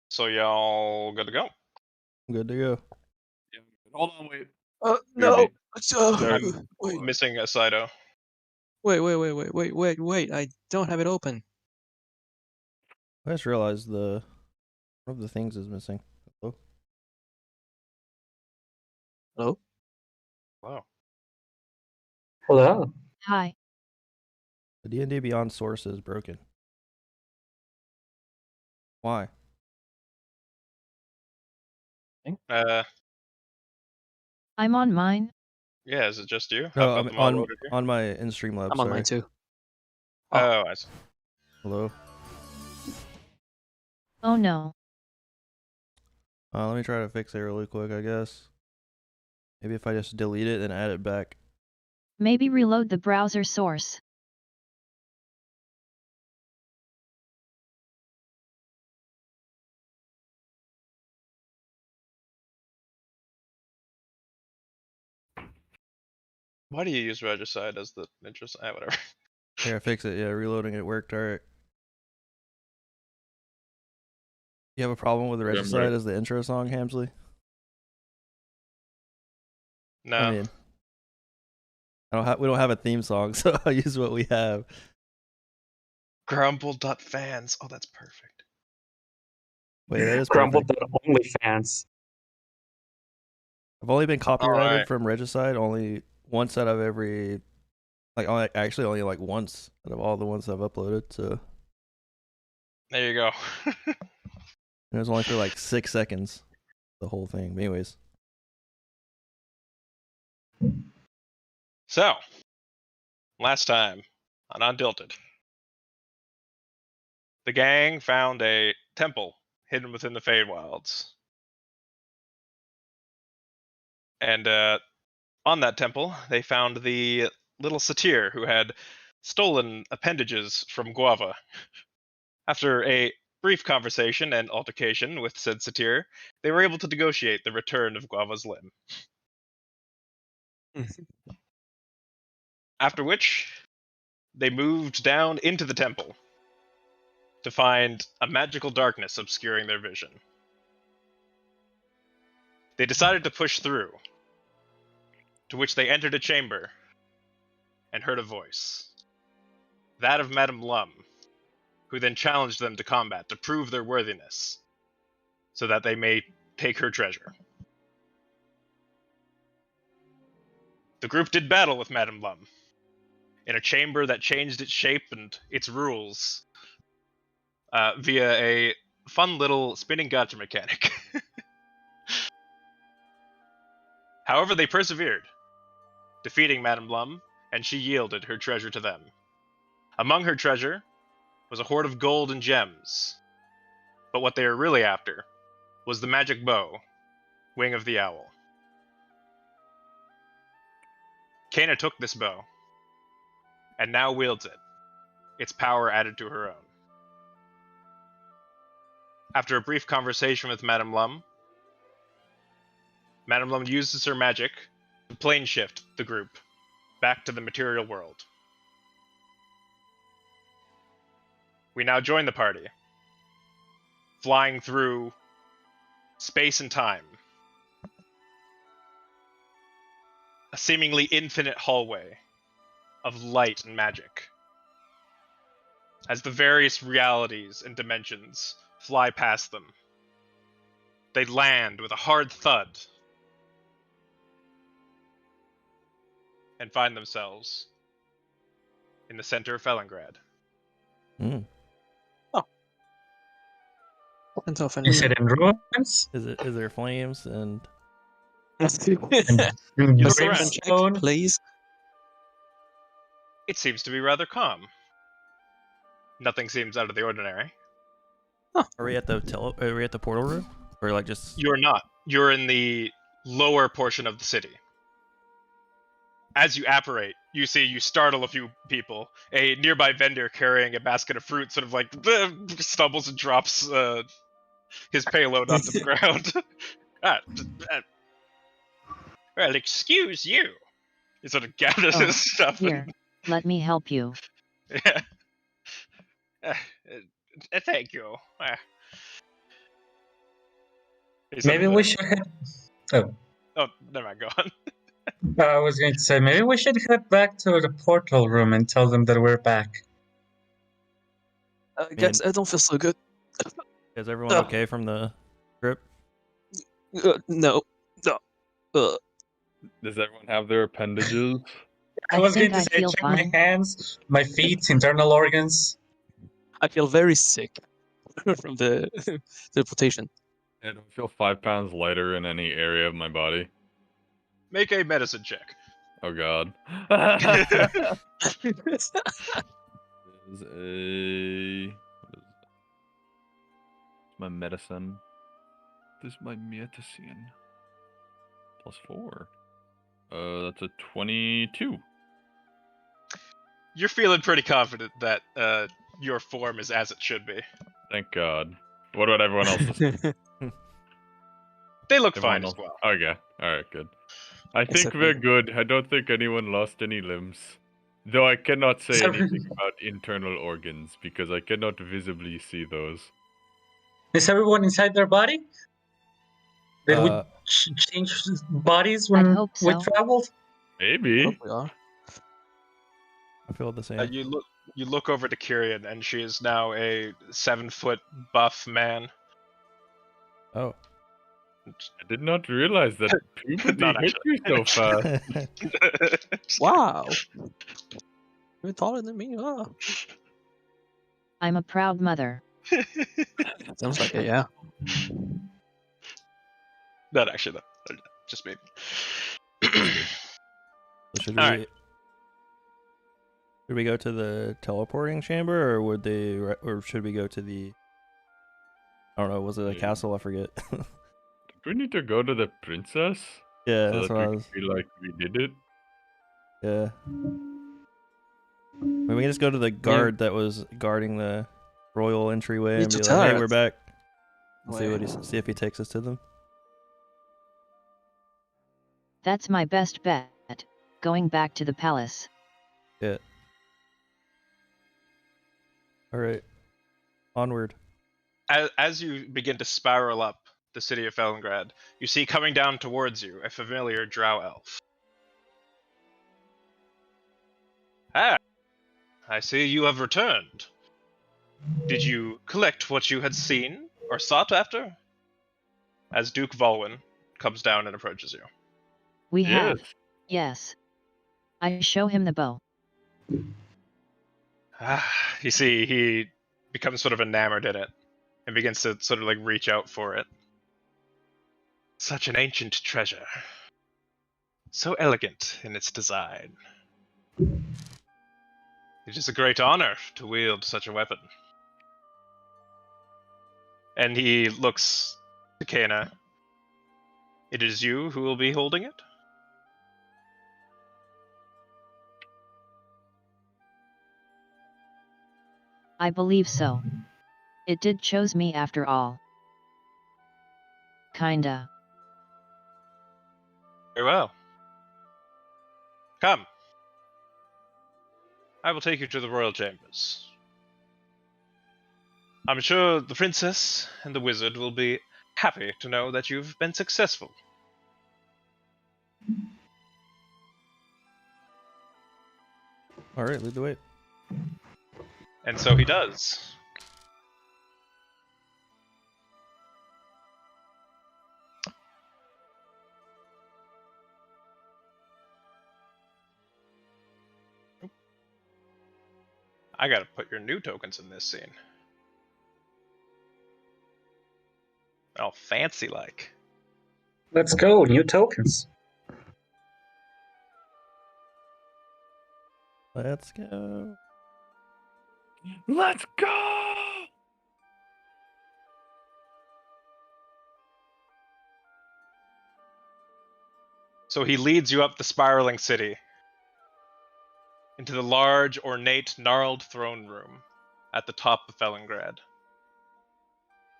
So y'all good to go? Good to go. Yeah, hold on, wait. No. I'm Wait. missing a Saito. Wait. I don't have it open. I just realized one of the things is missing. Hello? Hello? Wow. Hello. Hi. The D&D Beyond source is broken. Why? I'm on mine. Yeah, is it just you? No, How I'm about them all on loaded here? on my InStreamLab. I'm on mine too. Oh, I see. Hello. Oh no. Let me try to fix it really quick, I guess. Maybe if I just delete it and add it back. Maybe reload the browser source. Why do you use Regicide as the interest? Whatever. Here, I fix it. Yeah, reloading it worked. Alright. You have a problem with the Yeah, Regicide right. as the intro song, Hamsley? No. I mean, we don't have a theme song, so I'll use what we have. Grumble.fans. Oh, that's perfect. Wait, that is Grumble perfect. that OnlyFans. I've only been copyrighted Alright. from Regicide only once out of every, actually only like once out of all the ones I've uploaded. So There you go. it was only for like 6 seconds, the whole thing. But anyways, So, last time on Untilted, the gang found a temple hidden within the Feywilds. And on that temple, they found the little satyr who had stolen appendages from Guava. After a brief conversation and altercation with said satyr, they were able to negotiate the return of Guava's limb. After which, they moved down into the temple to find a magical darkness obscuring their vision. They decided to push through, to which they entered a chamber and heard a voice. That of Madame Lum, who then challenged them to combat to prove their worthiness, so that they may take her treasure. The group did battle with Madame Lum, in a chamber that changed its shape and its rules via a fun little spinning gotcha mechanic. However, they persevered, defeating Madame Lum, and she yielded her treasure to them. Among her treasure was a hoard of gold and gems, but what they were really after was the magic bow, Wing of the Owl. Kana took this bow, and now wields it, its power added to her own. After a brief conversation with Madame Lum uses her magic to plane shift the group back to the material world. We now join the party, flying through space and time. A seemingly infinite hallway of light and magic. As the various realities and dimensions fly past them, they land with a hard thud and find themselves in the center of Felingrad. And so You said in ruins? is there flames and Brimstone? please. It seems to be rather calm. Nothing seems out of the ordinary. are we at the portal room, or like just? You're not. You're in the lower portion of the city. As you apparate, you startle a few people. A nearby vendor carrying a basket of fruit sort of like stumbles and drops his payload onto the ground. Well, excuse you. He sort of gathers his stuff. Here, let me help you. Yeah. Thank you. Maybe we should head. Oh, Oh, never mind. Go on. I was going to say maybe we should head back to the portal room and tell them that we're back. Guys, I don't feel so good. Is everyone okay from the trip? No. No. Does everyone have their appendages? I was going think to I say feel check fine. my hands, my feet, internal organs. I feel very sick from the teleportation. I don't feel 5 pounds lighter in any area of my body. Make a medicine check. Oh god. Is a what is it? My medicine. This is my medicine. +4. That's a 22. You're feeling pretty confident that your form is as it should be. Thank God. What about everyone else's? They look Everyone fine as else- well. Okay. Alright, good. I think Except we're me. good. I don't think anyone lost any limbs. Though I cannot say Sorry. anything about internal organs because I cannot visibly see those. Is everyone inside their body? Did we Uh, change bodies when hope we so. traveled? Maybe. Hope we are. I feel the same. You look over to Kyrian, and she is now a 7-foot buff man. Oh. I did not realize that puberty Not hit you so fast. Wow. You're taller than me. Oh. I'm a proud mother. Sounds like it, yeah. Not actually, no. Just maybe. So should we Alright. should we go to the teleporting chamber, or or should we go to the? I don't know. Was it a Yeah. castle? I forget. Do we need to go to the princess? Yeah, so that's that what I we was. can feel like we did it? Yeah. Maybe we can just go to the guard that was guarding the royal entryway Need and to be tell like, "Hey, her. we're back." And Wait. see if he takes us to them. That's my best bet. Going back to the palace. Yeah. All right. Onward. As you begin to spiral up the city of Fellingrad, you see coming down towards you a familiar drow elf. Ah, I see you have returned. Did you collect what you had seen or sought after? As Duke Volwyn comes down and approaches you. We Yes. have. Yes. I show him the bow. You see, he becomes sort of enamored in it and begins to sort of like reach out for it. Such an ancient treasure. So elegant in its design. It is a great honor to wield such a weapon. And he looks to Kana. It is you who will be holding it? I believe so. It did chose me after all. Kinda. Very well. Come. I will take you to the royal chambers. I'm sure the princess and the wizard will be happy to know that you've been successful. All right, lead the way. And so he does. I gotta put your new tokens in this scene. Oh, fancy like. Let's go, new tokens. Let's go. Let's go! So he leads you up the spiraling city into the large, ornate, gnarled throne room at the top of Fellingrad.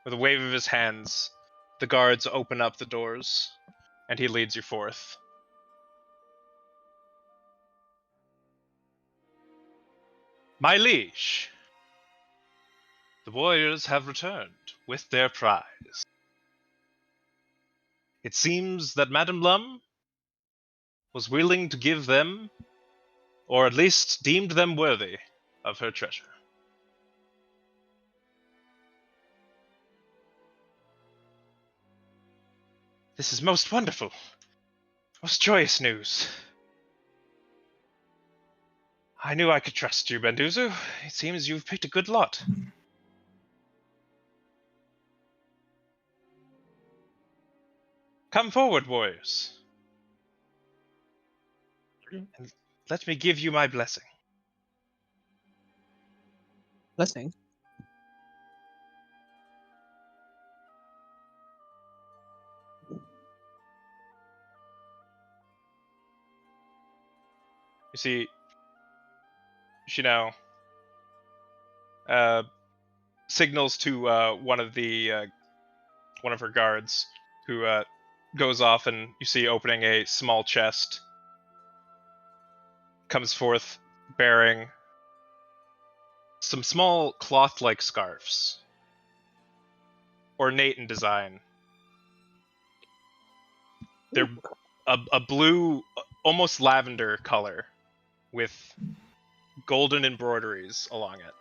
With a wave of his hands, the guards open up the doors, and he leads you forth. My liege, the warriors have returned with their prize. It seems that Madame Lum was willing to give them, or at least deemed them worthy, of her treasure. This is most wonderful, most joyous news. I knew I could trust you, Benduzu. It seems you've picked a good lot. Come forward, warriors, and let me give you my blessing. Blessing. You see, she now signals to one of her guards, who goes off, and you see opening a small chest, comes forth bearing some small cloth-like scarves, ornate in design. They're a blue, almost lavender color, with golden embroideries along it.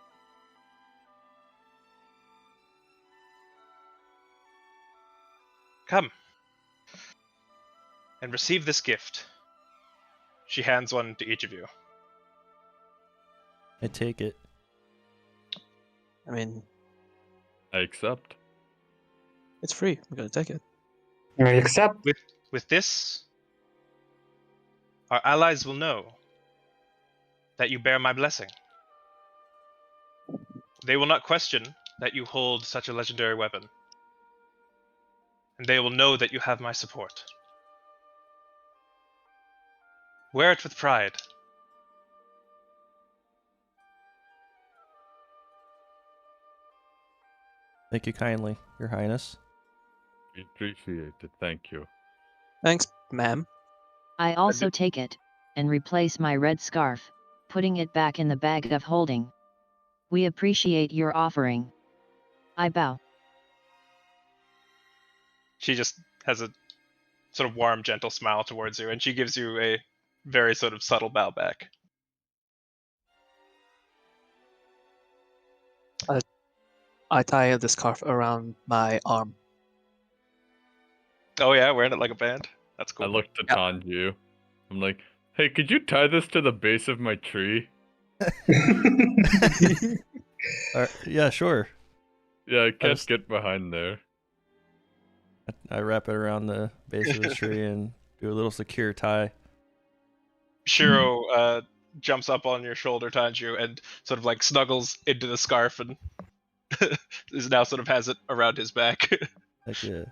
Come and receive this gift. She hands one to each of you. I take it. I mean, I accept. it's free. I'm gonna take it. Except With this, our allies will know that you bear my blessing. They will not question that you hold such a legendary weapon. And they will know that you have my support. Wear it with pride. Thank you kindly, Your Highness. We appreciate it. Thank you. Thanks, ma'am. I also take it, and replace my red scarf, putting it back in the bag of holding. We appreciate your offering. I bow. She just has a sort of warm, gentle smile towards you, and she gives you a very sort of subtle bow back. I tie the scarf around my arm. Oh yeah, wearing it like a band? That's cool. I looked at Yep. Tanju. I'm like, hey, could you tie this to the base of my tree? Yeah, sure. Yeah, I can't just- get behind there. I wrap it around the base of the tree and do a little secure tie. Shiro jumps up on your shoulder, Tanju, and sort of like snuggles into the scarf, and is now sort of has it around his back. Like, yeah.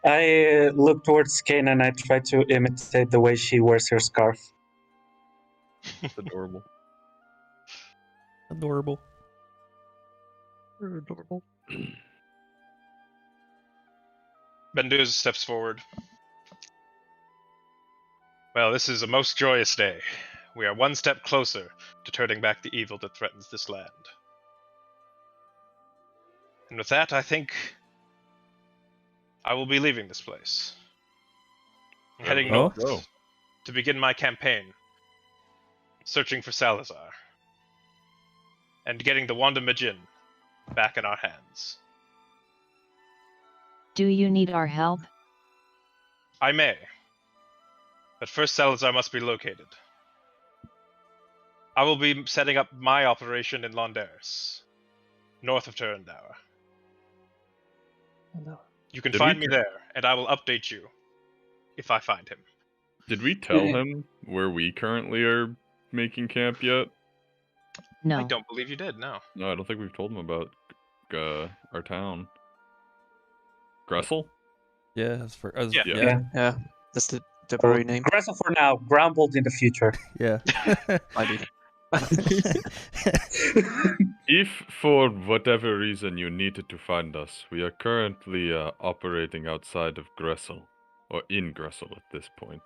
I look towards Kane and I try to imitate the way she wears her scarf. It's adorable. Adorable. You're adorable. Benduz steps forward. Well, this is a most joyous day. We are one step closer to turning back the evil that threatens this land. And with that, I think I will be leaving this place. I'm heading Oh? north to begin my campaign, searching for Salazar, and getting the Wanda Majin back in our hands. Do you need our help? I may, but first Salazar must be located. I will be setting up my operation in Londaris, north of Turandauer. No. You can Did find we me there, and I will update you if I find him. Did we tell him where we currently are making camp yet? No. I don't believe you did, no. No, I don't think we've told him about our town. Gressel? Yeah, that's for Yeah. yeah. Yeah, that's the temporary name. Aggressive for now, Grumbled in the future. Yeah. Might be. If for whatever reason you needed to find us, we are currently operating outside of Gressel, or in Gressel at this point.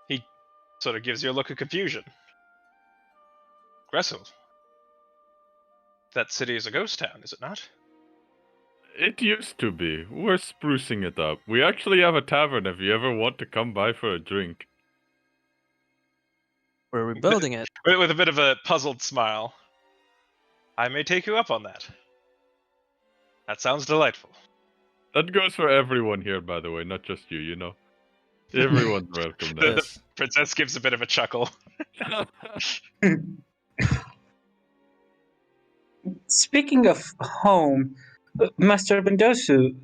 He sort of gives you a look of confusion. Gressel? That city is a ghost town, is it not? It used to be. We're sprucing it up. We actually have a tavern if you ever want to come by for a drink. We're rebuilding it. With a bit of a puzzled smile. I may take you up on that. That sounds delightful. That goes for everyone here, by the way, not just you, you know. Everyone's welcome there. Yes. Princess gives a bit of a chuckle. Speaking of home, Master Bendosu,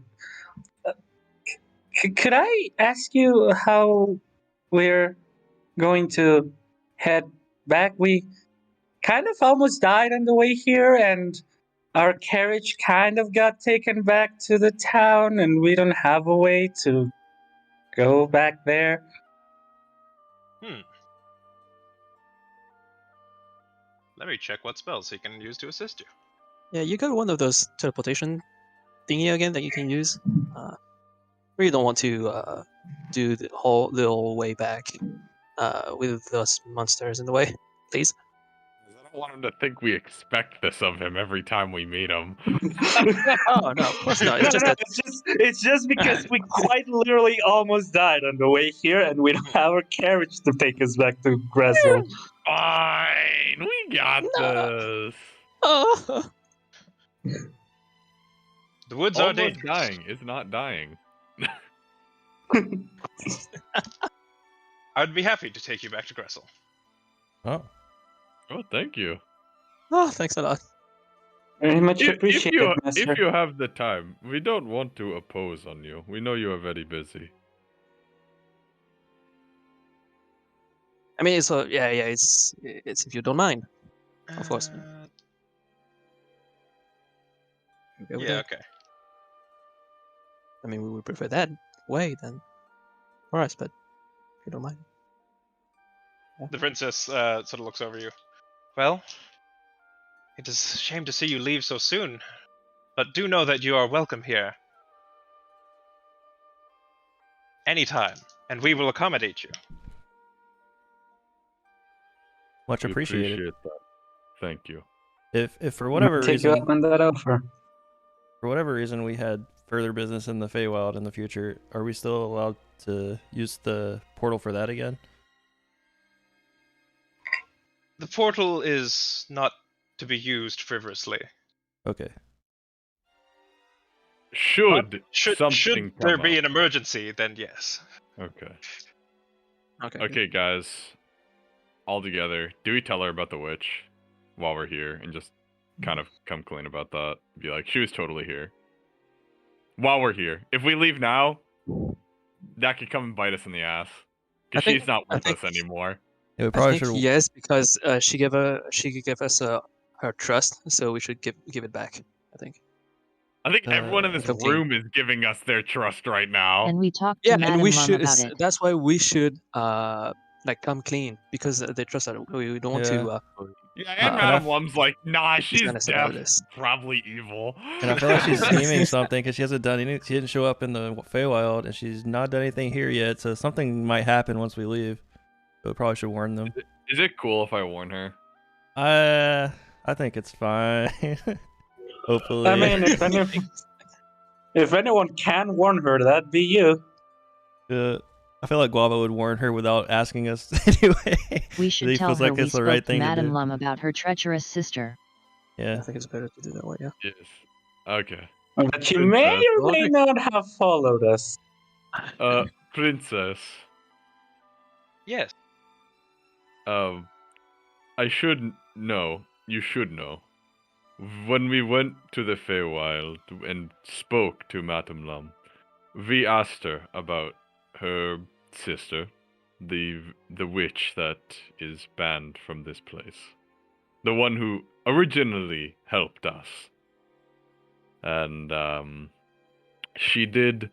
could I ask you how we're going to head back? We kind of almost died on the way here, and our carriage kind of got taken back to the town, and we don't have a way to go back there. Let me check what spells he can use to assist you. Yeah, you got one of those teleportation thingy again that you can use. Really don't want to do the whole way back with those monsters in the way, please. I don't want him to think we expect this of him every time we meet him. Oh no, of course not. It's just that it's just because we quite literally almost died on the way here, and we don't have our carriage to take us back to Gressel. Fine, we got this. oh. The woods are Almost dangerous. dying is not dying. I'd be happy to take you back to Gressel. Oh. Oh, thank you. Oh, thanks a lot. Very much If appreciated, you, Master. if you have the time, we don't want to oppose on you. We know you are very busy. I mean, it's it's if you don't mind, of course. Okay with Yeah, that. okay. I mean, we would prefer that way than for us, but if you don't mind. The princess sort of looks over you. Well, it is a shame to see you leave so soon, but do know that you are welcome here. Anytime, and we will accommodate you. Much We appreciated. appreciate that. Thank you. If for whatever Take you reason, up on that offer. for whatever reason we had further business in the Feywild in the future, are we still allowed to use the portal for that again? The portal is not to be used frivolously. Okay. Should Should something there come be up. an emergency, then yes. Okay. Okay. Okay, guys. All together, do we tell her about the witch while we're here and just kind of come clean about that? Be like, she was totally here. While we're here. If we leave now, that could come and bite us in the ass. Because I think- she's not I with us think- anymore. Yeah, we I probably think should. yes, because she gave us her trust, so we should give it back. I think. I think everyone in this Okay. room is giving us their trust right now. And we talked to Yeah, and Madam we Lum should. about it. That's why we should like come clean because they trust us. We don't want to. Yeah, and Uh, Madam Lum's like, nah, she's honest about deaf. this. Probably evil. And I feel like she's scheming something because she hasn't done anything. She didn't show up in the Feywild, and she's not done anything here yet. So something might happen once we leave. So we probably should warn them. Is it cool if I warn her? I think it's fine. Hopefully. I mean, if anyone can warn her, that'd be you. I feel like Guava would warn her without asking us anyway. We should He tell feels her like we it's the spoke right to thing to Madam do. Lum about her treacherous sister. I Yeah. think it's better to do that way. Yeah. Yes. Okay. But she may or may not have followed us. Princess. Yes. I should know. You should know. When we went to the Feywild and spoke to Madam Lum, we asked her about her sister, the witch that is banned from this place. The one who originally helped us. And she did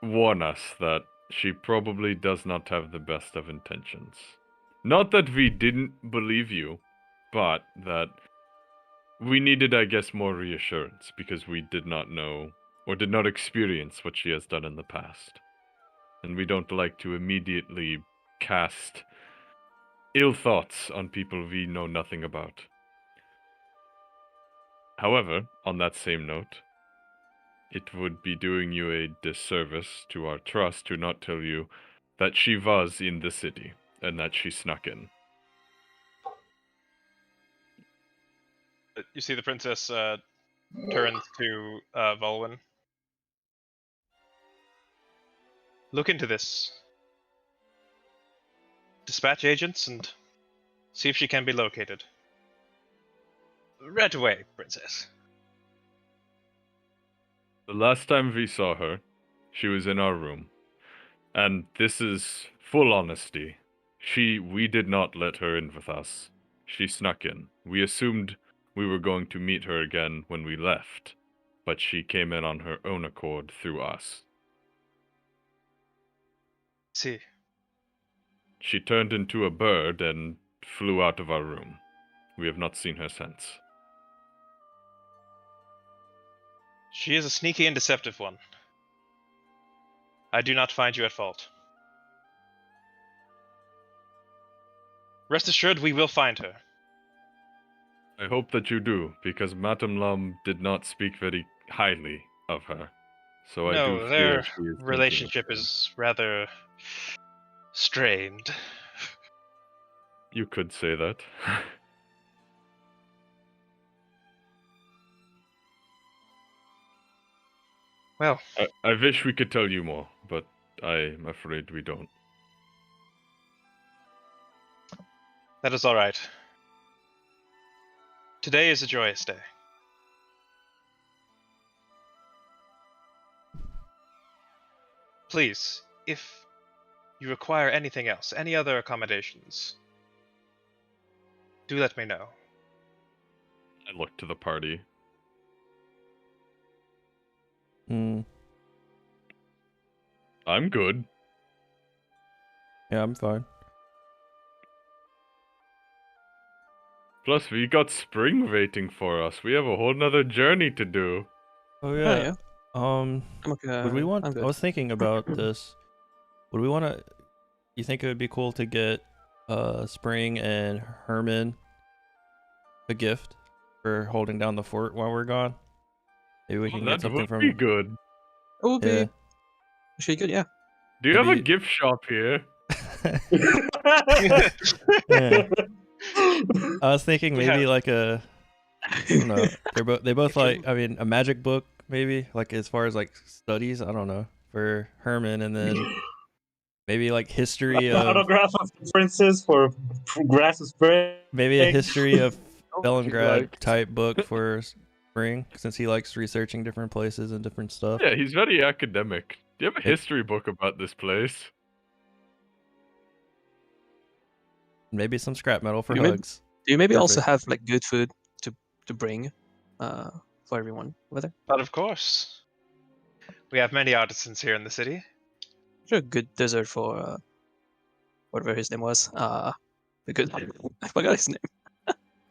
warn us that she probably does not have the best of intentions. Not that we didn't believe you, but that we needed, I guess, more reassurance because we did not know or did not experience what she has done in the past. And we don't like to immediately cast ill thoughts on people we know nothing about. However, on that same note, it would be doing you a disservice to our trust to not tell you that she was in the city and that she snuck in. You see the princess turns to Volwyn. Look into this. Dispatch agents and see if she can be located. Right away, princess. The last time we saw her, she was in our room. And this is full honesty. We did not let her in with us. She snuck in. We assumed we were going to meet her again when we left, but she came in on her own accord through us. See. She turned into a bird and flew out of our room. We have not seen her since. She is a sneaky and deceptive one. I do not find you at fault. Rest assured, we will find her. I hope that you do, because Madame Lum did not speak very highly of her. So I do No, fear their she is thinking of relationship her. is rather strained. You could say that. Well, I wish we could tell you more, but I'm afraid we don't. that is all right. Today is a joyous day. Please, if you require anything else, any other accommodations, do let me know. I look to the party. Hmm. I'm good. Yeah, I'm fine. Plus, we got spring waiting for us. We have a whole nother journey to do. Oh Oh, yeah. yeah. Um, I'm okay. would we want? I'm I good. was thinking about this. Would we want to? You think it would be cool to get Spring and Herman a gift for holding down the fort while we're gone? Maybe we can get That something would from. be good. It would Yeah. be actually good, yeah. Do you have a Maybe- gift shop here? Yeah. I was thinking maybe Yeah. like a. I don't know. They both If you- like. I mean, a magic book maybe like as far as like studies. I don't know for Herman, and then maybe like history An of autograph of the princess for grass is spring. maybe a history of Oh, Bellingrad like- type book for Spring, since he likes researching different places and different stuff. Yeah, he's very academic. Do you have a It- history book about this place? Maybe some scrap metal for You may- hugs. Do you maybe also Perfect. have like good food to bring for everyone over there? But of course. We have many artisans here in the city. Sure, good dessert for whatever his name was. The good I forgot his name.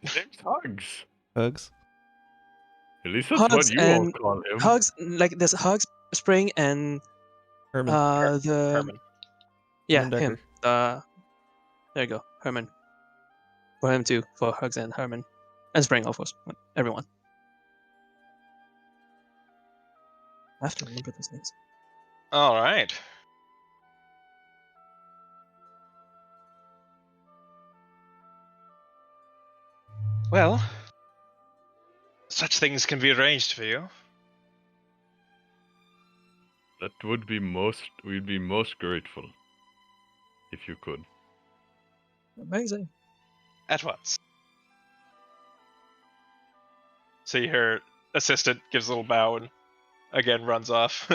His name's Hugs. Hugs. At least that's Hugs what you all and call him. Hugs, like there's Hugs, Spring, and Herman. the Herman. yeah Herman him. Decker. There you go, Herman. For him too, for Hugs and Herman, and Spring, of course, everyone. I have to remember those names. All right. Well, such things can be arranged for you. That would be we'd be most grateful. If you could. Amazing. At once. See her assistant gives a little bow and again runs off.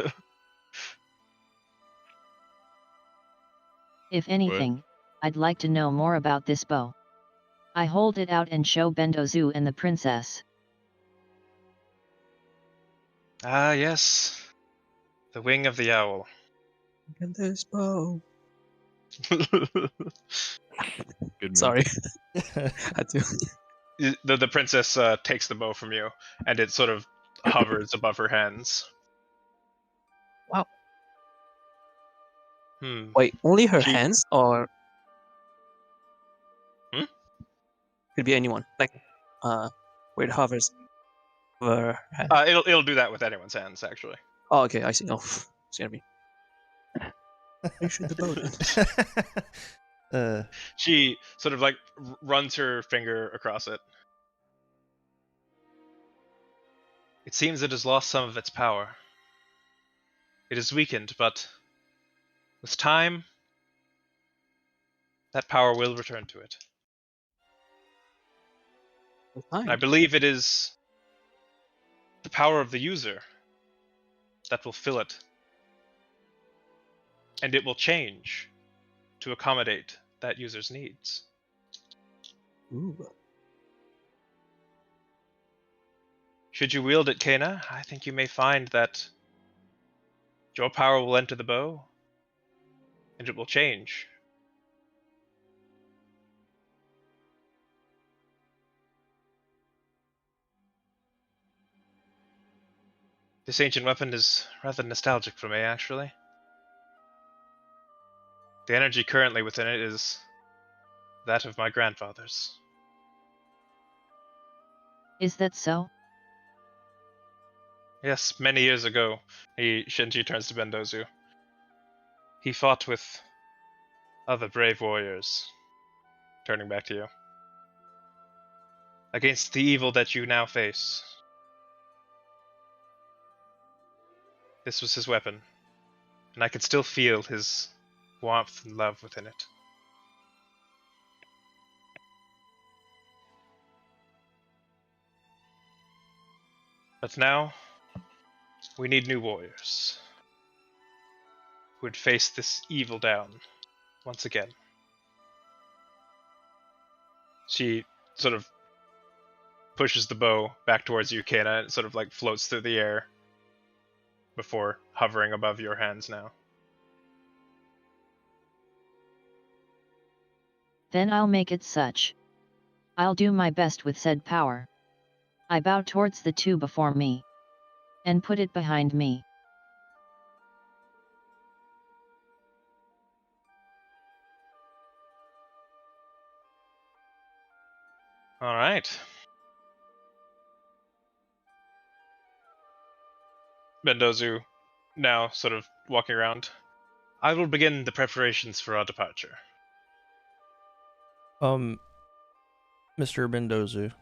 If anything, I'd like to know more about this bow. I hold it out and show Bendozu and the princess. Ah, yes. The wing of the owl. And this bow. Good man. Sorry, had to. The princess takes the bow from you, and it sort of hovers above her hands. Wow. Wait. Wait, only her She- hands, or Hmm? could be anyone? Like, where it hovers. It'll do that with anyone's hands, actually. Oh, okay, I see. Oh, scared me. You shoot the bow then. She sort of like runs her finger across it. It seems it has lost some of its power. It is weakened, but with time, that power will return to it. I believe it is the power of the user that will fill it. And it will change to accommodate that user's needs. Ooh. Should you wield it, Kena, I think you may find that your power will enter the bow, and it will change. This ancient weapon is rather nostalgic for me, actually. The energy currently within it is that of my grandfather's. Is that so? Yes, many years ago, Shinji turns to Bendozu. He fought with other brave warriors, turning back to you, against the evil that you now face. This was his weapon, and I can still feel his warmth and love within it. But now, we need new warriors who would face this evil down once again. She sort of pushes the bow back towards you, Kena, and it sort of like floats through the air before hovering above your hands now. Then I'll make it such. I'll do my best with said power. I bow towards the two before me, and put it behind me. All right. Bendozu, now sort of walking around. I will begin the preparations for our departure. Mr. Bendozu,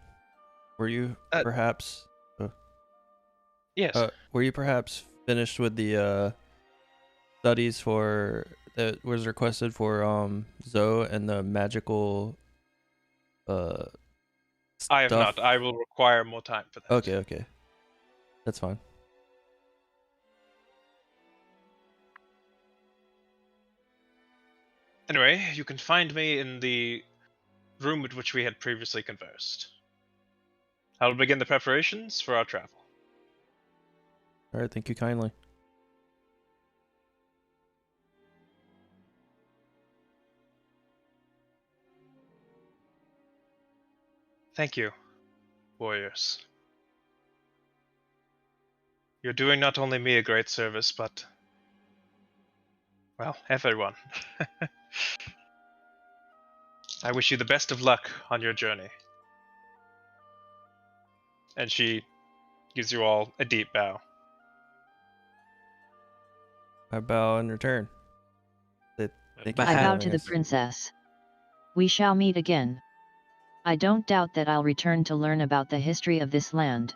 were you perhaps Yes. were you perhaps finished with the studies for that was requested for Zoe and the magical I have stuff? not. I will require more time for that. Okay. That's fine. Anyway, you can find me in the room at which we had previously conversed. I will begin the preparations for our travel. All right, thank you kindly. Thank you, warriors. You're doing not only me a great service, but, well, everyone. I wish you the best of luck on your journey. And she gives you all a deep bow. I bow in return. Thank you I for bow having to the us. princess. We shall meet again. I don't doubt that I'll return to learn about the history of this land.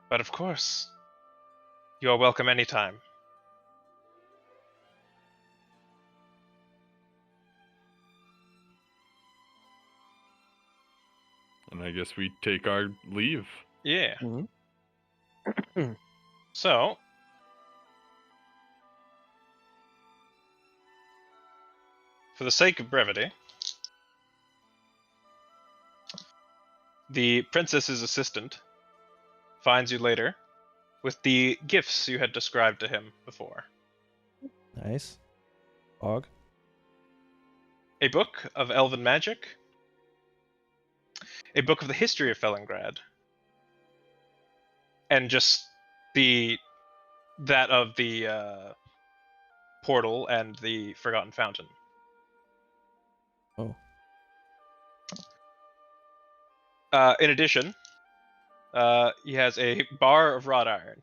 But of course, you are welcome anytime. And I guess we take our leave. Yeah. Mhm. So, for the sake of brevity, the princess's assistant finds you later with the gifts you had described to him before. Nice. Og. A book of elven magic, a book of the history of Fellingrad, and just that of the portal and the Forgotten Fountain. Oh. In addition, He has a bar of wrought iron.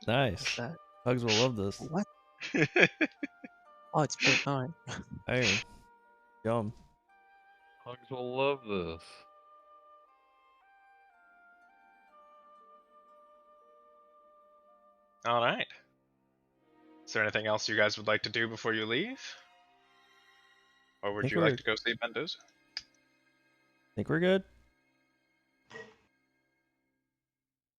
Nice. That. Hugs will love this. What? Oh, it's plate 9. Iron. Yum. Hugs will love this. All right. Is there anything else you guys would like to do before you leave? Or would Think you like we're- to go see Mendoza? Think we're good?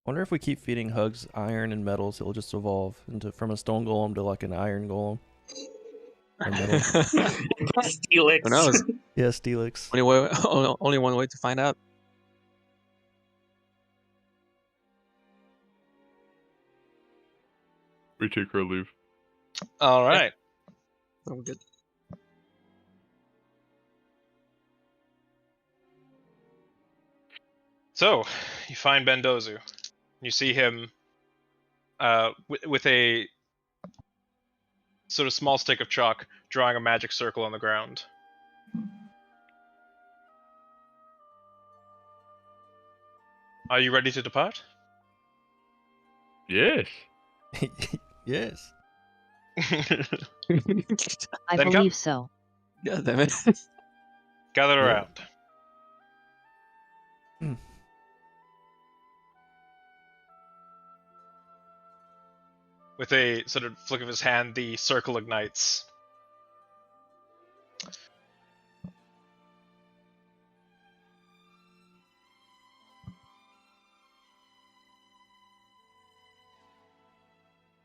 Wonder if we keep feeding Hugs iron and metals, he'll just evolve into from a stone golem to like an iron golem. Or metal. Steelix. Who knows? Yeah, Steelix. Only one way to find out. We take our leave. All right. So we're good. So, you find Bendozu. You see him with a sort of small stick of chalk drawing a magic circle on the ground. Are you ready to depart? Yes. Yes. I Then believe so. God damn it. Gather Yeah. around. With a sort of flick of his hand, the circle ignites.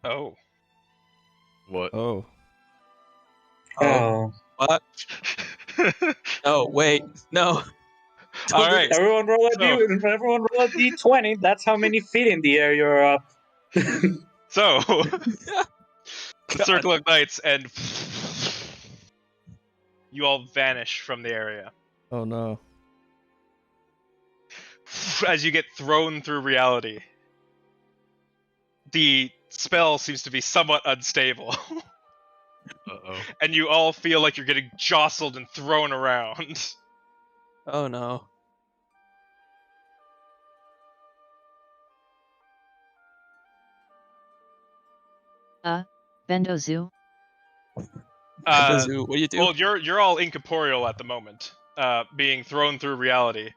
Oh. What? Oh. Oh. What? No, wait. No. All right. Everyone roll a So- everyone roll a d20. That's how many feet in the air you're up. So, the circle ignites and you all vanish from the area. Oh no. As you get thrown through reality. The spell seems to be somewhat unstable. Uh-oh. And you all feel like you're getting jostled and thrown around. Oh no. Bendozu? Zoo, what do you do? Well, you're all incorporeal at the moment, being thrown through reality.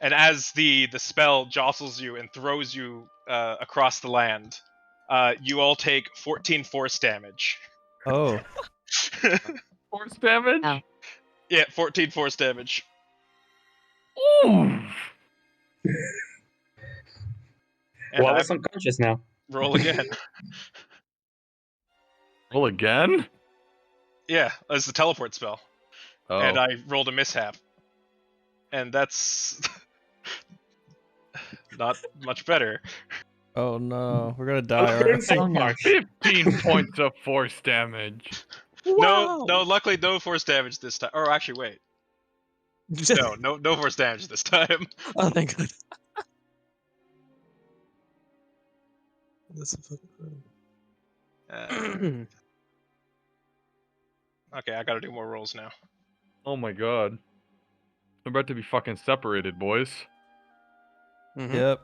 And as the spell jostles you and throws you across the land, you all take 14 force damage. Oh. Force damage? Ow. Yeah, 14 force damage. Ooh. And Well, I I was unconscious now. roll again. Roll again? Yeah, that's the teleport spell. Oh. And I rolled a mishap. And that's not much better. Oh no. We're gonna die. We're in Already. South Oh, no. Park. 15 points of force damage. No, luckily no force damage this time. Or actually, wait. No force damage this time. Oh, thank God. That's fucking Uh, funny. okay, I gotta do more rolls now. Oh my god. We're about to be fucking separated, boys. Mhm. Yep.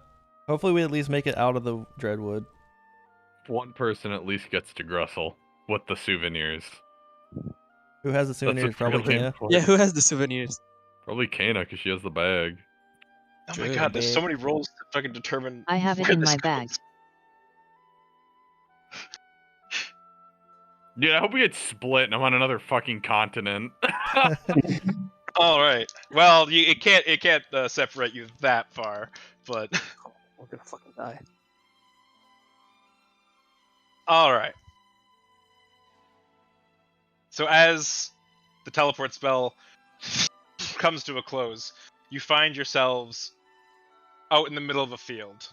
Hopefully we at least make it out of the Dreadwood. One person at least gets to Grussel with the souvenirs. Who has the That's souvenirs? what's Probably really Kaya. important. Yeah, who has the souvenirs? Probably Kana, because she has the bag. Oh my Good, god, there's so babe. many rolls to fucking determine. I have it where in this my bag. goes. Dude, I hope we get split and I'm on another fucking continent. All right. Well, it can't separate you that far, but We're gonna fucking die. all right. So as the teleport spell comes to a close, you find yourselves out in the middle of a field.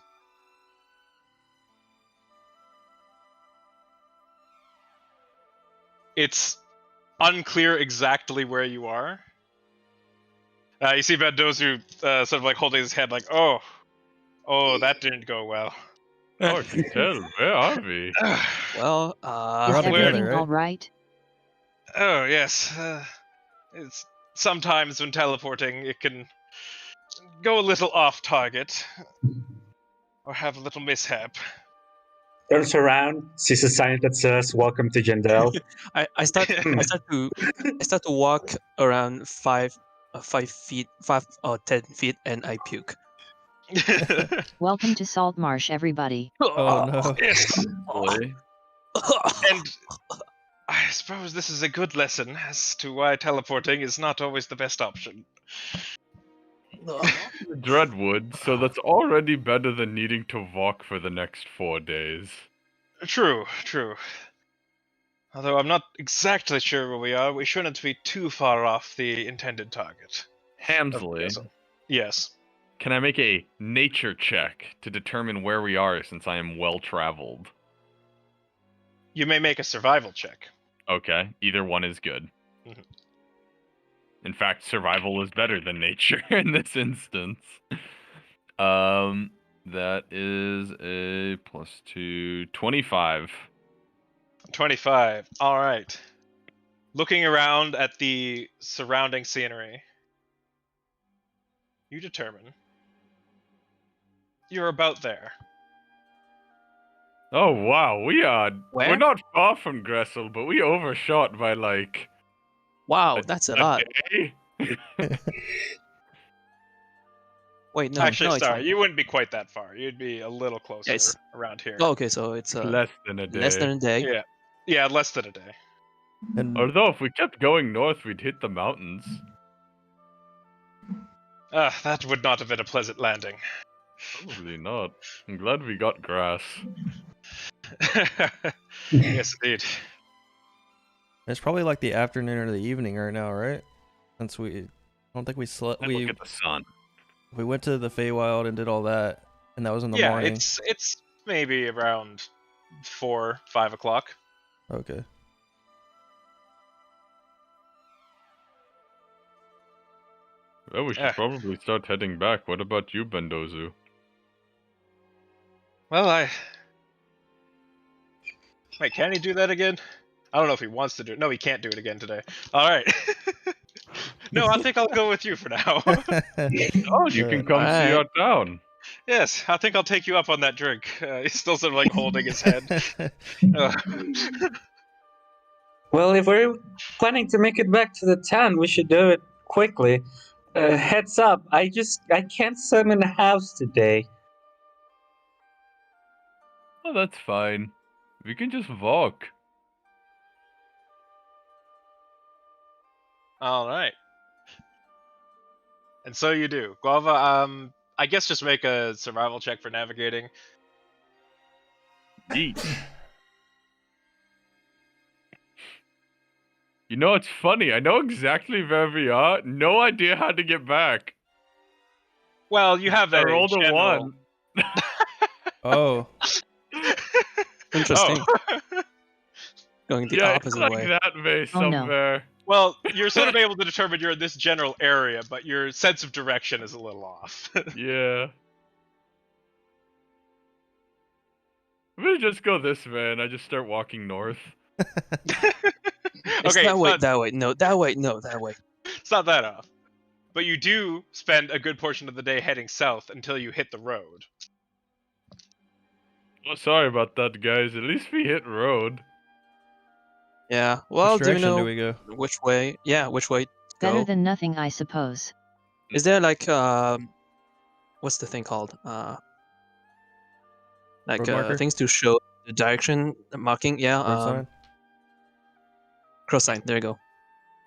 It's unclear exactly where you are. You see Mendozu sort of like holding his head like, oh, that didn't go well. Oh, I can tell. Where are we? Well, We're Is all together, everything right? all right? Oh yes, it's sometimes when teleporting it can go a little off target or have a little mishap. Turns around, sees a sign that says "Welcome to Jandel." I start to walk around 10 feet, and I puke. Welcome to Salt Marsh, everybody. Oh no. Yes, Boy. and I suppose this is a good lesson as to why teleporting is not always the best option. Dreadwood, so that's already better than needing to walk for the next 4 days. True. Although I'm not exactly sure where we are, we shouldn't be too far off the intended target. Hamsley, Yes. can I make a nature check to determine where we are since I am well traveled? You may make a survival check. Okay, either one is good. Mhm. In fact, survival is better than nature in this instance. That is a +2, 25. 25. All right. Looking around at the surrounding scenery, you determine you're about there. Oh wow, we're Where? not far from Gressel, but we overshot by like Wow, that's a lot. day. Wait, no, Actually, no, it's sorry, not. you wouldn't be quite that far. You'd be a little closer it's- around here. Oh, okay, so it's Less than a day. less than a day. Yeah, less than a day. And Although if we kept going north, we'd hit the mountains. That would not have been a pleasant landing. Probably not. I'm glad we got grass. Yes, indeed. it's probably like the afternoon or the evening right now, right? Since I don't think we slept. And look at the sun. We went to the Feywild and did all that, and that was in the Yeah, morning. it's maybe around 4, 5 o'clock. Okay. Well, we should Yeah. probably start heading back. What about you, Bendozu? Well, wait, can he do that again? I don't know if he wants to do it. No, he can't do it again today. All right. No, I think I'll go with you for now. Oh, you can come see Alright. our town. Yes, I think I'll take you up on that drink. He's still sort of like holding his head. Well, if we're planning to make it back to the town, we should do it quickly. Heads up, I can't summon a house today. Oh, that's fine. We can just walk. All right. And so you do. Guava, I guess just make a survival check for navigating. Eat. You know, it's funny. I know exactly where we are. No idea how to get back. Well, you have that. I rolled a 1. Oh, Interesting. Oh. Going the Yeah, it's opposite like way. that way Oh, no. somewhere. Well, you're sort of able to determine you're in this general area, but your sense of direction is a little off. Yeah. I'm gonna just go this way, and I just start walking north. It's Okay, that way, but- that way, no, that way, no, that way. It's not that off. But you do spend a good portion of the day heading south until you hit the road. Oh, sorry about that, guys. At least we hit road. Yeah. Well, which do you direction know do we go? which way? Yeah, which way to Better go? than nothing, I suppose. Is there like what's the thing called? Like Road marker? things to show the direction, the marking. Yeah. Road sign? Cross sign. There you go.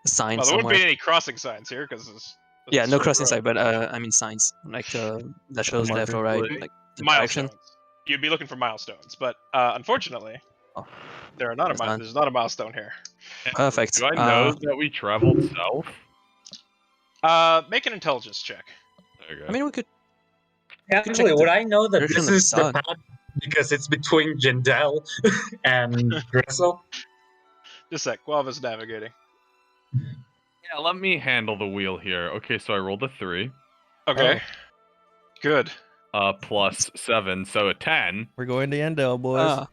A sign Well, there somewhere. wouldn't be any crossing signs here because Yeah, no crossing sign, but I mean signs like that shows left marker. or right, Wait. like the direction. Milestones. You'd be looking for milestones, but unfortunately, Oh, there are not That's fine. there's not a milestone here. perfect. Do I know that we traveled south? Make an intelligence check. There you go. I mean, we could. Actually, check would the I know that direction this of the is the sun. path because it's between Jandel and Gressel? Just a sec. Guava's navigating. Yeah, let me handle the wheel here. Okay, so I rolled a 3. Okay. Good. Plus 7, so a 10. We're going to Endel, boys.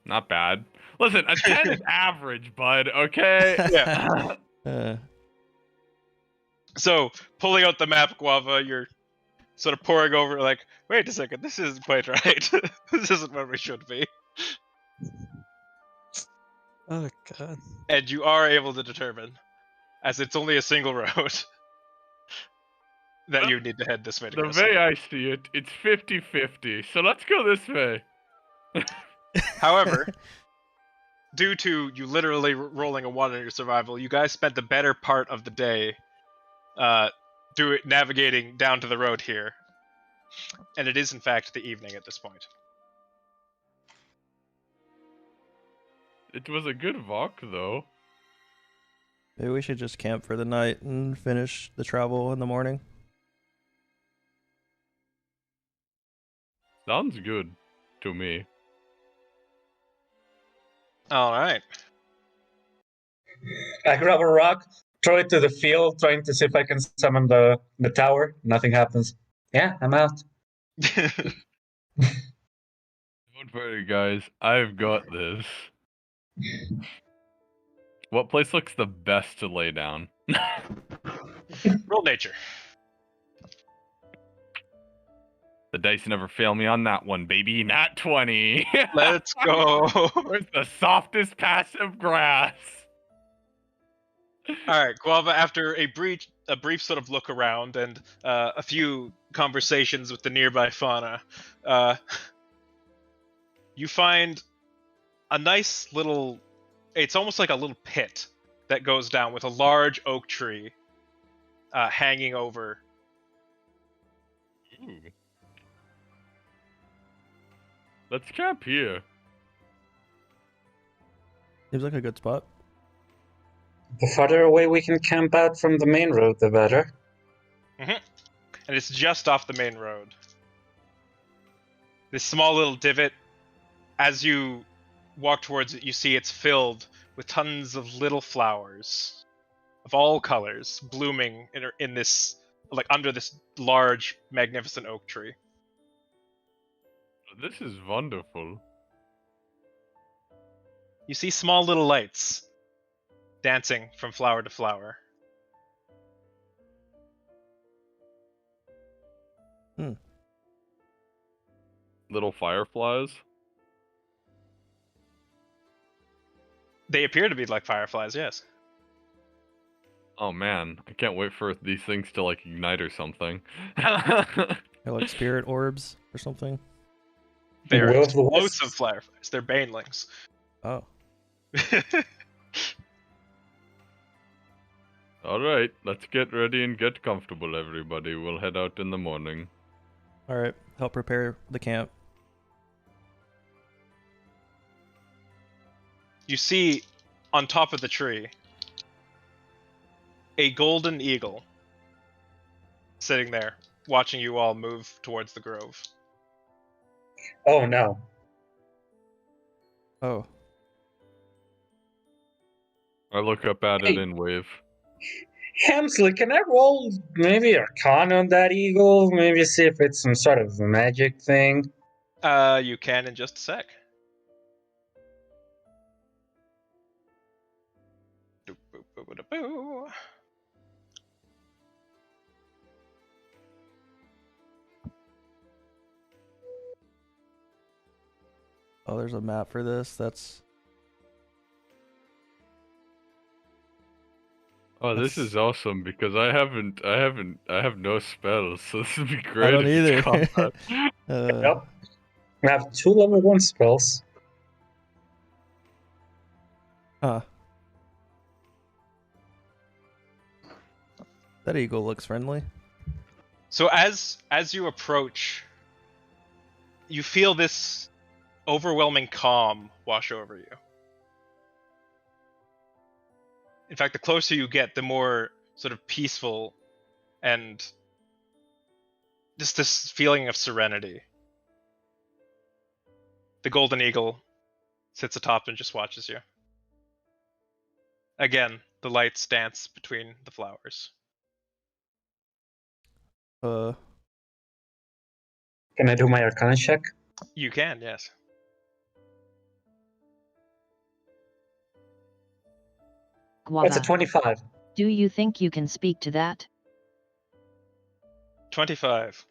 Not bad. Listen, a 10 is average, bud, okay? Yeah. Uh, So, pulling out the map, Guava, you're sort of poring over, like, wait a second, this isn't quite right. This isn't where we should be. Oh god. And you are able to determine, as it's only a single road, that you need to head this way to The Crystal. way I see it, it's 50-50. So let's go this way. However, due to you literally rolling a 1 on your survival, you guys spent the better part of the day navigating down to the road here. And it is, in fact, the evening at this point. It was a good walk, though. Maybe we should just camp for the night and finish the travel in the morning. Sounds good to me. Alright. I grab a rock, throw it to the field, trying to see if I can summon the tower. Nothing happens. Yeah, I'm out. Don't worry, guys. I've got this. What place looks the best to lay down? Roll nature. The dice never fail me on that one, baby. Nat 20. Let's go. Where's the softest patch of grass? Alright, Guava, after a brief sort of look around and a few conversations with the nearby fauna, you find a nice little... It's almost like a little pit that goes down with a large oak tree hanging over. Ooh. Let's camp here. Seems like a good spot. The farther away we can camp out from the main road, the better. And it's just off the main road. This small little divot, as you walk towards it, you see it's filled with tons of little flowers of all colors blooming in this, like, under this large, magnificent oak tree. This is wonderful. You see small little lights dancing from flower to flower. Little fireflies. They appear to be like fireflies, yes. Oh man, I can't wait for these things to like ignite or something. They're like spirit orbs or something. They're Will of the explosive wisps. fireflies. They're banelings. Oh. Alright, let's get ready and get comfortable, everybody. We'll head out in the morning. Alright, help prepare the camp. You see, on top of the tree, a golden eagle sitting there, watching you all move towards the grove. Oh no. Oh. I look up at it and wave. Hemsley, can I roll maybe Arcana on that eagle? Maybe see if it's some sort of magic thing? You can in just a sec. Doo-boo-boo-boo-boo. Oh, there's a map for this. That's... Oh, this is awesome because I have no spells, so this would be great. I don't if either. it's combat. Yep. I have 2 level 1 spells. Huh. That eagle looks friendly. So as you approach, you feel this overwhelming calm wash over you. In fact, the closer you get, the more sort of peaceful and just this feeling of serenity. The golden eagle sits atop and just watches you. Again, the lights dance between the flowers. Can I do my Arcana check? You can, yes. That's a Guava, 25. do you think you can speak to that? 25.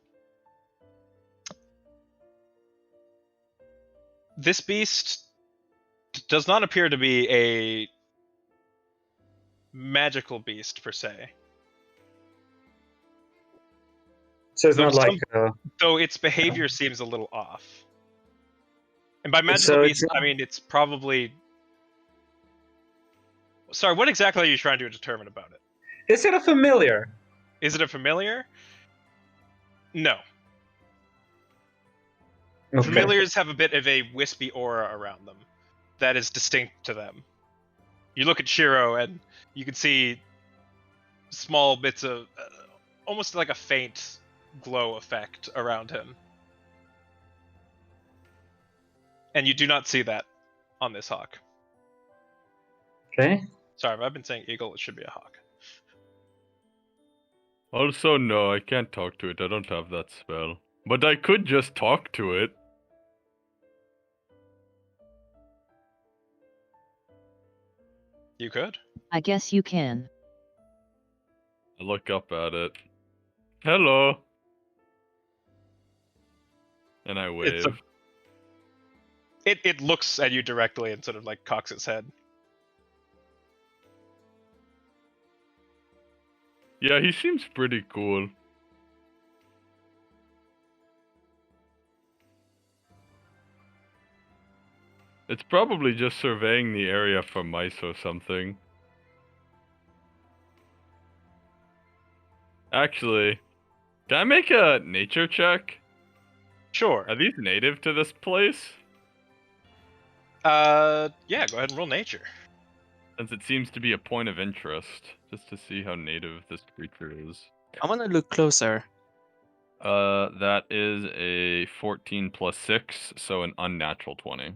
This beast does not appear to be a magical beast per se. So it's Though not like. Though its behavior seems a little off. And by magical So beast, it's I mean it's probably. Sorry, what exactly are you trying to determine about it? Is it a familiar? Is it a familiar? No. Okay. Familiars have a bit of a wispy aura around them that is distinct to them. You look at Shiro and you can see small bits of almost like a faint glow effect around him. And you do not see that on this hawk. Okay. Sorry, if I've been saying eagle, it should be a hawk. Also, no, I can't talk to it. I don't have that spell. But I could just talk to it. You could. I guess you can. I look up at it. Hello. And I wave. It looks at you directly and sort of like cocks its head. Yeah, he seems pretty cool. It's probably just surveying the area for mice or something. Actually, can I make a nature check? Sure. Are these native to this place? Yeah, go ahead and roll nature. Since it seems to be a point of interest, just to see how native this creature is. I want to look closer. That is a 14 plus 6, so an unnatural 20.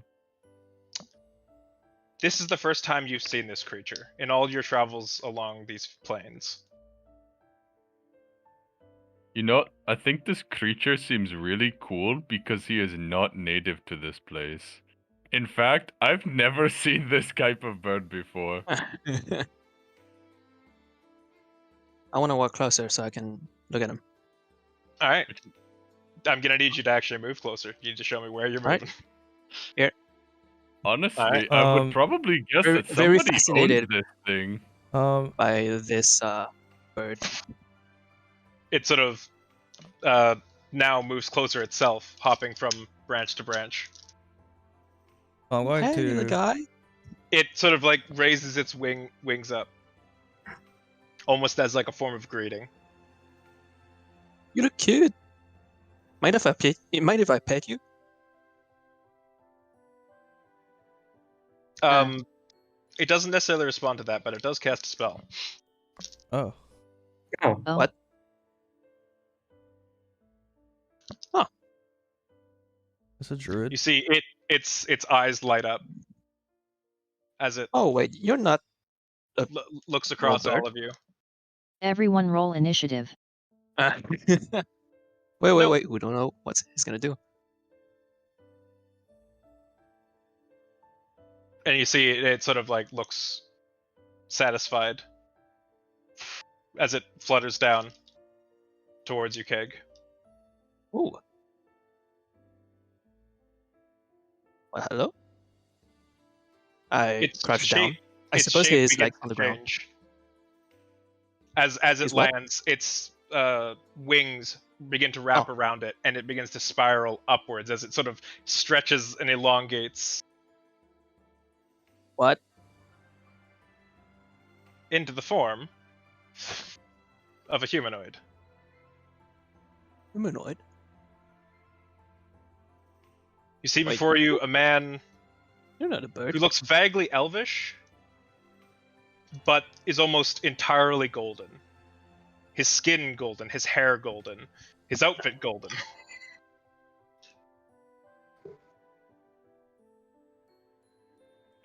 This is the first time you've seen this creature in all your travels along these plains. You know, I think this creature seems really cool because he is not native to this place. In fact, I've never seen this type of bird before. I want to walk closer so I can look at him. All right. I'm gonna need you to actually move closer. You need to show me where you're Right. moving. Honestly, Alright. I would probably guess very- that very somebody fascinated. owns this thing. By this bird. It sort of now moves closer itself, hopping from branch to branch. I'm going Hey, the to. guy. It sort of like raises its wings up, almost as like a form of greeting. You look cute. Mind if I pet you? It doesn't necessarily respond to that, but it does cast a spell. Oh. Oh. Oh, What? It's a druid. You see, its eyes light up as it Oh wait, you're not. looks across bird. all of you. everyone roll initiative. Wait. We don't know what he's gonna do. And you see it sort of like looks satisfied as it flutters down towards you, Keg. Ooh. Well, hello. I Its crouch shape- down. I its suppose shape he is begins like to on the ground. change. As it His what? lands, its wings begin to wrap Oh. around it, and it begins to spiral upwards as it sort of stretches and elongates What? into the form of a humanoid. Humanoid. You see Wait. before you a man You're not a bird. who looks vaguely elvish, but is almost entirely golden. His skin golden, his hair golden, his outfit golden.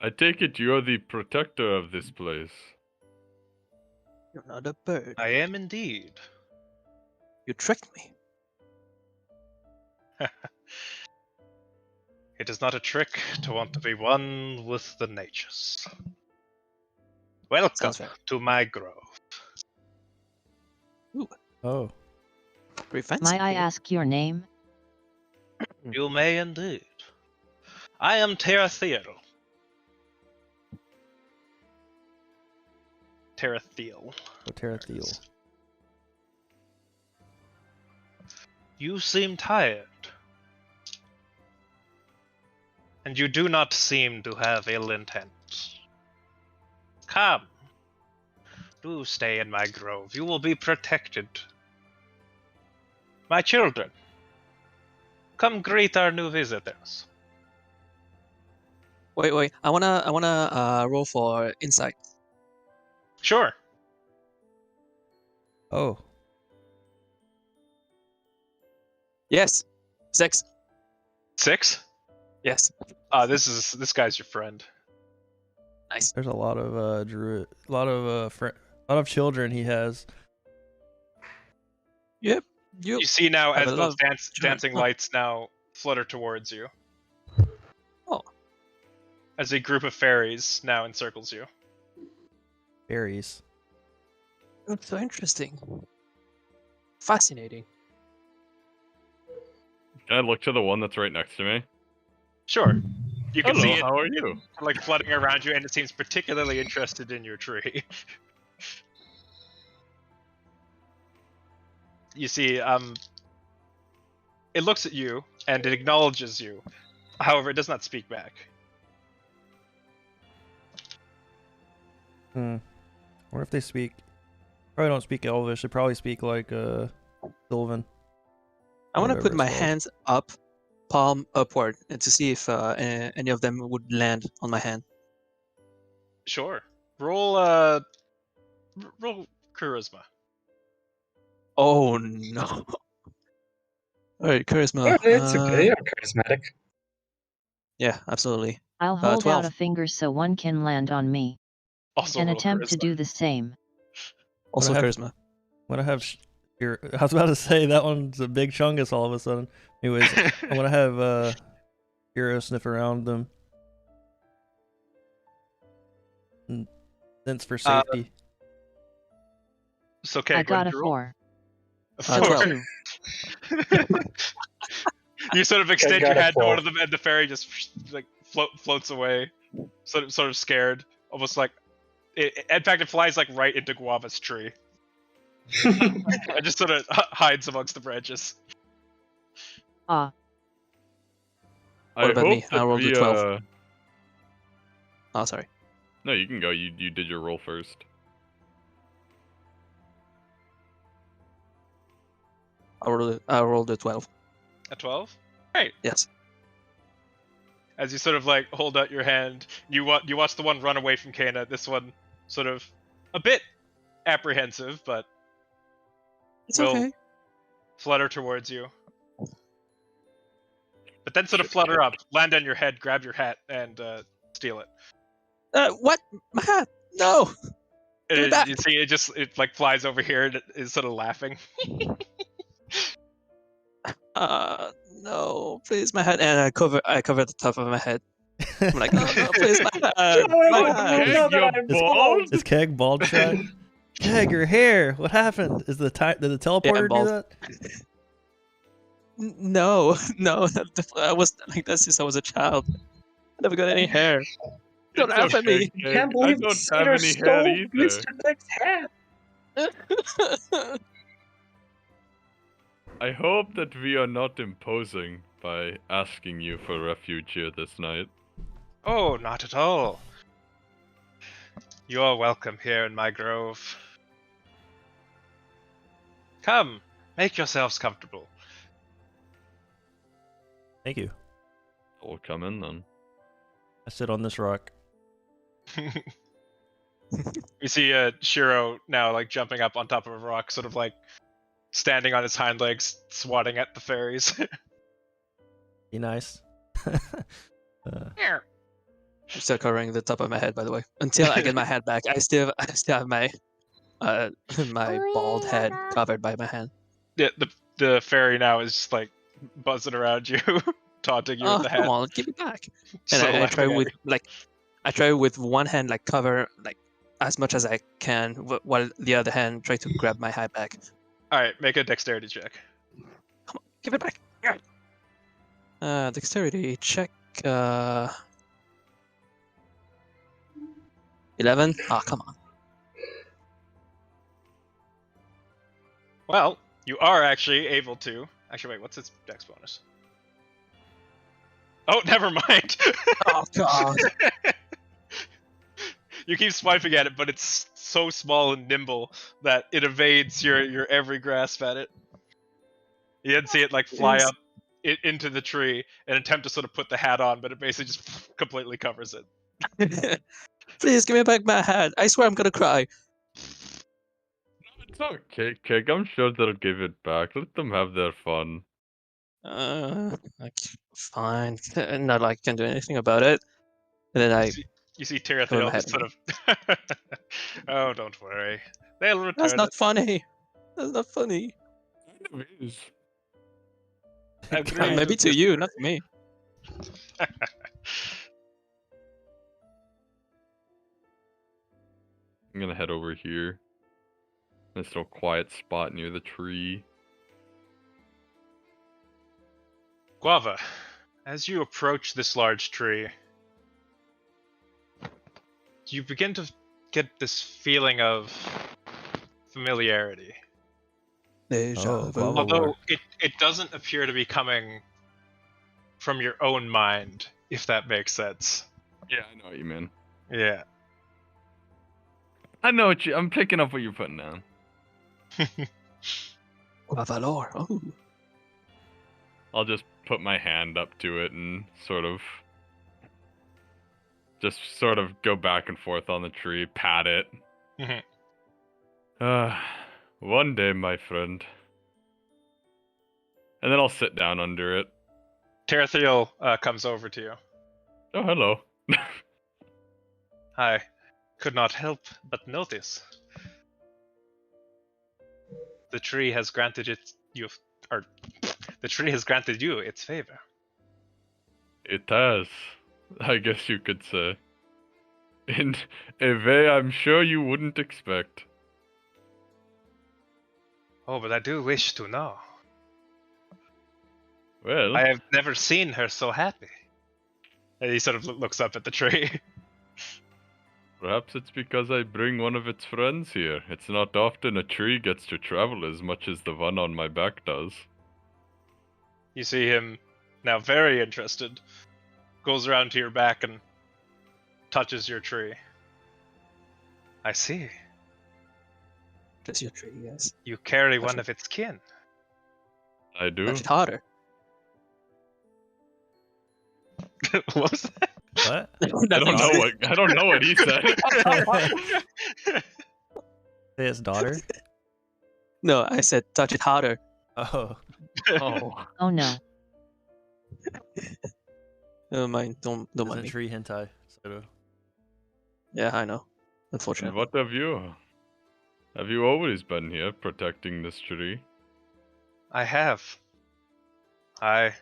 I take it you're the protector of this place. You're not a bird. I am indeed. You tricked me. It is not a trick to want to be one with the natures. Welcome Sounds fair. to my grove. Oh. Pretty fancy. May I ask your name? You may indeed. I am Terathiel. Terathiel. Oh, Terathiel. You seem tired. And you do not seem to have ill intent. Come. Do stay in my grove. You will be protected. My children, come greet our new visitors. Wait. I wanna roll for insight. Sure. Oh, Yes. 6. 6? Yes. This guy's your friend. Nice. there's a lot of druid, a lot of children he has. Yep. You see now have as a those lot of children. dancing lights now flutter towards you. Oh. As a group of fairies now encircles you. Berries. That's so interesting. Fascinating. Can I look to the one that's right next to me? Sure. You can Hello, see it how are you? like fluttering around you, and it seems particularly interested in your tree. You see, it looks at you and it acknowledges you. However, it does not speak back. I wonder if they speak. Probably don't speak Elvish. They probably speak like Sylvan. I want to Whatever put it's my called. hands up, palm upward, and to see if any of them would land on my hand. Sure. Roll roll charisma. Oh no. Alright, charisma. It's okay. You're charismatic. Yeah, absolutely. I'll hold 12. out a finger so one can land on me. Also And roll attempt to charisma. do the same. Also have- charisma. I'm gonna have. I was about to say that one's a big chungus all of a sudden. Anyways, I'm gonna have Hero sniff around them. Sense for safety. It's okay. I go ahead got a and roll. 4. A 12. 4. You sort of extend got your a hand to 4. one of them, and the fairy just like floats away, sort of scared, almost like. In fact, it flies like right into Guava's tree. It just sort of hides amongst the branches. Ah, What about me? that I rolled a we, 12. Oh, sorry. No, you can go. You did your roll first. I rolled a 12. A 12? Great. Yes. As you sort of like hold out your hand, you watch the one run away from Kana. This one sort of a bit apprehensive, but It's will okay. flutter towards you. But then sort of flutter up, land on your head, grab your hat, and steal it. What? My hat? No. It Give it is, back. you see, it like flies over here and it is sort of laughing. No, please, my hat. And I cover the top of my head. I'm like, no, please, my hat. No, My no, hat. no, Keg, you're I'm bald? Is Keg bald shot? Keg, your hair. What happened? Is did the teleporter do bald. that? No. I was like that since I was a child. I never got any hair. Don't It's laugh at okay, me. Keg. Can't I believe don't Cedar have any hair stole either. Mr. Deck's hat. I hope that we are not imposing by asking you for refuge here this night. Oh, not at all. You are welcome here in my grove. Come, make yourselves comfortable. Thank you. We'll come in then. I sit on this rock. You see Shiro now like jumping up on top of a rock, sort of like standing on his hind legs, swatting at the fairies. Be nice. I'm still covering the top of my head, by the way. Until I get my head back, I still have my my bald head covered by my hand. Yeah, the fairy now is just like buzzing around you, taunting you Oh, with the come hat. on, give it back. So And I try laughing at with you. I try with one hand like cover like as much as I can, while the other hand try to grab my hat back. All right, make a dexterity check. Give it back. Dexterity check. 11. Ah, come on. Well, you are actually able to. Actually, wait, what's its dex bonus? Oh, never mind. Oh god. You keep swiping at it, but it's so small and nimble that it evades your every grasp at it. You didn't see it like fly Yes. up into the tree and attempt to sort of put the hat on, but it basically just completely covers it. Please give me back my hat. I swear I'm gonna cry. It's okay, Keg. I'm sure they'll give it back. Let them have their fun. Like, fine. Not like I can do anything about it. And then I You see cover my Terathiel head just sort of. Oh, don't worry. They'll return That's not it. funny. That's not funny. It is. Agreed. Maybe to you, not to me. I'm gonna head over here. This little quiet spot near the tree. Guava, as you approach this large tree, you begin to get this feeling of familiarity. Deja Oh, vu. Guava Although War. it doesn't appear to be coming from your own mind, if that makes sense. Yeah, I know what you mean. Yeah. I know what you. I'm picking up what you're putting down. Valor. Oh. I'll just put my hand up to it and sort of go back and forth on the tree, pat it. Mhm. One day, my friend. And then I'll sit down under it. Terathiel comes over to you. Oh, hello. I could not help but notice. The tree has granted the tree has granted you its favor. It has, I guess you could say. In a way I'm sure you wouldn't expect. Oh, but I do wish to know. Well, I have never seen her so happy. And he sort of looks up at the tree. perhaps it's because I bring one of its friends here. It's not often a tree gets to travel as much as the one on my back does. You see him now very interested. Goes around to your back and touches your tree. I see. Just your tree, yes. You carry Touch one it. of its kin. I do. Touch it harder. What was that? What? I don't know what he said. Say his daughter? No, I said touch it harder. Oh. Oh. Oh no. Never mind. Don't It's mind a me. tree hentai. So Yeah, I know. And Unfortunately. what have you? Have you always been here protecting this tree? I have. I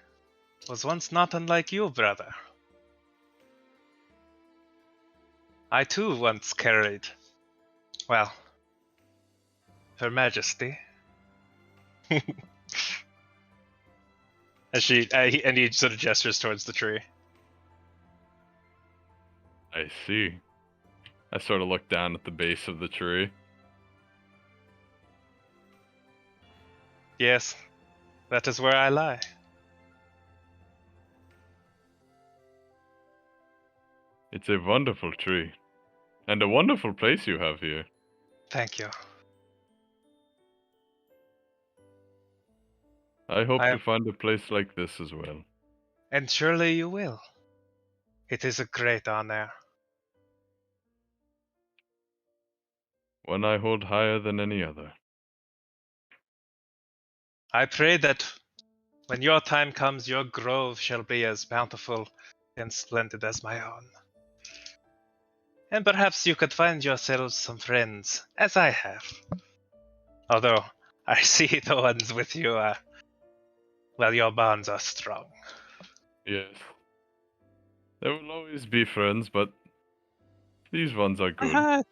was once not unlike you, brother. I too once carried, well, Her Majesty. And he sort of gestures towards the tree. I see. I sort of look down at the base of the tree. Yes, that is where I lie. It's a wonderful tree. And a wonderful place you have here. Thank you. I hope I- to find a place like this as well. And surely you will. It is a great honor. One I hold higher than any other. I pray that when your time comes, your grove shall be as bountiful and splendid as my own. And perhaps you could find yourselves some friends, as I have. Although, I see the ones with you, well, your bonds are strong. Yes. There will always be friends, but these ones are good. hat.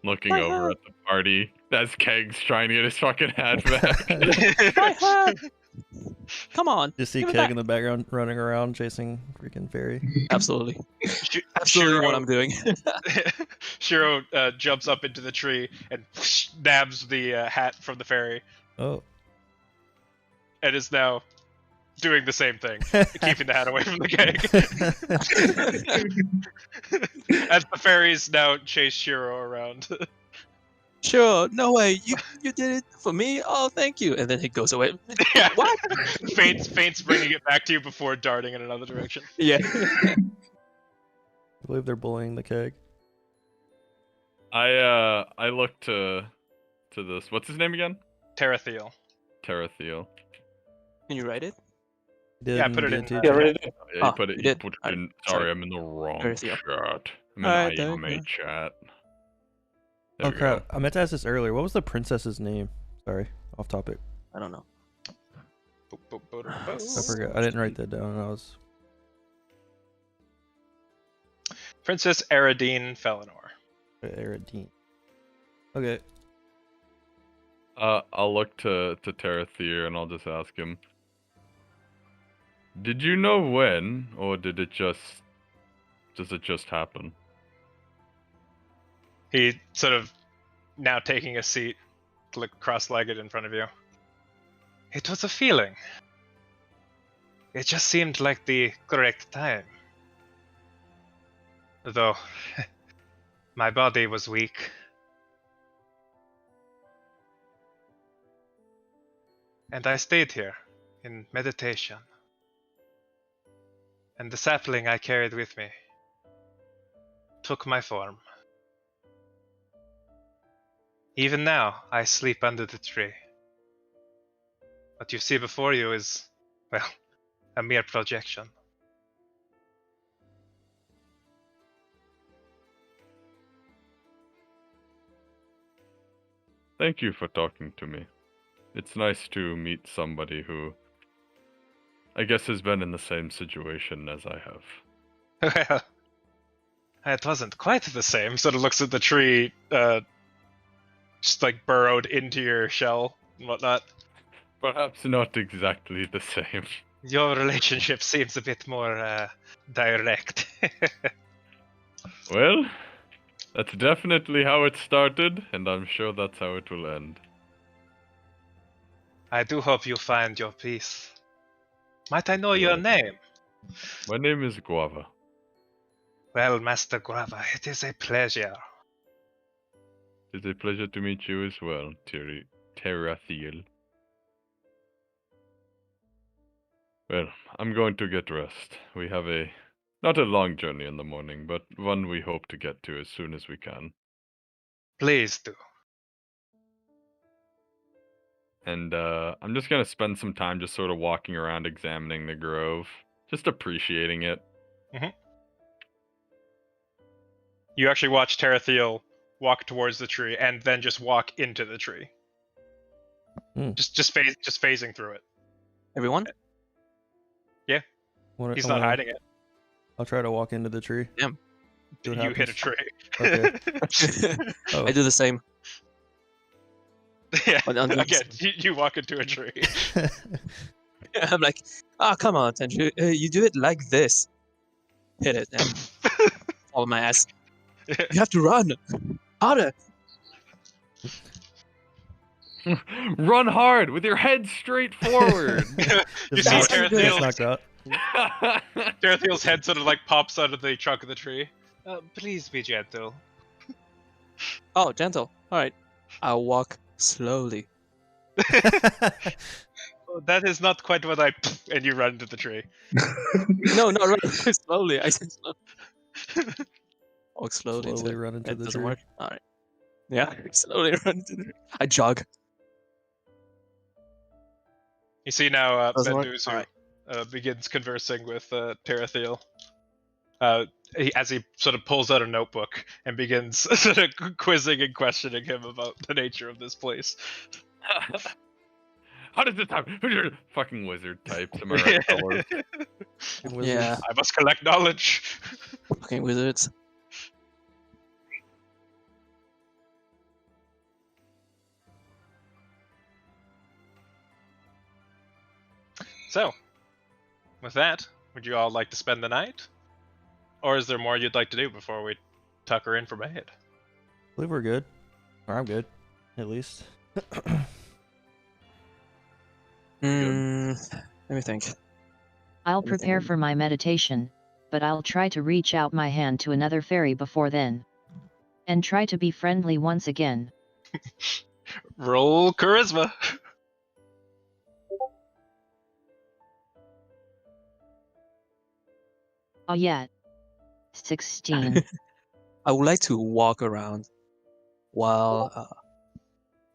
Looking My over hat. at the party, as Keg's trying to get his fucking hat back. My hat. Come on. Just see give it Keg back. in the background running around chasing freaking fairy. Absolutely. Absolutely what I'm doing. Shiro jumps up into the tree and nabs the hat from the fairy, Oh. and is now doing the same thing, keeping the hat away from the gang. As the fairies now chase Shiro around. Sure, no way. You did it for me? Oh, thank you. And then he goes away. Yeah. What? Faints bringing it back to you before darting in another direction. Yeah. I believe they're bullying the Keg. I look to this. What's his name again? Terathiel. Terathiel. Can you write it? Yeah, put it in. D&D Yeah, chat. right. Yeah, Oh, he put it. you He did? put it Alright, in. sorry. Sorry, I'm in the wrong Terathiel. chat. I'm Alright, in there you IMA go. chat. Oh There we go. crap! I meant to ask this earlier. What was the princess's name? Sorry, off topic. I don't know. I forgot. I didn't write that down. I was. Princess Aradine Felinor. Aradine. Okay. I'll look to Terathiel and I'll just ask him. Did you know when, or does it just happen? He sort of now taking a seat, cross-legged in front of you. It was a feeling. It just seemed like the correct time. Though my body was weak. And I stayed here in meditation. And the sapling I carried with me took my form. Even now, I sleep under the tree. What you see before you is, well, a mere projection. Thank you for talking to me. It's nice to meet somebody who, I guess, has been in the same situation as I have. Well, it wasn't quite the same. Sort of looks at the tree, just like burrowed into your shell and whatnot. Perhaps not exactly the same. Your relationship seems a bit more direct. Well, that's definitely how it started, and I'm sure that's how it will end. I do hope you find your peace. Might I know your name? My name is Guava. Well, Master Guava, it is a pleasure. It's a pleasure to meet you as well, Terathiel. Well, I'm going to get rest. We have not a long journey in the morning, but one we hope to get to as soon as we can. Please do. And I'm just gonna spend some time just sort of walking around, examining the grove, just appreciating it. You actually watch Terathiel walk towards the tree and then just walk into the tree. Just phasing through it. Everyone? He's not hiding it. I'll try to walk into the tree. Damn. See what You hit a happens. tree. Okay. Oh. I do the same. Yeah. But on the Again, you walk into a tree. I'm like, come on, Tenju. You do it like this. Hit it and fall on my ass. You have to run. Harder. Run hard with your head straight forward. You see Gets Terathiel's knocked out. Terathiel's head sort of like pops out of the trunk of the tree. Please be gentle. Oh, gentle. All right. I'll walk slowly. That is not quite what I. And you run into the tree. No, not run slowly. I said slowly. Walk slowly. Slowly run into It the doesn't tree. work. All right. Yeah, slowly run into the tree. I jog. You see now Doesn't work? Benduzu Alright. begins conversing with Terathiel. As he sort of pulls out a notebook and begins sort of quizzing and questioning him about the nature of this place. How does this happen? Fucking wizard types. Am I right, fellas? Yeah, I must collect knowledge. fucking wizards. So, with that, would you all like to spend the night? Or is there more you'd like to do before we tuck her in for bed? I believe we're good. Or I'm good, at least. Let me think. I'll Let me prepare think. for my meditation, but I'll try to reach out my hand to another fairy before then. And try to be friendly once again. Roll charisma. Oh yeah. 16. I would like to walk around while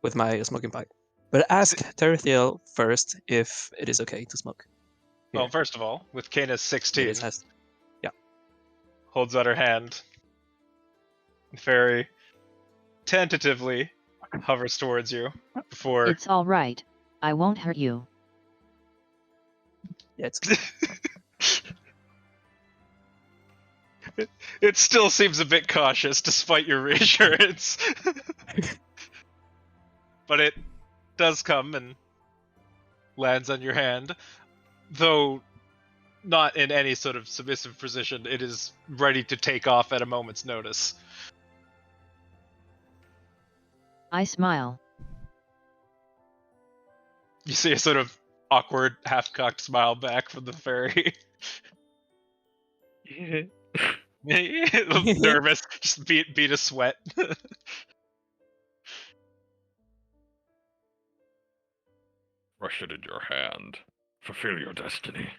with my smoking pipe, but ask Terithiel first if it is okay to smoke. Well, Here. first of all, with Kana's 16, It has. holds out her hand. The fairy tentatively hovers towards you before. It's alright. I won't hurt you. Yeah, it's It still seems a bit cautious despite your reassurance. But it does come and lands on your hand, though not in any sort of submissive position. It is ready to take off at a moment's notice. I smile. You see a sort of awkward, half-cocked smile back from the fairy. Nervous, just beat a sweat. Rush it in your hand. Fulfill your destiny.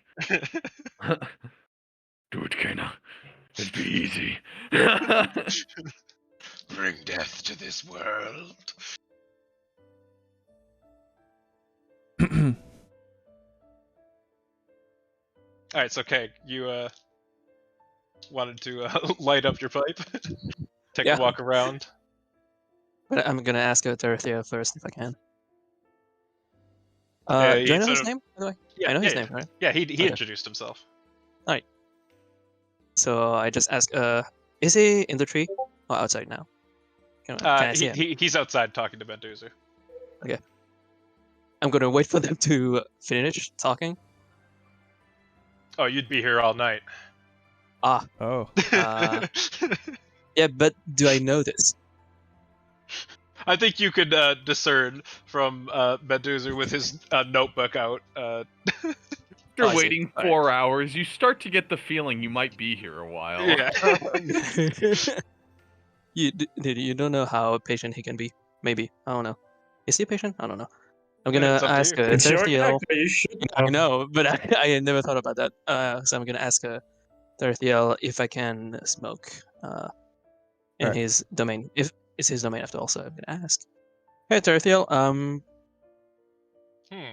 Do it, Kana. It'd be easy. Bring death to this world. Alright, so Keg, you wanted to light up your pipe? Take Yeah. a walk around. But I'm gonna ask Terithiel first if I can. Yeah, do I he know sort his of- name, by the way? Yeah, I know his yeah, name, right? Yeah, he Okay. introduced himself. So I just ask, is he in the tree or outside now? Can I see him? He's outside talking to Benduzu. I'm gonna wait for them to finish talking. Oh, you'd be here all night. Ah, Oh, yeah, but do I know this? I think you could discern from Benduzu with his notebook out. After I see. waiting Alright. 4 hours, you start to get the feeling you might be here a while. Yeah. You don't know how patient he can be. Maybe, I don't know. Is he patient? I don't know. I'm Yeah, gonna it's up to ask you. It's your Terithiel. character, you should I know. know, but I had never thought about that. So I'm gonna ask Terithiel if I can smoke in Alright. his domain. If it's his domain after all, so I'm gonna ask. Hey Terithiel,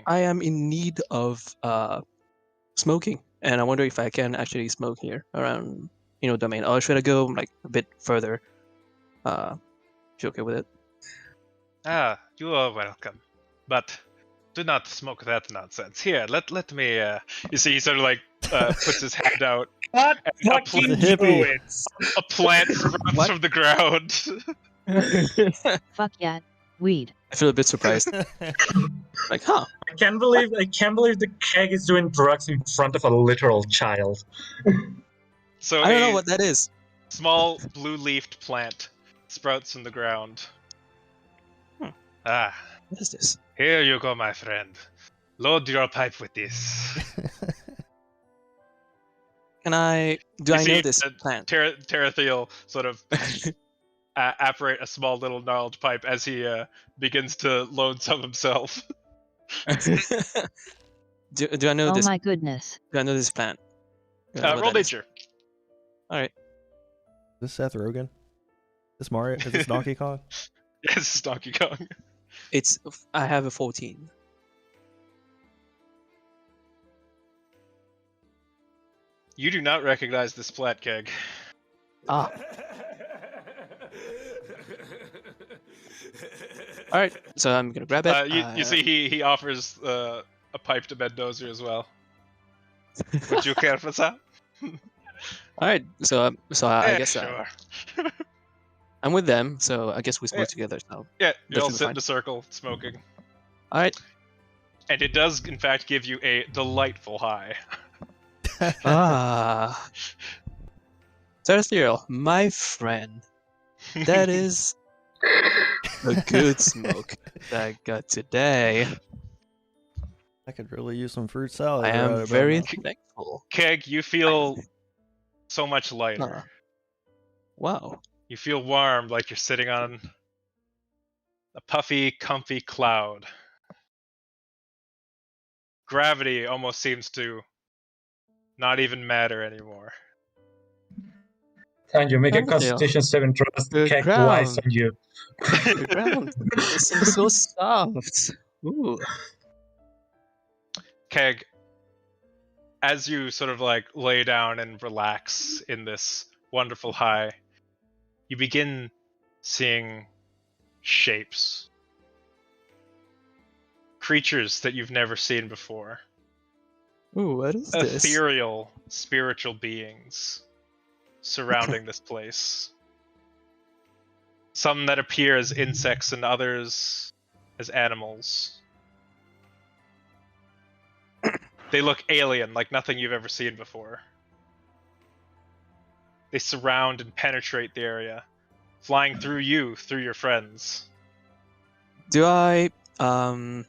I am in need of smoking, and I wonder if I can actually smoke here around domain, or should I go like a bit further? If you're okay with it. Ah, you are welcome, but do not smoke that nonsense. Here, let me. You see, he sort of like puts his hand out. What A fucking pl- hippie. druids? A plant sprouts What? from the ground. Fuck yeah. Weed. I feel a bit surprised. Like, huh? I can't believe the keg is doing drugs in front of a literal child. So I don't know a what that is. small blue-leafed plant sprouts from the ground. Ah, What is this? here you go, my friend. Load your pipe with this. Can I? Do You I know see, this plant? Terithiel sort of apparate a small little gnarled pipe as he begins to load some himself. do I know Oh this? my goodness. Do I know this plant? Do I know what Roll that is? nature. All right. is this Seth Rogen? This Mario? Is this Donkey Kong? Yes, this is Donkey Kong. I have a 14. You do not recognize this plant, Keg. Ah. All right. So I'm gonna grab it. You see, he offers a pipe to Mendoza as well. Would you care for some? All right. So I Yeah, guess sure. I'm with them. So I guess we smoke Yeah. together. So Yeah, you that all should be sit fine. in a circle, smoking. all right. And it does, in fact, give you a delightful high. Ah. Terrestrial, my friend. That is a good smoke that I got today. I could really use some fruit salad. I right am about very now. thankful. Keg, you feel so much lighter. Huh. Wow. You feel warm, like you're sitting on a puffy, comfy cloud. Gravity almost seems to not even matter anymore. And you make a Terrestrial. Constitution 7 trust The check ground. wise on you. The ground seems so soft. Ooh. Keg, as you sort of like lay down and relax in this wonderful high, you begin seeing shapes. Creatures that you've never seen before. Ooh, what is this? Ethereal, spiritual beings surrounding this place. Some that appear as insects and others as animals. They look alien, like nothing you've ever seen before. They surround and penetrate the area, flying through you, through your friends. Do I I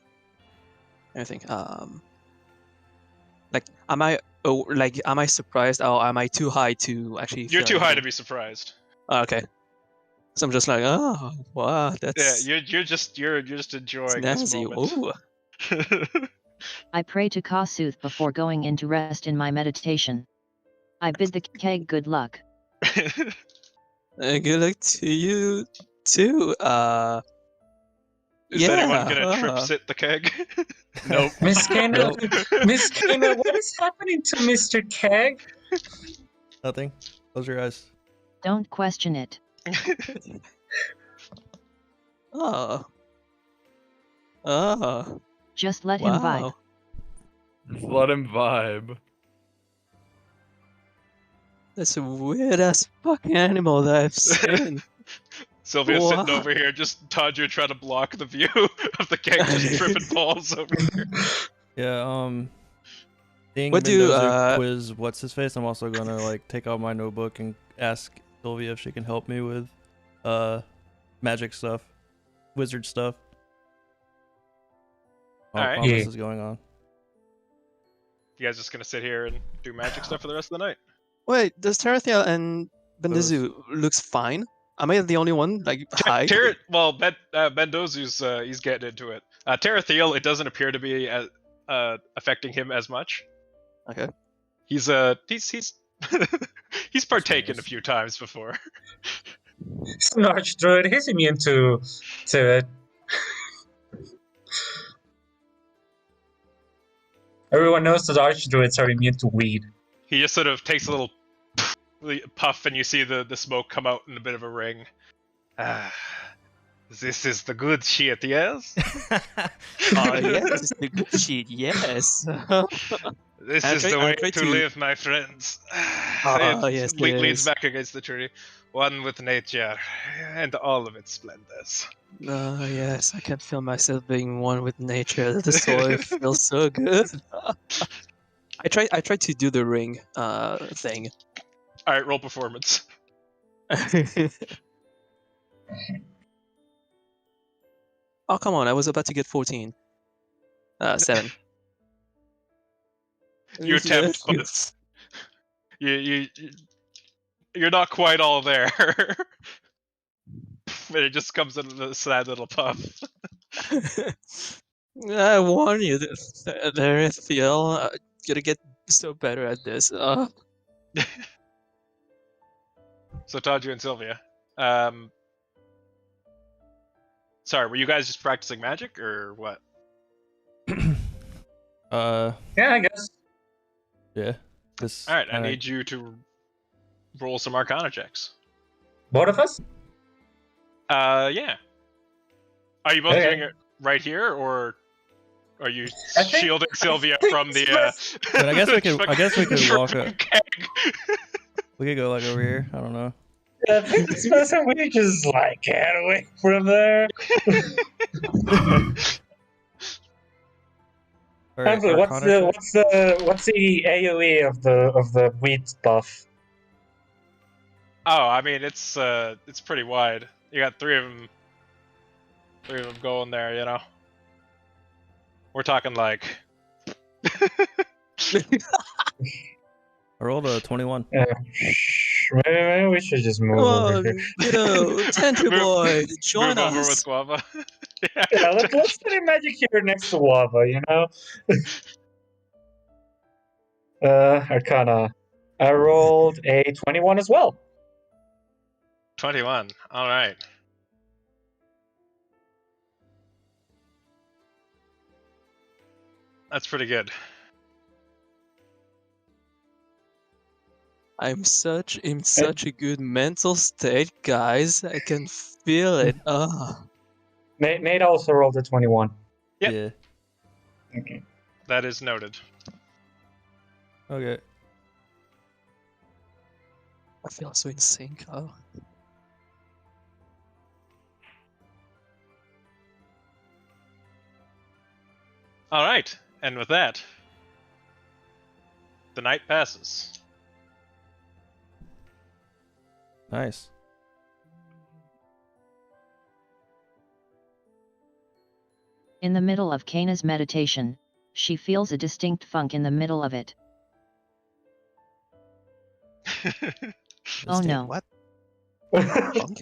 think like am I am I surprised or am I too high to actually You're feel too high to anything? be surprised. Oh, okay. So I'm just like, oh wow, Yeah, that's you're just enjoying this snazzy. moment. Ooh. I pray to Kasuth before going into rest in my meditation. I bid the keg good luck. Good luck to you too. Is Yeah, anyone gonna trip sit the keg? Nope. Miss Kana, Nope. Miss Kana, what is happening to Mr. Keg? Nothing. Close your eyes. Don't question it. Oh. Oh. Just let him vibe. Wow. Just let him vibe. That's a weird ass fucking animal that I've seen. Sylvia's sitting Wow. over here, just Tadra trying to block the view of the keg, just tripping balls over here. Yeah, seeing What do, Mendoza quiz what's his face, I'm also gonna like take out my notebook and ask Sylvia if she can help me with magic stuff, wizard stuff. While Alright. all this Yeah. is going on. You guys just gonna sit here and do magic stuff for the rest of the night? Wait, does Tarathiel and Bendizu looks fine? Am I the only one like high? Mendoza's he's getting into it. Tarathiel, it doesn't appear to be as, affecting him as much. Okay. He's he's partaken a few times before. He's an archdruid. He's immune to it. Everyone knows that archdruids are immune to weed. He just sort of takes a little puff, and you see the smoke come out in a bit of a ring. This is the good shit, yes? Oh yes, it's the good shit. Yes. This I'll is try- the I'll way try to to- live, my friends. Yes, it leads is. back against the tree. One with nature and all of its splendors. Yes, I can feel myself being one with nature. The soil feels so good. I tried to do the ring thing. Alright, roll performance. Oh come on! I was about to get 14. 7. You attempt, but you're not quite all there. But it just comes in a sad little puff. I warn you, there, Theo. Gonna get so better at this. So Tadra and Sylvia. Sorry, were you guys just practicing magic or what? Yeah, I guess. Yeah. This. Alright, I kinda- need you to roll some arcana checks. Both of us? Yeah. Are you both Okay. doing it right here, or are you I think- shielding Sylvia I think from the But I guess we could. I guess we could from walk the up. keg? We could go like over here. I don't know. I think it's best that we just like get away from there. All right, Hamza, what's Arcana check. what's the AOE of the weed buff? Oh, I mean it's pretty wide. You got three of them going there. You know, we're talking like. I rolled a 21. Maybe we should just move Come over on, here. kiddo, Tentry Move- boy, join Move over us. with Guava. Yeah, let's study magic here next to Wava, you know? Arcana. I rolled a 21 as well. 21. All right. That's pretty good. I'm in such a good mental state, guys. I can feel it. Nate also rolled a 21. Yep. Yeah. Okay. That is noted. Okay. I feel so in sync. Oh. All right. And with that, the night passes. Nice. In the middle of Kana's meditation, she feels a distinct funk in the middle of it. Oh no. What?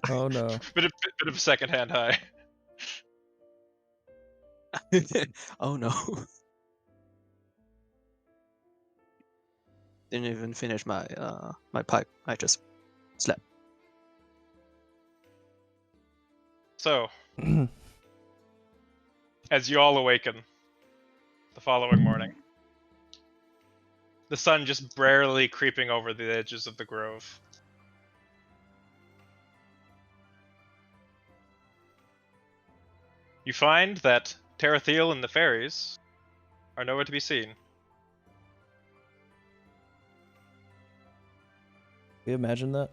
Oh no. bit of a second-hand high. Oh no. Didn't even finish my my pipe. I just slept. So, as you all awaken the following morning, the sun just barely creeping over the edges of the grove. You find that Tarathiel and the fairies are nowhere to be seen. Can you imagine that?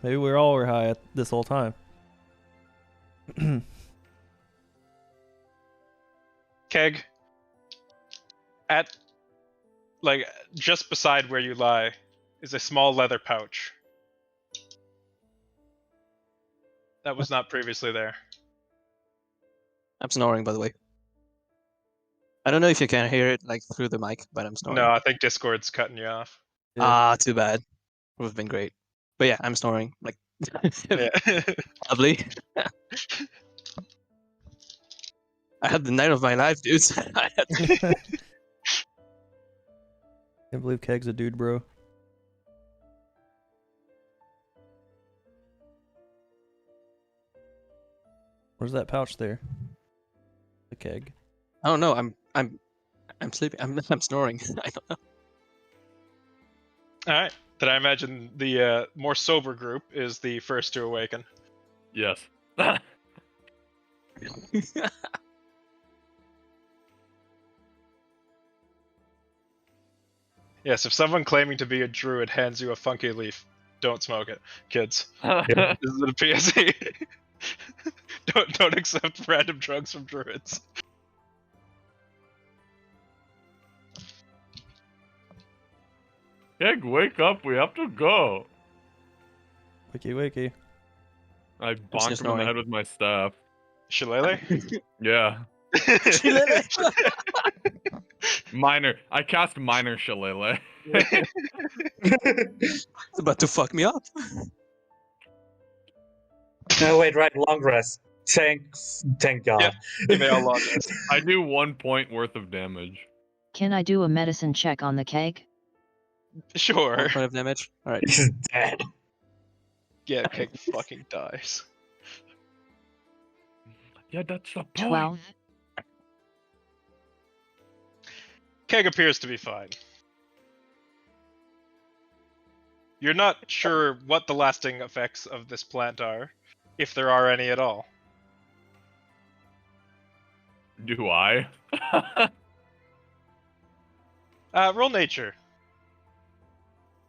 Maybe we all were high this whole time. Keg, at, like, just beside where you lie is a small leather pouch. That was not previously there. I'm snoring, by the way. I don't know if you can hear it like through the mic, but I'm snoring. No, I think Discord's cutting you off. Yeah. Ah, too bad. Would have been great. But yeah, I'm snoring. Like, Yeah. lovely. I had the night of my life, dudes. I had Can't believe Keg's a dude, bro. Where's that pouch there? The keg. I don't know. I'm sleeping. I'm snoring. I don't know. All right. Then I imagine the more sober group is the first to awaken. Yes. Yes, if someone claiming to be a druid hands you a funky leaf, don't smoke it, kids. This is a PSA. Don't accept random drugs from druids. Egg, wake up, we have to go. Wakey wakey. I bonked just him in the snoring. head with my staff. Shillelagh? Yeah. Minor. I cast minor shillelagh. It's about to fuck me up. No, wait, right, long rest. Thank God. Yep. You may all log this. I do 1 point worth of damage. Can I do a medicine check on the keg? Sure. 1 point of damage. All right. He's dead. Yeah, Keg fucking dies. Yeah, that's the point. 12. Keg appears to be fine. You're not sure what the lasting effects of this plant are, if there are any at all. Do I? Roll nature.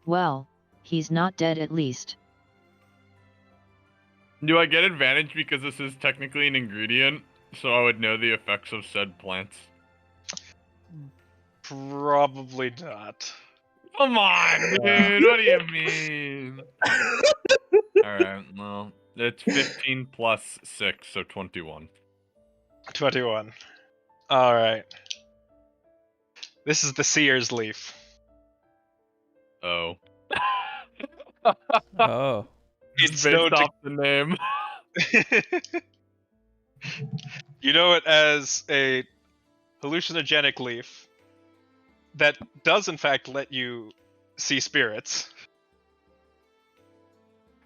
Well, he's not dead at least. Do I get advantage because this is technically an ingredient, so I would know the effects of said plants? Probably not. Come on, dude. What do you mean? Alright, well, it's 15 plus 6, so 21. 21. Alright. This is the Seer's Leaf. Oh. Oh. It's Based known to- off the name. You know it as a hallucinogenic leaf that does in fact let you see spirits.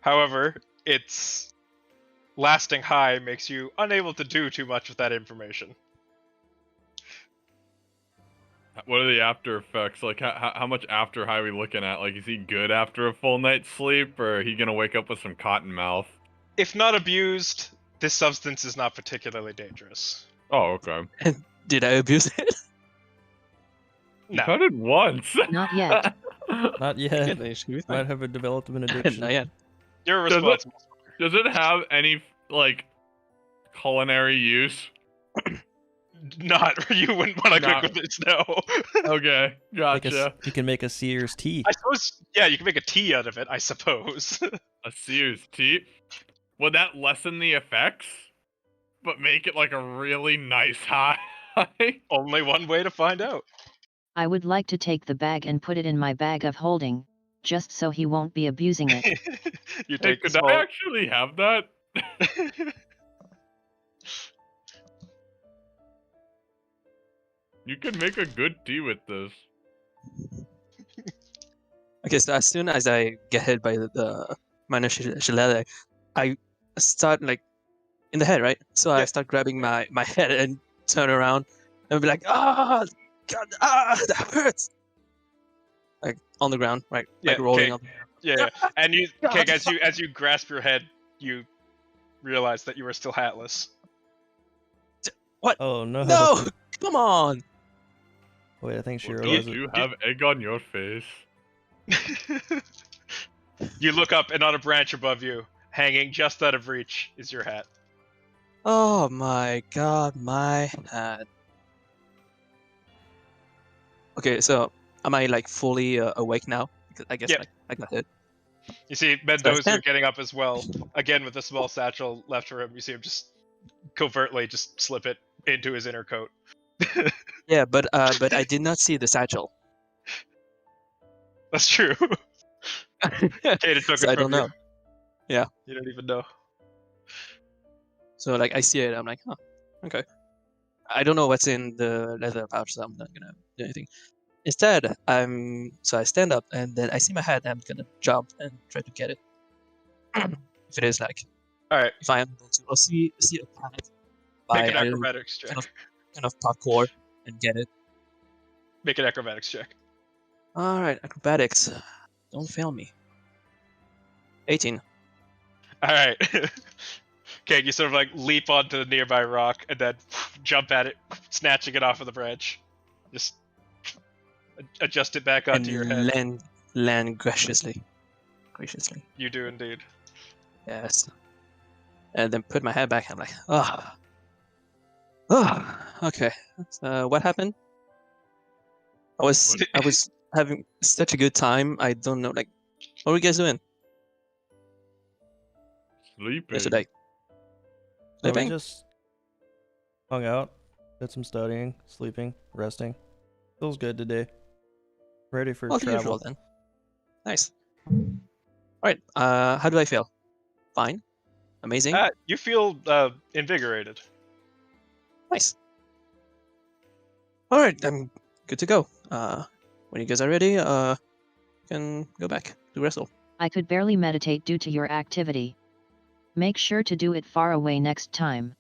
However, its lasting high makes you unable to do too much with that information. What are the after effects? Like, how much after high are we looking at? Like, is he good after a full night's sleep, or are he gonna wake up with some cotton mouth? If not abused, this substance is not particularly dangerous. Oh, okay. Did I abuse it? You No. cut it once. Not yet. Not yet. It should be Might fine. have developed an addiction. Not yet. You're Does it- responsible. Does it have any, like, culinary use? Not, you wouldn't want to Not- cook with it, no. Okay, Like gotcha. you can make a seer's tea. I suppose, yeah, you can make a tea out of it, I suppose. A Sears tea. Would that lessen the effects? But make it like a really nice high? Only one way to find out. I would like to take the bag and put it in my bag of holding, just so he won't be abusing it. You Hey, take the could I actually have that? You could make a good tea with this. Okay, so as soon as I get hit by the minor shillelagh, I start like in the head, right? So I Yeah. start grabbing my head and turn around and be like, ah, God, that hurts. Like on the ground, right? Like Yeah, rolling okay. up. Yeah, and you, okay, God. as you grasp your head, you realize that you are still hatless. Oh no. No, come on. Wait, I think Well, Shiro don't has it. you have egg on your face? You look up, and on a branch above you, hanging just out of reach, is your hat. Oh my God, my hat. Okay, so am I like fully awake now? Because I guess Yep. like I got hit. You see Mendoza stand- getting up as well, again with a small satchel left for him. You see him just covertly just slip it into his inner coat. Yeah, but I did not see the satchel. That's true. Kata took So it I from don't know. you. Yeah. You don't even know. So like I see it, I'm like, huh, okay. I don't know what's in the leather pouch, so I'm not gonna do anything. Instead, so I stand up and then I see my hat. I'm gonna jump and try to get it. If it is like, All right, if I am able to, I'll see a planet make by an I don't know, acrobatics check. kind of parkour and get it. Make an acrobatics check. All right, acrobatics, don't fail me. 18. All right. Okay, you sort of like leap onto the nearby rock and then jump at it, snatching it off of the branch. Just adjust it back onto your head. Land graciously. You do indeed. Yes. And then put my head back. I'm like, okay. So what happened? I was having such a good time. I don't know, like, what were you guys doing Sleeping. yesterday? So we Sleeping? just hung out, did some studying, sleeping, resting. Feels good today. Ready for Well, the usual travel. then. Nice. All right. How do I feel? Fine. Amazing. You feel invigorated. Nice. All right. I'm good to go. When you guys are ready, you can go back to wrestle. I could barely meditate due to your activity. Make sure to do it far away next time.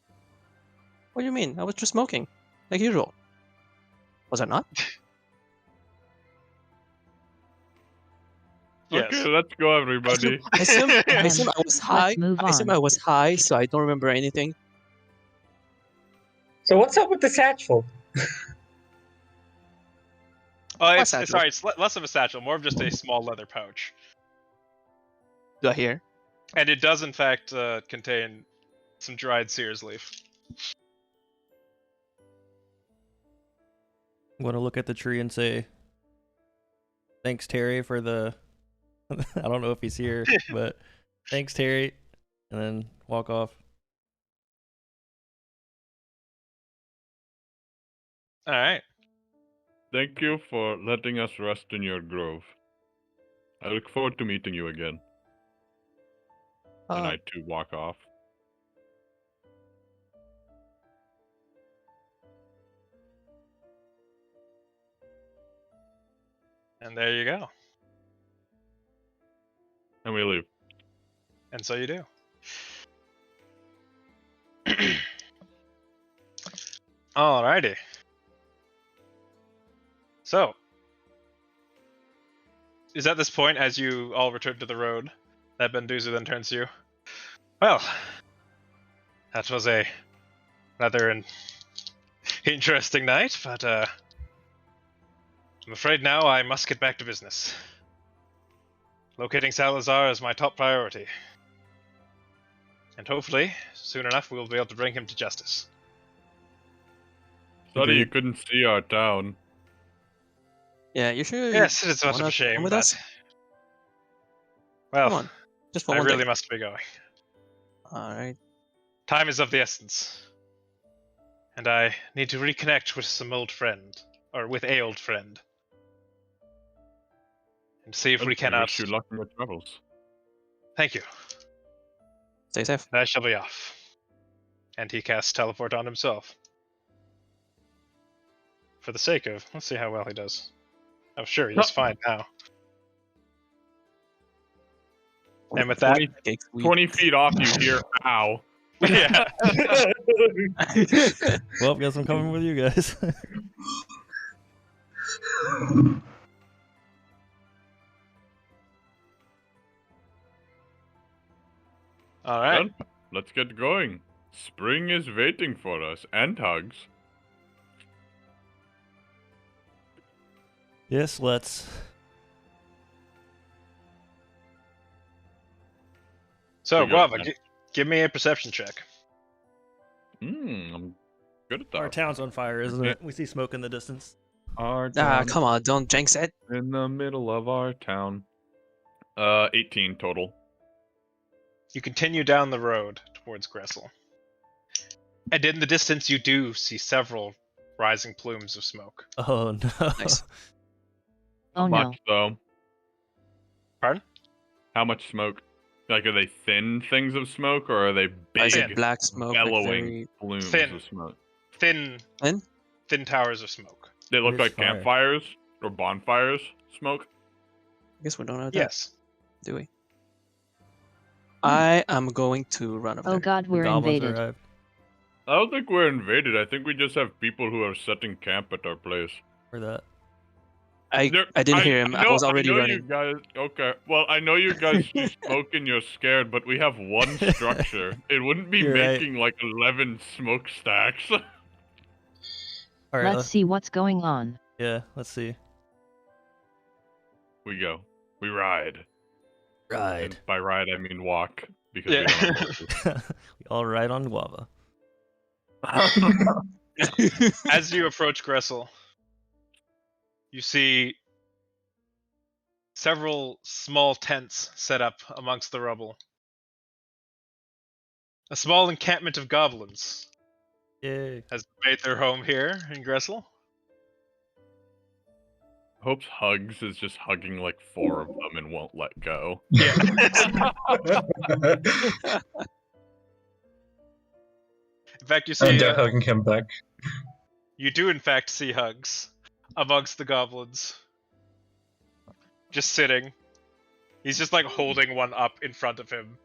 What do you mean? I was just smoking, like usual. Was I not? Yes. Okay, let's go, everybody. I assume I was high. Let's move I assume on. I was high, so I don't remember anything. So what's up with the satchel? It's satchel? sorry, it's less of a satchel, more of just a small leather pouch. Do I hear? And it does, in fact, contain some dried seer's leaf. I'm gonna look at the tree and say, "Thanks, Terry, for the." I don't know if he's here, but thanks, Terry, and then walk off. All right. Thank you for letting us rest in your grove. I look forward to meeting you again. And I too walk off. And there you go. And we leave. And so you do. Alrighty. So, is at this point, as you all return to the road, that Benduzu then turns to you. Well, that was a rather interesting night, but I'm afraid now I must get back to business. Locating Salazar is my top priority. And hopefully, soon enough, we will be able to bring him to justice. Sorry you couldn't see our town. Yeah, you sure? Yes, it's much of a wanna shame, come with but... us? Well, Come on, just for I one really day. must be going. All right. Time is of the essence. And I need to reconnect with some old friend. Or with a old friend. And see if we I cannot... wish you luck in your travels. Thank you. Stay safe. And I shall be off. And he casts teleport on himself. For the sake of... Let's see how well he does. Oh, sure, he's fine now. And with that... 20 feet off you hear, ow. Yeah. Well, guess I'm coming with you guys. Alright. Well, let's get going. Spring is waiting for us, and hugs. Yes, let's. So, We got Guava, that. give me a perception check. I'm good at that. Our town's on fire, isn't it? We see smoke in the distance. Our Ah, town come on, don't jinx it. in the middle of our town. 18 total. You continue down the road towards Gressel. And in the distance, you do see several rising plumes of smoke. Oh no! Nice. Oh Much no. though. Pardon? How much smoke? Like, are they thin things of smoke, or are they I said big, black smoke, like bellowing very plumes Thin. of smoke? Thin towers of smoke. They look Where's like fire? campfires or bonfires smoke. I guess we don't know that, Yes. do we? I am going to run over Oh there. god, The we're goblins invaded. arrived. I don't think we're invaded. I think we just have people who are setting camp at our place. For that. I didn't hear him. I was already I know running. you guys. Okay. Well, I know you guys see smoke and you're scared, but we have one structure. It wouldn't be You're right. making like 11 smokestacks. All right. Let's see what's going on. Yeah, let's see. We go. We ride. Ride. And by ride, I mean walk because Yeah. we don't have horses. We all ride on guava. As you approach Gressel, you see several small tents set up amongst the rubble. A small encampment of goblins Yay. has made their home here in Gressel. Hope's hugs is just hugging like 4 of them and won't let go. Yeah. In fact, you see, And they're hugging him back. you do in fact see Hugs amongst the goblins. Just sitting. He's just like holding one up in front of him.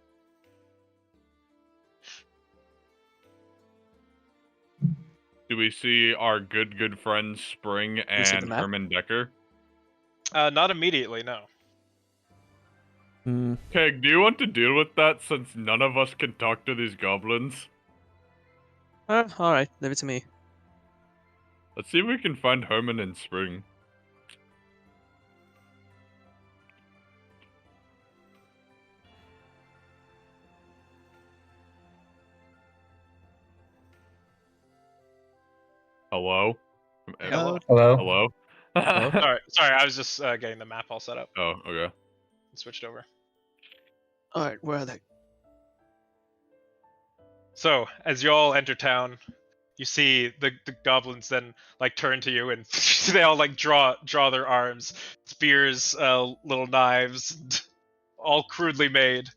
Do we see our good friends Spring We see the and map? Herman Decker? Not immediately, no. Hmm. Keg, do you want to deal with that since none of us can talk to these goblins? Alright, leave it to me. Let's see if we can find Herman and Spring. Hello? Hello. Hello. Hello? Hello? Sorry, I was just getting the map all set up. Oh, okay. Switched over. All right, where are they? So, as you all enter town, you see the goblins then like turn to you and they all like draw their arms, spears, little knives, all crudely made.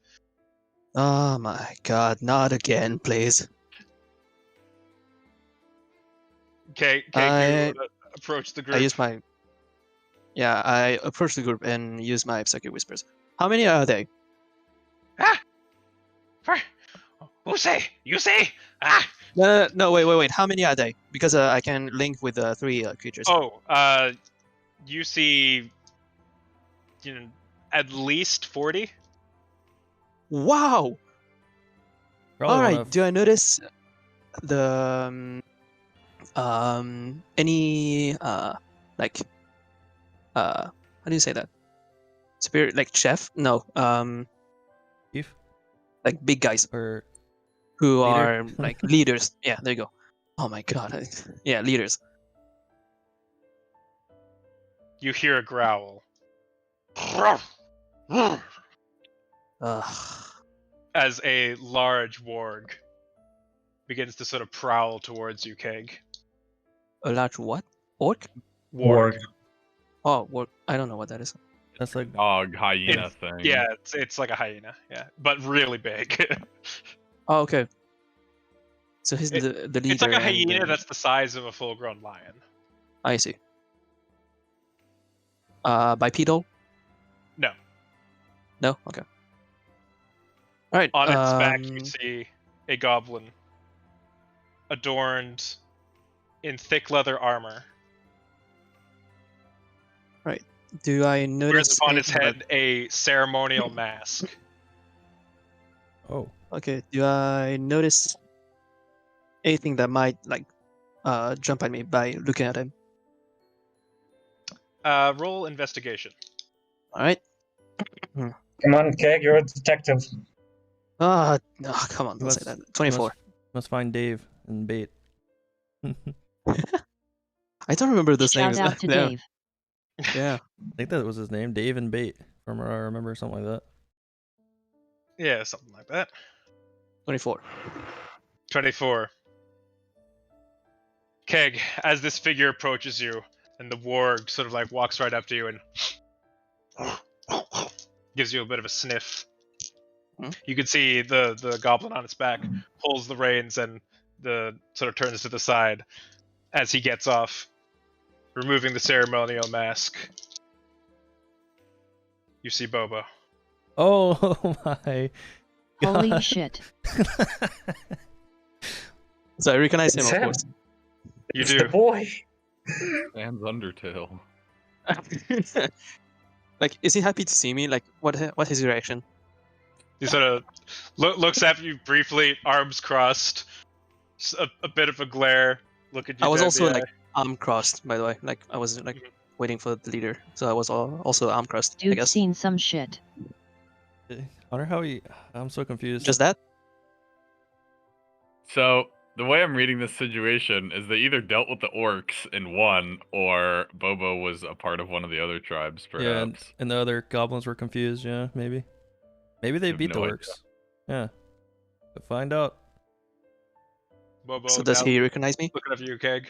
Oh my god, not again, please. Okay, I- you approach the I group. use my. Yeah, I approach the group and use my psychic whispers. How many are they? Who say? You say? Ah! No, wait. How many are they? Because I can link with three creatures. Oh, you see, at least 40. Wow! Probably All one right. of Do I notice the any like how do you say that? Spirit like chef? No, Chief like big guys or who leader? are like leaders. Yeah, there you go. Oh my god. Yeah, leaders. You hear a growl. As a large warg begins to sort of prowl towards you, Keg. A large what? Orc? Warg. Oh, orc. I don't know what that is. That's like Dog hyena thing. Yeah, it's like a hyena, yeah, but really big. Oh, okay. So he's the leader. It's like a and, hyena that's the size of a full-grown lion. I see. Bipedal? No. No. Okay. All right. On its back, you see a goblin adorned in thick leather armor. Do I Wears notice upon his anything head a ceremonial mask. oh. Okay. Do I notice anything that might like jump at me by looking at him? Roll investigation. All right. Come on, Keg, you're a detective. No, come on, You don't must- say that. you 24. Must find Dave and bait. I don't remember those Shout names. out to No. Dave. Yeah. I think that was his name, Dave and Bait. From what I remember, something like that. Yeah, something like that. 24. 24. Keg, as this figure approaches you, and the warg sort of like walks right up to you and gives you a bit of a sniff. Hmm? You can see the goblin on its back pulls the reins and the sort of turns to the side as he gets off, removing the ceremonial mask. You see Bobo. Oh my Holy God. shit. So I recognize him, It's of him. course. You It's do. the boy. And Undertale. Like, is he happy to see me? Like, what his reaction? He sort of looks at you briefly, arms crossed, just a bit of a glare. Look at you. I was dead in also the like eye. arm crossed, by the way. Like I was like waiting for the leader, so I was also arm crossed. I Dude guess. seen some shit. I wonder how he. I'm so confused. Just that? So, the way I'm reading this situation is they either dealt with the orcs and won, or Bobo was a part of one of the other tribes, Yeah, perhaps. and the other goblins were confused. Yeah, maybe. Maybe they have beat the no idea. orcs. Yeah. But find out. Bobo. So does down, he recognize me? looking at you, Keg?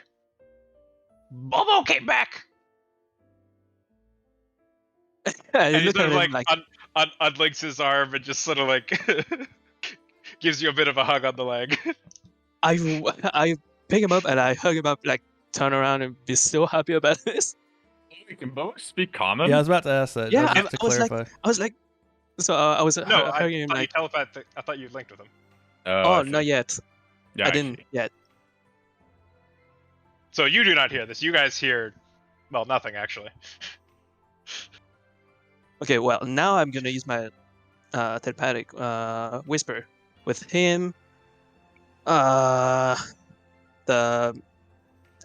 Bobo came back. I And he look sort at of him like like unlinks his arm and just sort of like gives you a bit of a hug on the leg. I pick him up and I hug him up, like turn around and be so happy about this. Can Bobo speak common? Yeah, I was about to ask that. Yeah, just to I was like- clarify. I was like, so I was No, hugging him thought you like, telepathed. I thought you linked with him. oh, I see. not yet. Yeah, I didn't see. yet. So you do not hear this. You guys hear, well, nothing actually. Okay, well now I'm gonna use my telepathic whisper with him. The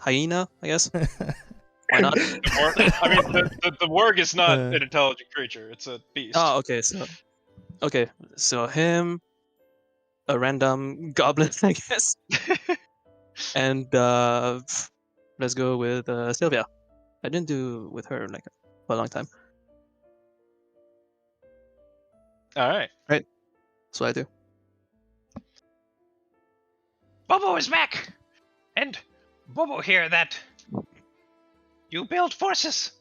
hyena, I guess. Why not? I mean, the warg is not an intelligent creature. It's a beast. Oh, okay, so him, a random goblin, I guess, and let's go with Sylvia. I didn't do with her like for a long time. All right. That's what I do. Bobo is back, and Bobo hear that you build forces.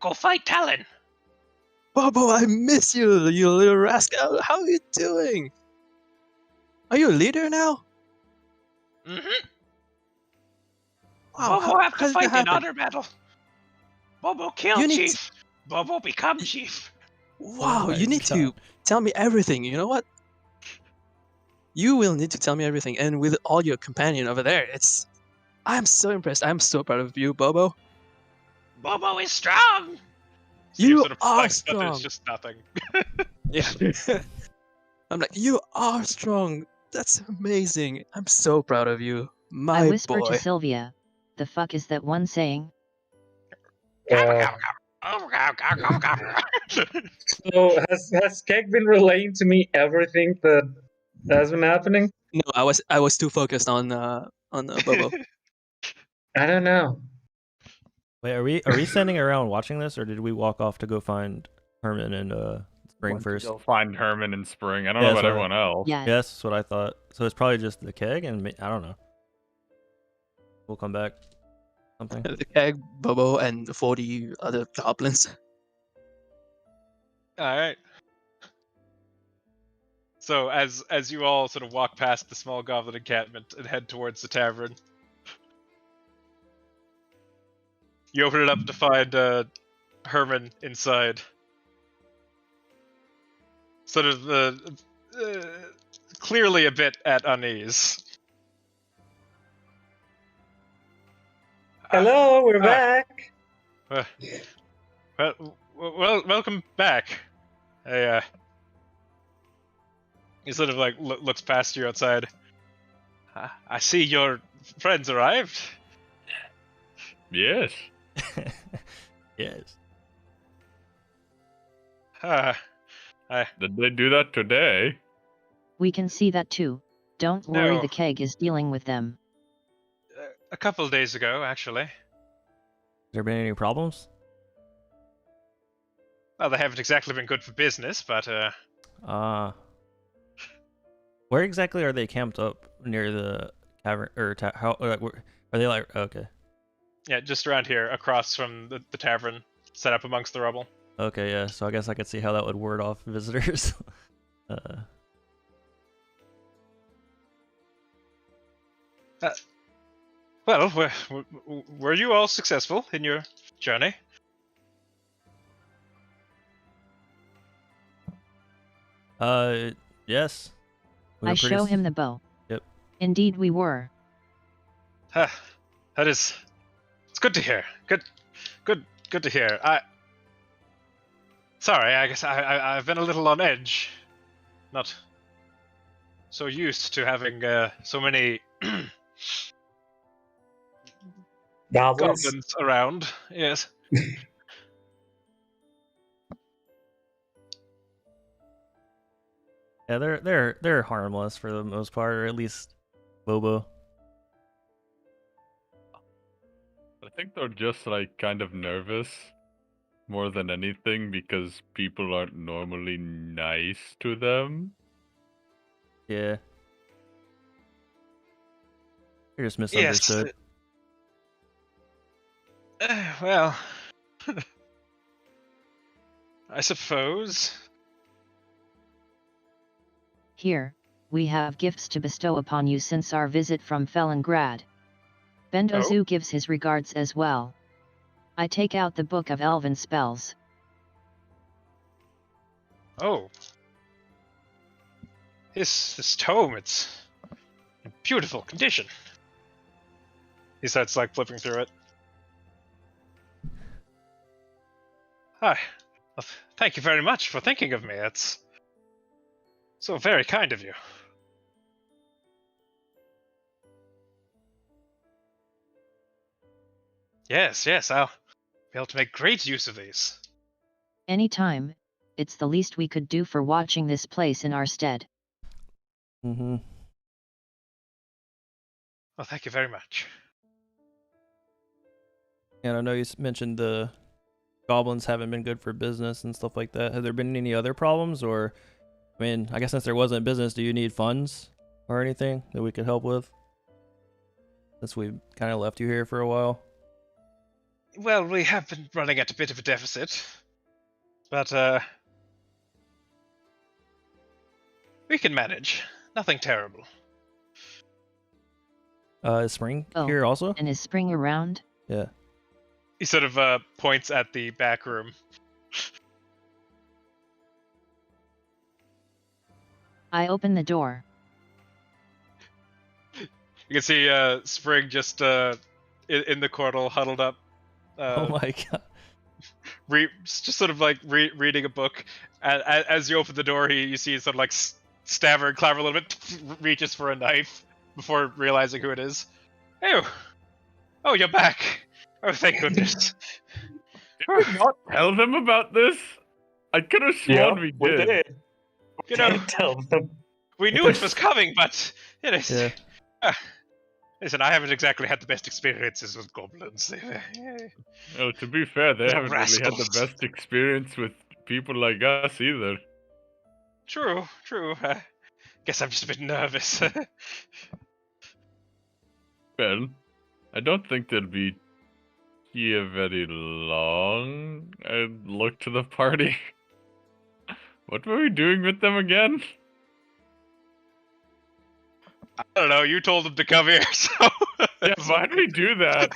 Go fight Talon. Bobo, I miss you, you little rascal. How are you doing? Are you a leader now? Mm-hmm. Wow, Bobo have how to did that fight in happen? honor battle. Bobo kill You need chief. Bobo become chief. Wow, Oh you my need to God. tell me everything. You know what? You will need to tell me everything. And with all your companion over there, I'm so impressed. I'm so proud of you, Bobo. Bobo is strong. You Steve sort of are flex, but there's strong. just nothing. Yeah. I'm like, you are strong. That's amazing. I'm so proud of you, my I whisper boy. to Sylvia, the fuck is that one saying? So has Keg been relaying to me everything that has been happening? No, I was too focused on Bobo. I don't know. Wait, are we standing around watching this, or did we walk off to go find Herman and Spring Want to first? go find Herman in spring. I don't Yeah, know that's about what everyone else. Yeah. Yes, that's what I thought. So it's probably just the keg, and I don't know. We'll come back. Something. The Keg, Bobo, and 40 other goblins. All right. So as you all sort of walk past the small goblin encampment and head towards the tavern, you open it up to find Herman inside. Sort of clearly a bit at unease. Hello, we're back. Well, welcome back. He sort of like looks past you outside. I see your friends arrived. Yes. Yes. Did they do that today? We can see that too. Don't worry, No. the keg is dealing with them. A couple days ago, actually. Has there been any problems? Well, they haven't exactly been good for business, but Where exactly are they camped up near the cavern or how? Are they like okay? yeah, just around here, across from the tavern, set up amongst the rubble. Okay, yeah. So I guess I could see how that would ward off visitors. Well, were you all successful in your journey? Yes. We I were pretty show him the bow. Yep. Indeed we were. That is, it's good to hear. Good to hear. Sorry, I guess I've been a little on edge. Not so used to having so many Goblins. goblins around. Yes. Yeah, they're harmless for the most part, or at least Bobo. I think they're just like kind of nervous more than anything because people aren't normally nice to them. Yeah. They're just Yes. misunderstood. Well, I suppose. Here, we have gifts to bestow upon you since our visit from Felingrad. Bendozu gives his regards as well. I take out the book of elven spells. Oh. This tome, it's in beautiful condition. He starts like flipping through it. Hi. Well, thank you very much for thinking of me. That's so very kind of you. Yes, I'll be able to make great use of these. Anytime, it's the least we could do for watching this place in our stead. Mm-hmm. Well, thank you very much. And I know you mentioned the goblins haven't been good for business and stuff like that. Have there been any other problems, or, I mean, I guess since there wasn't business, do you need funds or anything that we could help with? Since we kind of left you here for a while. Well, we have been running at a bit of a deficit, but we can manage. Nothing terrible. Is Spring Oh, here also? And is Spring around? Yeah. He sort of points at the back room. I open the door. You can see Spring just in the corridor, huddled up. Oh my god. Just sort of like reading a book. As you open the door, you see sort of like stammer and claver a little bit, reaches for a knife before realizing who it is. Oh, you're back. Oh, thank goodness. Did we not tell them about this? I could have sworn we did. You know, Tell them. we knew it was coming, but you know, Yeah. listen, I haven't exactly had the best experiences with goblins. Oh, to be fair, they They're haven't really had the rascals. best experience with people like us either. True. Guess I'm just a bit nervous. Well, I don't think they'll be here very long. I look to the party. What were we doing with them again? I don't know. You told them to come here, so Yeah, why'd we do that?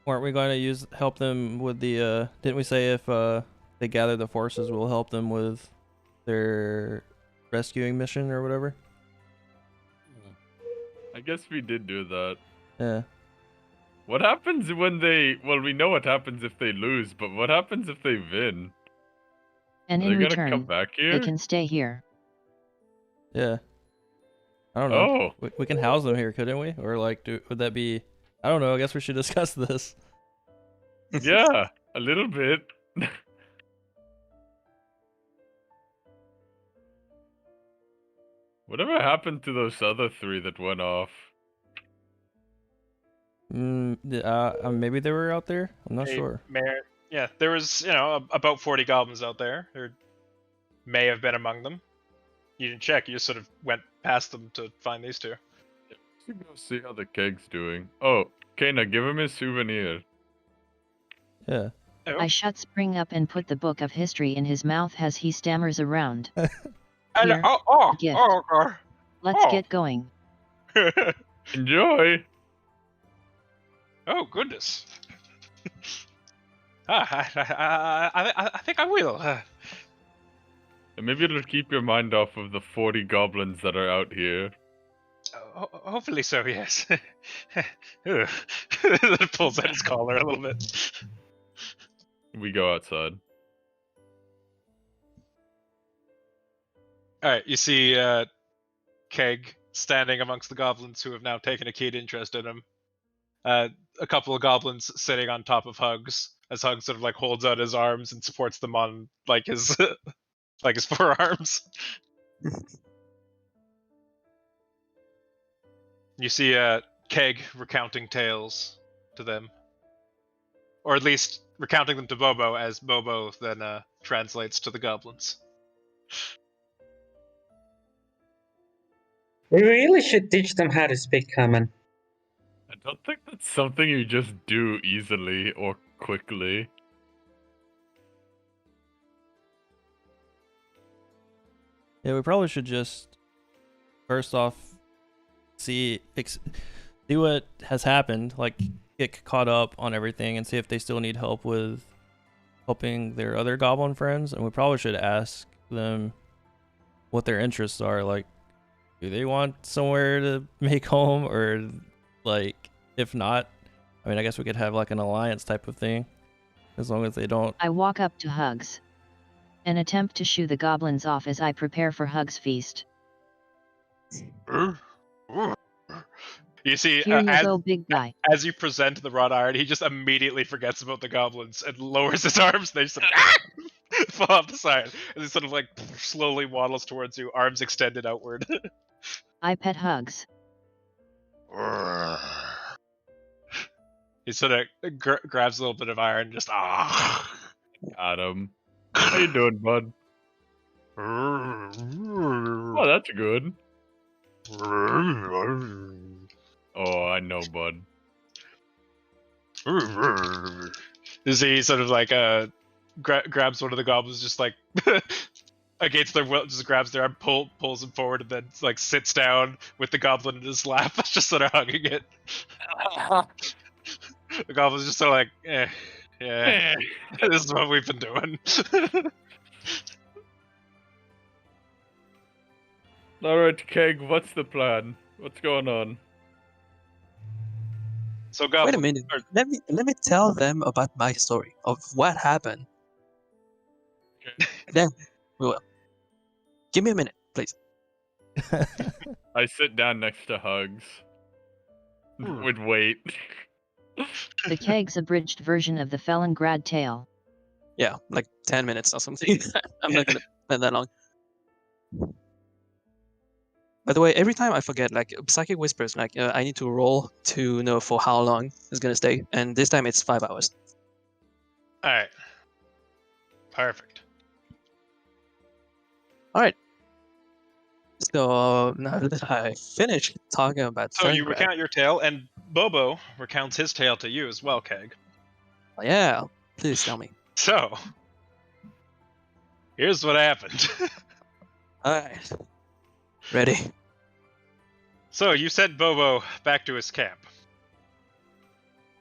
Weren't we going to help them with the didn't we say if they gather the forces, we'll help them with their rescuing mission or whatever? I guess we did do that. Yeah. What happens when they... Well, we know what happens if they lose, but what happens if they win? And Are in they gonna come return, back here? they can stay here. Yeah. I don't know. Oh, We can house them here, couldn't we? Or like, would that be? I don't know. I guess we should discuss this. yeah, a little bit. Whatever happened to those other three that went off? Maybe they were out there. I'm not sure. Yeah, there was, about 40 goblins out there. There may have been among them. You didn't check. You just sort of went past them to find these two. Let's go see how the keg's doing. Oh, Kana, give him his souvenir. Yeah. Oh. I shut Spring up and put the book of history in his mouth as he stammers around. Here, gift. Let's get going. Enjoy! Oh, goodness. I think I will. And maybe it'll keep your mind off of the 40 goblins that are out here. Hopefully so, yes. It pulls at his collar a little bit. We go outside. Alright, you see Keg standing amongst the goblins who have now taken a keen interest in him. A couple of goblins sitting on top of Hugs, as Hugs sort of like holds out his arms and supports them on like his like his forearms. You see Keg recounting tales to them. Or at least recounting them to Bobo, as Bobo then translates to the goblins. We really should teach them how to speak common. I don't think that's something you just do easily or quickly. Yeah, we probably should just first off see what has happened, like get caught up on everything and see if they still need help with helping their other goblin friends, and we probably should ask them what their interests are. Like, do they want somewhere to make home, or like if not, I mean, I guess we could have like an alliance type of thing, as long as they don't. I walk up to Hugs and attempt to shoo the goblins off as I prepare for Hugs' feast. You see, Here you go, big guy. as you present the wrought iron, he just immediately forgets about the goblins and lowers his arms. And they just sort of fall off the side, and he sort of like slowly waddles towards you, arms extended outward. I pet Hugs. He sort of grabs a little bit of iron, just Got him. How you doing, bud? Oh, that's good. Oh, I know, bud. Is he sort of like grabs one of the goblins, just like against their will, just grabs their arm, pulls him forward, and then like sits down with the goblin in his lap, just sort of hugging it. The goblin's just sort of like, yeah, this is what we've been doing. Alright, Keg, what's the plan? What's going on? So goblin, Wait a minute. Let me tell them about my story of what happened. Then we will. Give me a minute, please. I sit down next to Hugs. Would wait. The Keg's abridged version of the Felongrad tale. Yeah, like 10 minutes or something. I'm not gonna spend that long. By the way, every time I forget, like Psychic Whispers, like I need to roll to know for how long it's gonna stay, and this time it's 5 hours. All right, perfect. All right. So now that I finished talking about, So you Felongrad, recount your tale, and Bobo recounts his tale to you as well, Keg. yeah, please tell me. So here's what happened. All right, ready. So you sent Bobo back to his camp,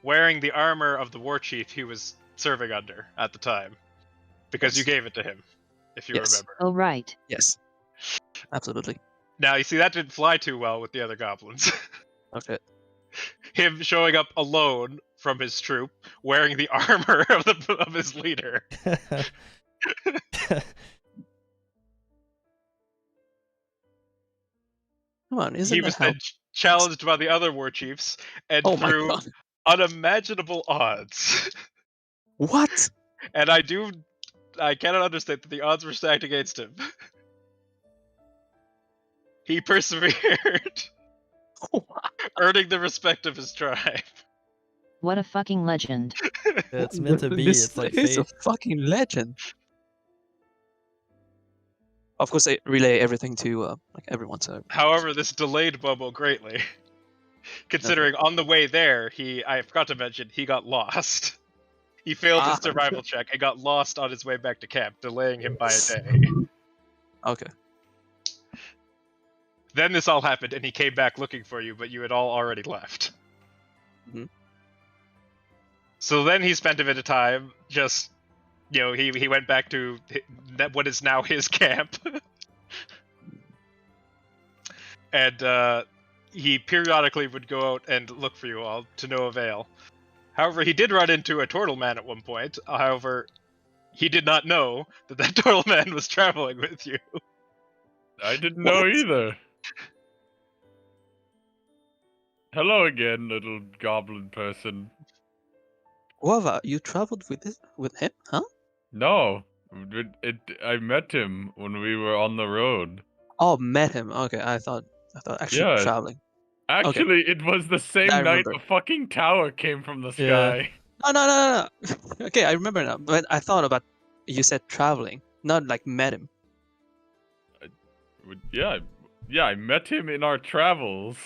wearing the armor of the war chief he was serving under at the time, because you Yes. gave it to him, if you Yes. remember. Oh, right. Yes, absolutely. Now, you see, that didn't fly too well with the other goblins. Okay. Him showing up alone from his troop, wearing the armor of his leader. Come on, isn't He that was how? then challenged by the other war chiefs, and Oh my through god! unimaginable odds. What? And I cannot understand that the odds were stacked against him. He persevered, earning the respect of his tribe. What a fucking legend. It's meant to be. This It's like is a fate. fucking legend. Of course, I relay everything to like everyone. So However, this delayed Bobo greatly, considering on the way there, I forgot to mention, he got lost. He failed his survival check and got lost on his way back to camp, delaying him by a day. Okay. Then this all happened, and he came back looking for you, but you had all already left. Mhm. So then he spent a bit of time just, he went back to what is now his camp. And he periodically would go out and look for you all, to no avail. However, he did run into a turtle man at one point. However, he did not know that turtle man was traveling with you. I didn't know What? either. Hello again, little goblin person. Guava, you traveled with him, huh? No, I met him when we were on the road. Oh, met him. Okay, I thought actually Yeah. traveling. Actually, it was the same I night remember. a fucking tower came from the Yeah. sky. No. Okay, I remember now. But I thought about you said traveling, not like met him. Yeah, I met him in our travels.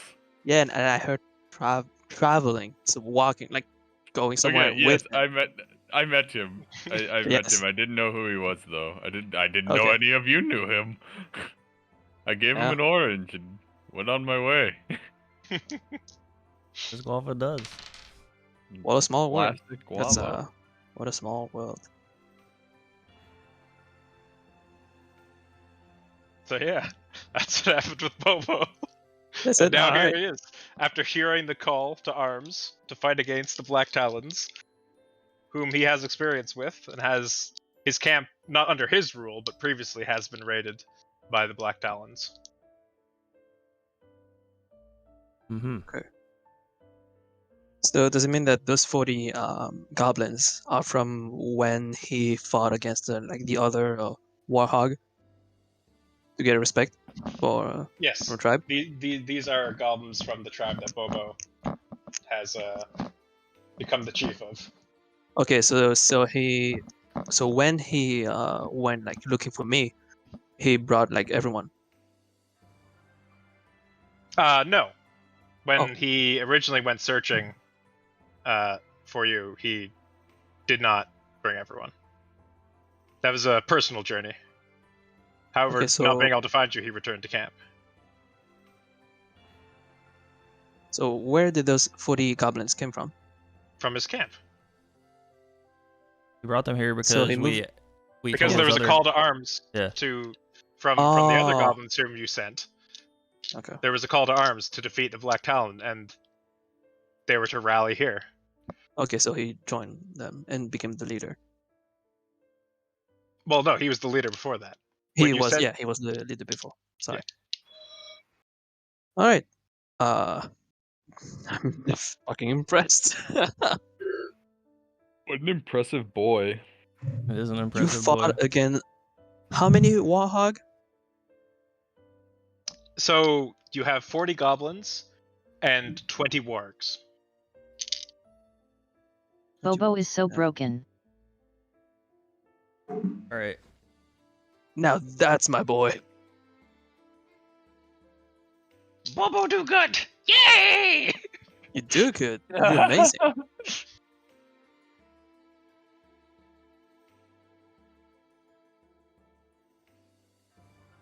Yeah, and I heard traveling, so walking, like going somewhere Okay, with yes, him. I met him. I met Yes. him. I didn't know who he was though. I didn't know Okay. any of you knew him. I gave him Yeah. an orange and went on my way. As Guava does. What a small world. Plastic That's guava. what a small world. So yeah, that's what happened with Bobo. That's And it. now All here right. he is, after hearing the call to arms to fight against the Black Talons, whom he has experience with, and has his camp not under his rule, but previously has been raided by the Black Talons. Mm-hmm. So does it mean that those 40 goblins are from when he fought against the other warhog to get respect? for Yes. tribe? These are goblins from the tribe that Bobo has become the chief of. Okay, so when he went like looking for me, he brought like everyone. No. When Oh. he originally went searching for you, he did not bring everyone. That was a personal journey. However, Okay, not being able to find you, he returned to camp. So where did those 40 goblins came from? From his camp. We brought them here So because he moved- we Because told there was those a other- call to arms Yeah. from the other Oh. goblins whom you sent. Okay. There was a call to arms to defeat the Black Talon, and they were to rally here. Okay, so he joined them and became the leader. Well, no, he was the leader before that. He was the leader before. Sorry. All right. I'm fucking impressed. What an impressive boy. It is an You impressive fought boy. again. How many Warhog? So you have 40 goblins and 20 wargs. Bobo is so Yeah. broken. All right. Now that's my boy. Bobo do good! Yay! You do good. You do amazing.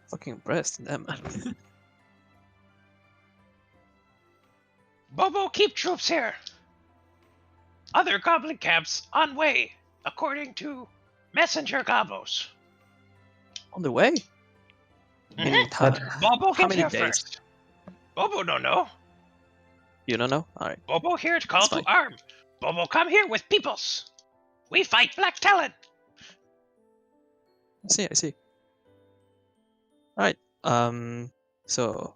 Fucking impressed, yeah, man. Bobo, keep troops here. Other goblin camps on way, according to messenger gobos. On the way. Mhm. Bobo How get many here days? first. Bobo don't know. You don't know? All right. Bobo here to call That's to fine. arm. Bobo come here with peoples. We fight Black Talon. I see. All right. So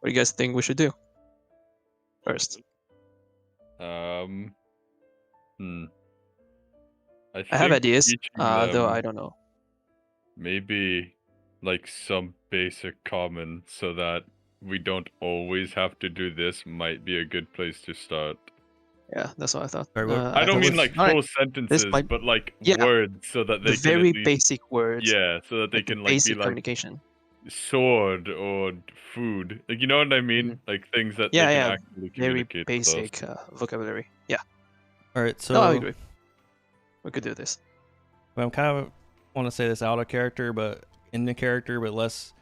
what do you guys think we should do first? I have think ideas, teaching though them I don't know. maybe like some basic common so that we don't always have to do this might be a good place to start. Yeah, that's what I thought. Sorry, what- I don't thought mean this- like all right, full sentences, might- but like yeah, words so that they the can very at least, basic words. yeah, so that they like the can like be basic like communication. sword or food. Like, you know what I mean? Like things that Yeah, they can yeah, actually Very communicate with us. basic vocabulary. Yeah. All right. So No, I agree. We could do this. I'm kind of want to say this out of character, but in the character, but less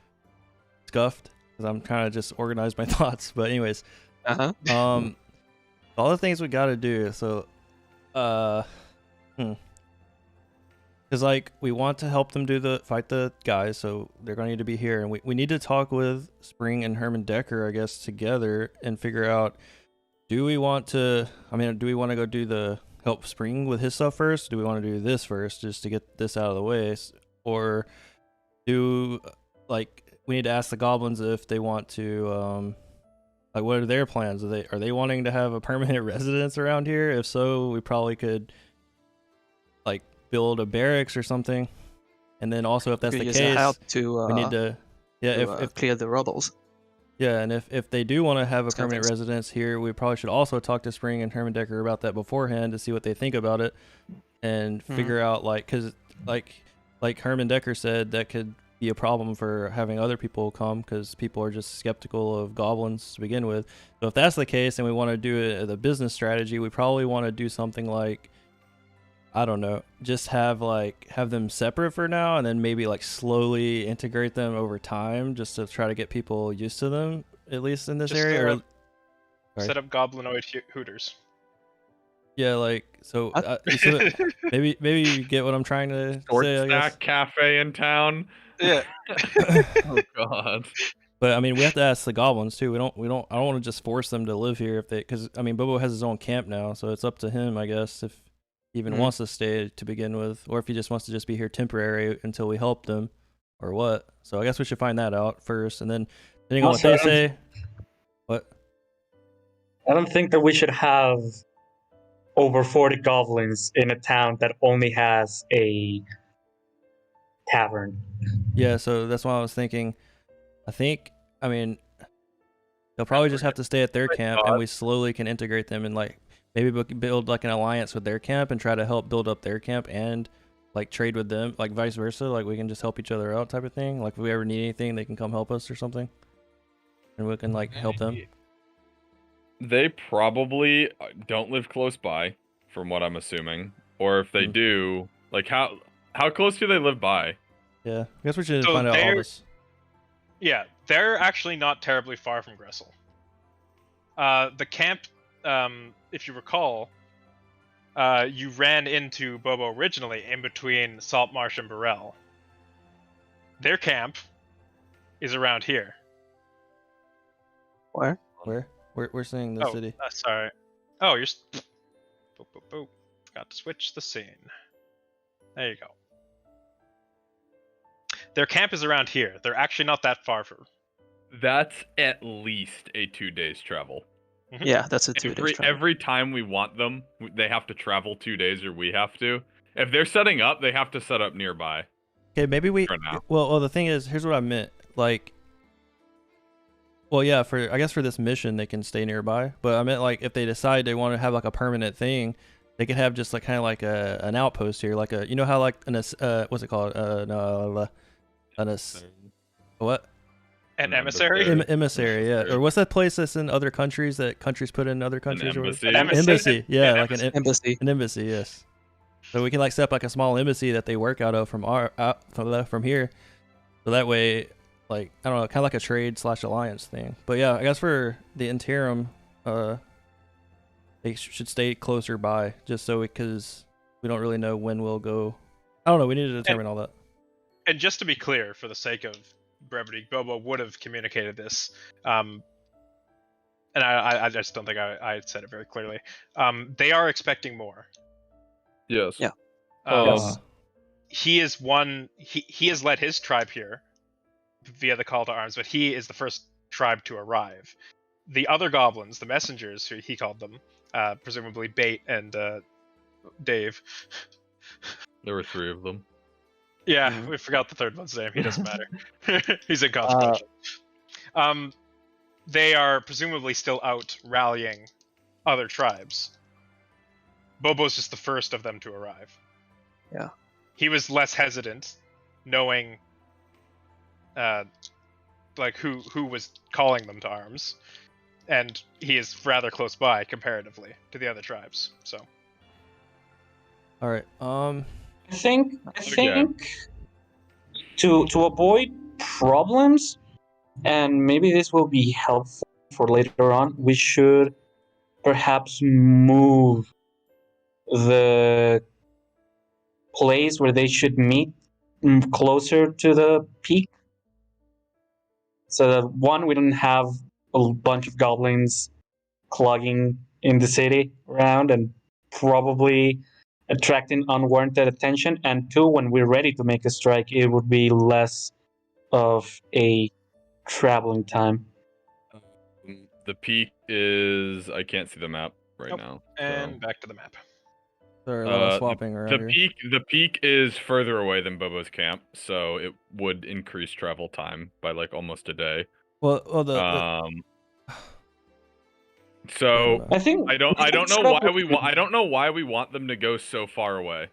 scuffed, because I'm kind of just organized my thoughts. But anyways, Uh-huh. all the things we got to do. So, because like we want to help them fight the guys, so they're gonna need to be here, and we need to talk with Spring and Herman Decker, I guess, together and figure out, do we want to go do the help Spring with his stuff first? Do we want to do this first just to get this out of the way, or do we need to ask the goblins if they want to what are their plans? Are they wanting to have a permanent residence around here? If so, we probably could build a barracks or something. And then also, if that's the Use a case, help to we need to if clear the rubbles. yeah, and if they do want to have a Those kind of permanent things. residence here, we probably should also talk to Spring and Herman Decker about that beforehand to see what they think about it, and figure out because like Herman Decker said, that could be a problem for having other people come, because people are just skeptical of goblins to begin with. So if that's the case and we want to do it the business strategy, we probably want to do something like, I don't know, just have them separate for now, and then maybe slowly integrate them over time, just to try to get people used to them, at least in this Just area. Sorry. set up goblinoid hooters. Yeah, you see maybe you get what I'm trying to Short say, I guess. Stack Cafe in town. Yeah. Oh god. But I mean, we have to ask the goblins too. I don't want to just force them to live here because Bobo has his own camp now, so it's up to him, I guess, if he even wants to stay to begin with, or if he just wants to just be here temporary until we help them, or what. So I guess we should find that out first, and then depending on what they say. What? I don't think that we should have over 40 goblins in a town that only has a tavern. Yeah, so that's why I was thinking. I mean, they'll probably just have to stay at their camp, and we slowly can integrate them and like maybe build like an alliance with their camp and try to help build up their camp and like trade with them, like vice versa. Like we can just help each other out, type of thing. Like if we ever need anything, they can come help us or something, and we can like help them. They probably don't live close by, from what I'm assuming. Or if they do, like how close do they live by? Yeah, I guess we should So find out all this. Yeah, they're actually not terribly far from Gressel. The camp, if you recall, you ran into Bobo originally in between Saltmarsh and Burrell. Their camp is around here. Where? Where? We're seeing the city. Sorry. Oh, you're... Boop, boop, boop. Forgot to switch the scene. There you go. Their camp is around here. They're actually not that far from... That's at least a 2 days travel. Mm-hmm. Yeah, that's a 2 days travel. Every time we want them, they have to travel 2 days, or we have to. If they're setting up, they have to set up nearby. Okay, maybe we. For now. Well, the thing is, here's what I meant. Like, well, yeah, I guess for this mission they can stay nearby. But I meant like if they decide they want to have like a permanent thing, they could have just like kind of like an outpost here, like a, you know how like what's it called? What? An emissary? Emissary, yeah. Or what's that place that's in other countries that countries put in other countries? An embassy. An Embassy, yeah, like embassy. an embassy, yes. So we can like set up like a small embassy that they work out of from here. So that way, like, I don't know, kind of like a trade/alliance thing. But yeah, I guess for the interim, they should stay closer by, just so because we don't really know when we'll go. I don't know. We need to determine all that. And just to be clear, for the sake of brevity, Bobo would have communicated this, and I just don't think I said it very clearly. They are expecting more. Yes. Yeah. He is one. He has led his tribe here via the call to arms, but he is the first tribe to arrive. The other goblins, the messengers, who he called them, presumably Bait and Dave. There were 3 of them. Yeah, we forgot the third one's name. He doesn't matter. He's inconsequential. They are presumably still out rallying other tribes. Bobo's just the first of them to arrive. Yeah. He was less hesitant, knowing like who was calling them to arms, and he is rather close by comparatively to the other tribes. So. All right. I think to avoid problems, and maybe this will be helpful for later on, we should perhaps move the place where they should meet closer to the peak. So that one, we don't have a bunch of goblins clogging in the city around and probably attracting unwarranted attention. And 2, when we're ready to make a strike, it would be less of a traveling time. The peak is... I can't see the map right now. And back to the map. Sorry, a lot of swapping around here. The peak is further away than Bobo's camp, so it would increase travel time by like almost a day. Well, So I think I don't know why we want them to go so far away.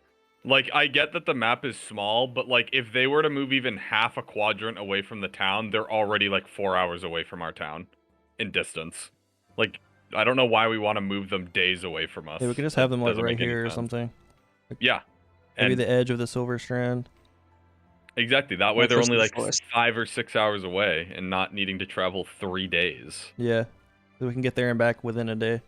Like, I get that the map is small, but like if they were to move even half a quadrant away from the town, they're already like 4 hours away from our town in distance. Like, I don't know why we want to move them days away from us. Yeah, we could just have them like Doesn't right make any here or sense. something. Yeah. Maybe And the edge of the Silver Strand. exactly. That way Like they're close to only the like forest. 5 or 6 hours away and not needing to travel 3 days. Yeah, so we can get there and back within a day.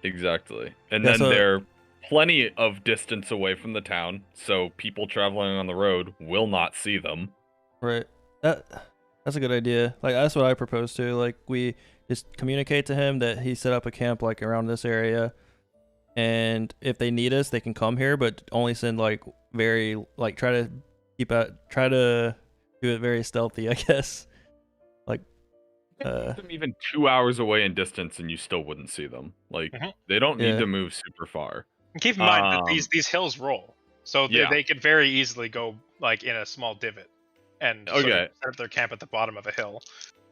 Exactly. And Yeah, then so- they're plenty of distance away from the town, so people traveling on the road will not see them. Right. That's a good idea. Like that's what I proposed to. Like we just communicate to him that he set up a camp like around this area, and if they need us, they can come here, but only send like try to do it very stealthy, I guess. Like Put them even 2 hours away in distance and you still wouldn't see them. Like they don't need Yeah. to move super far. And keep in mind that these hills roll, so Yeah. they could very easily go like in a small divot, and sort Okay. of set up their camp at the bottom of a hill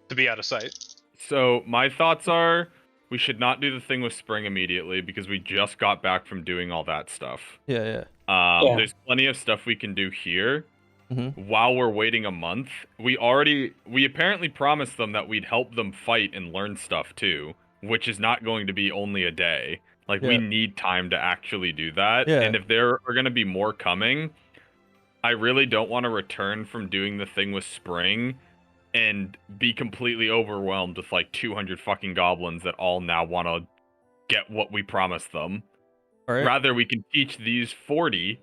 to be out of sight. So my thoughts are we should not do the thing with spring immediately because we just got back from doing all that stuff. Yeah. Yeah. There's plenty of stuff we can do here. Mm-hmm. While we're waiting a month, we apparently promised them that we'd help them fight and learn stuff too, which is not going to be only a day. Like, we Yeah. need time to actually do that. Yeah. And if there are going to be more coming, I really don't want to return from doing the thing with spring and be completely overwhelmed with like 200 fucking goblins that all now want to get what we promised them. All right. Rather, we can teach these 40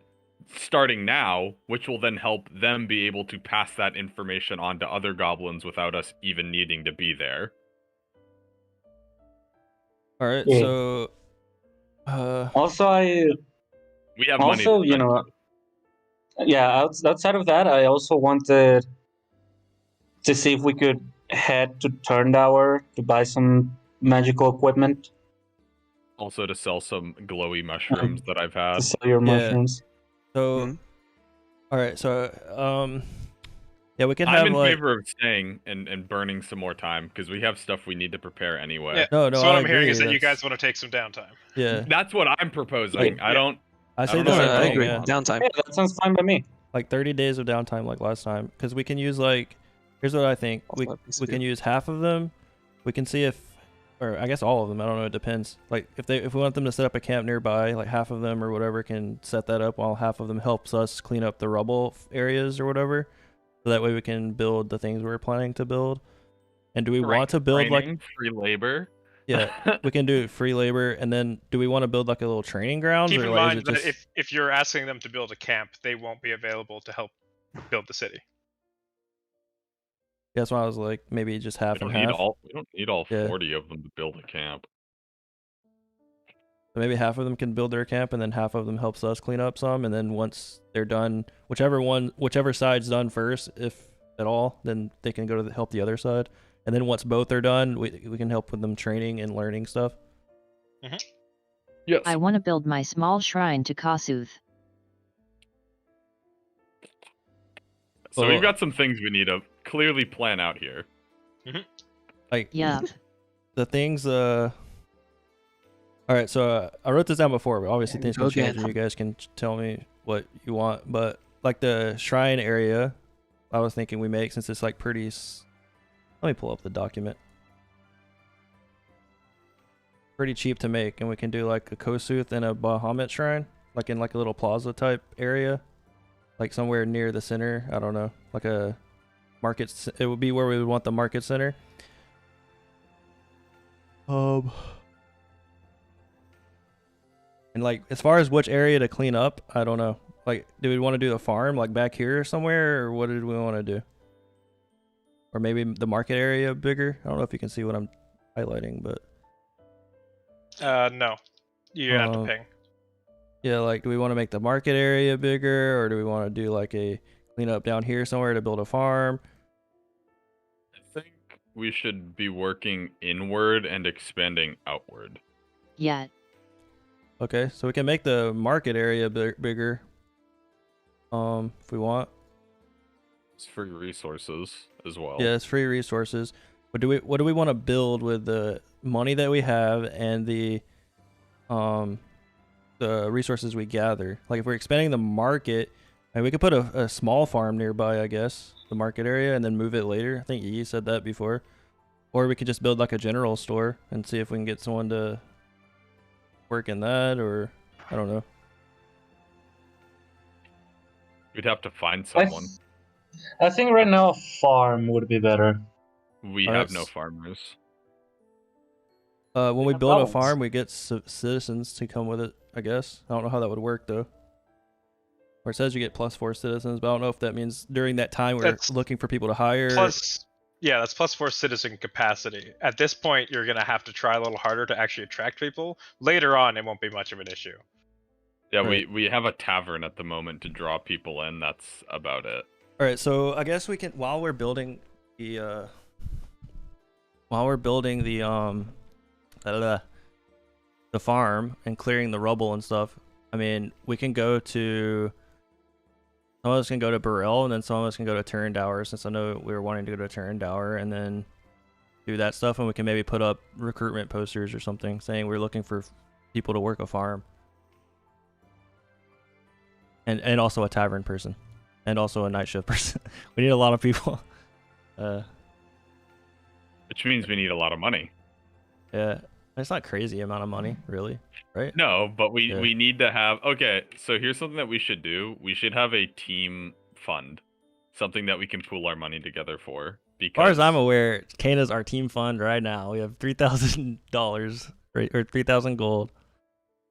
starting now, which will then help them be able to pass that information on to other goblins without us even needing to be there. All right. Yeah. So, Also, We have money. also, to you spend. know, yeah, outside of that, I also wanted to see if we could head to Turndower to buy some magical equipment Also to sell some glowy mushrooms that I've had. to sell your Yeah. mushrooms. so, Mhm. all right. So, yeah, we can I'm have in like. favor of staying and burning some more time because we have stuff we need to prepare anyway. Yeah. No, so what I I'm hearing agree, is that you that's- guys want to take some downtime. Yeah, That's what I'm proposing. Like, I don't. I say don't the know same what I thing. agree. Yeah. Downtime. Yeah, that sounds fine by me. Like 30 days of downtime, like last time, because we can use like. Here's what I think. We can use half of them. We can see if, or I guess all of them. I don't know. It depends. Like if we want them to set up a camp nearby, like half of them or whatever can set that up, while half of them helps us clean up the rubble areas or whatever. So that way we can build the things we're planning to build. And do we want to build like? Training, free labor? Yeah, we can do free labor, and then do we want to build like a little training grounds, Keep or in like mind is it that just? if you're asking them to build a camp, they won't be available to help build the city. That's why I was like maybe just half we and don't need half. all. We don't need all Yeah. 40 of them to build a camp. So maybe half of them can build their camp, and then half of them helps us clean up some, and then once they're done, whichever side's done first, if at all, then they can go to help the other side. And then once both are done, we can help with them training and learning stuff. Yes. I want to build my small shrine to Kasuth. So Well, we've got some things we need to clearly plan out here. Like Yup. the things. All right, so I wrote this down before, but obviously Here we things go can change, again. and you guys can tell me what you want. But like the shrine area, I was thinking we make, since it's like pretty. Let me pull up the document. Pretty cheap to make, and we can do like a Kasuth and a Bahamut shrine, like in like a little plaza type area, like somewhere near the center. I don't know, like a market. It would be where we would want the market center. And like as far as which area to clean up, I don't know. Like, do we want to do the farm like back here somewhere, or what did we want to do? Or maybe the market area bigger. I don't know if you can see what I'm highlighting, but No, you have to Um, ping. yeah, like do we want to make the market area bigger, or do we want to do like a clean up down here somewhere to build a farm? I think we should be working inward and expanding outward. Yeah. Okay, so we can make the market area bigger. If we want. It's free resources as well. Yeah, it's free resources. But what do we want to build with the money that we have and the resources we gather? Like if we're expanding the market, and we could put a small farm nearby, I guess, the market area, and then move it later. I think you said that before. Or we could just build like a general store and see if we can get someone to work in that, or I don't know. We'd have to find I, someone. I think right now a farm would be better. We Alright, have no farmers. When we Yeah, build a balance. farm, we get citizens to come with it, I guess. I don't know how that would work, though. Or it says you get +4 citizens, but I don't know if that means during that time we're That's looking for people to hire. Plus, yeah, that's +4 citizen capacity. At this point, you're gonna have to try a little harder to actually attract people. Later on, it won't be much of an issue. Yeah, Right. we have a tavern at the moment to draw people in. That's about it. All right, so I guess we can, while we're building the the farm and clearing the rubble and stuff. I mean, we can go to Some of us can go to Burrell, and then some of us can go to Turrendower, since I know we were wanting to go to Turrendower, and then do that stuff, and we can maybe put up recruitment posters or something saying we're looking for people to work a farm. And also a tavern person. And also a night shift person. We need a lot of people. Which means we need a lot of money. Yeah. It's not crazy amount of money, really, right? No, but we need to have... Okay, so here's something that we should do. We should have a team fund. Something that we can pool our money together for. Because... As far as I'm aware, Kana's our team fund right now. We have $3,000, right, or 3,000 gold.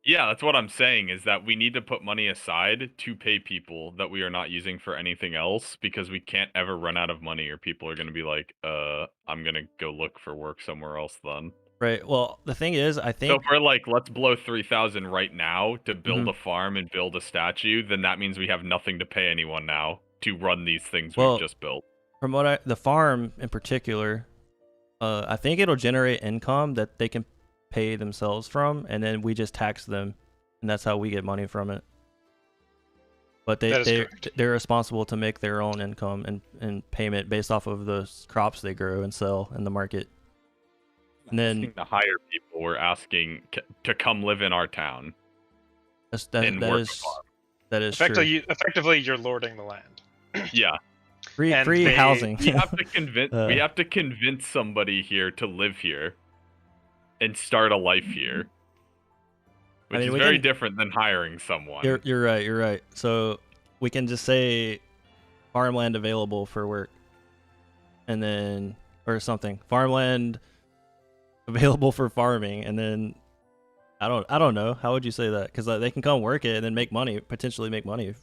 Yeah, that's what I'm saying, is that we need to put money aside to pay people that we are not using for anything else, because we can't ever run out of money, or people are going to be like, I'm going to go look for work somewhere else then. Right. Well, the thing is, I think... So if we're like, let's blow 3,000 right now to build a farm and build a statue, then that means we have nothing to pay anyone now to run these things we've just built. From what the farm in particular, I think it'll generate income that they can pay themselves from, and then we just tax them, and that's how we get money from it. But they're responsible to make their own income and payment based off of the crops they grow and sell in the market. And then to hire people, we're asking to come live in our town. That is effectively you're lording the land. Yeah. Free housing. We have to convince somebody here to live here and start a life here, which is very different than hiring someone. You're right. So we can just say farmland available for work, and then or something. Farmland available for farming, and then I don't know. How would you say that? Because they can come work it and then make money, potentially make money.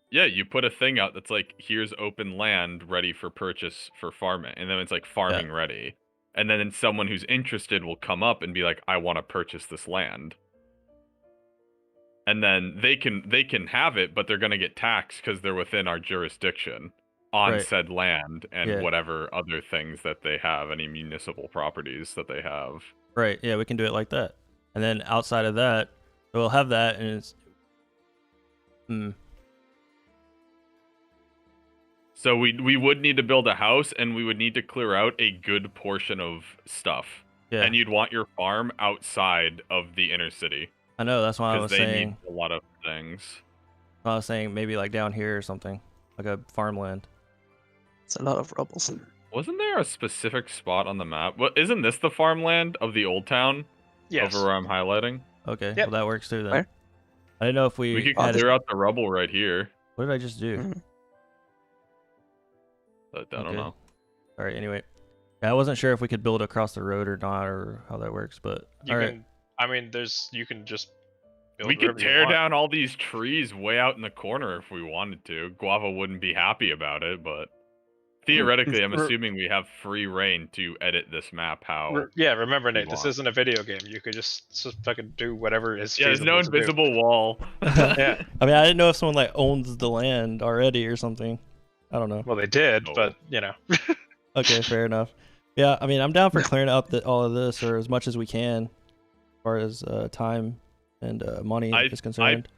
Yeah, you put a thing out that's like, here's open land ready for purchase for farming, and then it's like farming ready. And then someone who's interested will come up and be like, I want to purchase this land. And then they can have it, but they're going to get taxed because they're within our jurisdiction on said land and whatever other things that they have, any municipal properties that they have. Right, yeah, we can do it like that. And then outside of that, we'll have that, and it's... So we would need to build a house, and we would need to clear out a good portion of stuff. Yeah. And you'd want your farm outside of the inner city. I know, that's why I was saying... Because they need a lot of things. I was saying maybe like down here or something. Like a farmland. It's a lot of rubble. Wasn't there a specific spot on the map? Well, isn't this the farmland of the old town? Yes. Over where I'm highlighting? Okay, well that works too then. Where? I didn't know if we could clear out the rubble right here. What did I just do? I don't know. All right, anyway. Yeah, I wasn't sure if we could build across the road or not, or how that works, but you can just build. We could tear down all these trees way out in the corner if we wanted to. Guava wouldn't be happy about it, but theoretically, I'm assuming we have free reign to edit this map how... Yeah, remember, Nate, this isn't a video game. You could just fucking do whatever is there's no invisible wall. Yeah. I mean, I didn't know if someone like owns the land already or something. I don't know. Well, they did, but, you know. Okay, fair enough. Yeah, I mean, I'm down for clearing out all of this, or as much as we can, as far as time and money is concerned,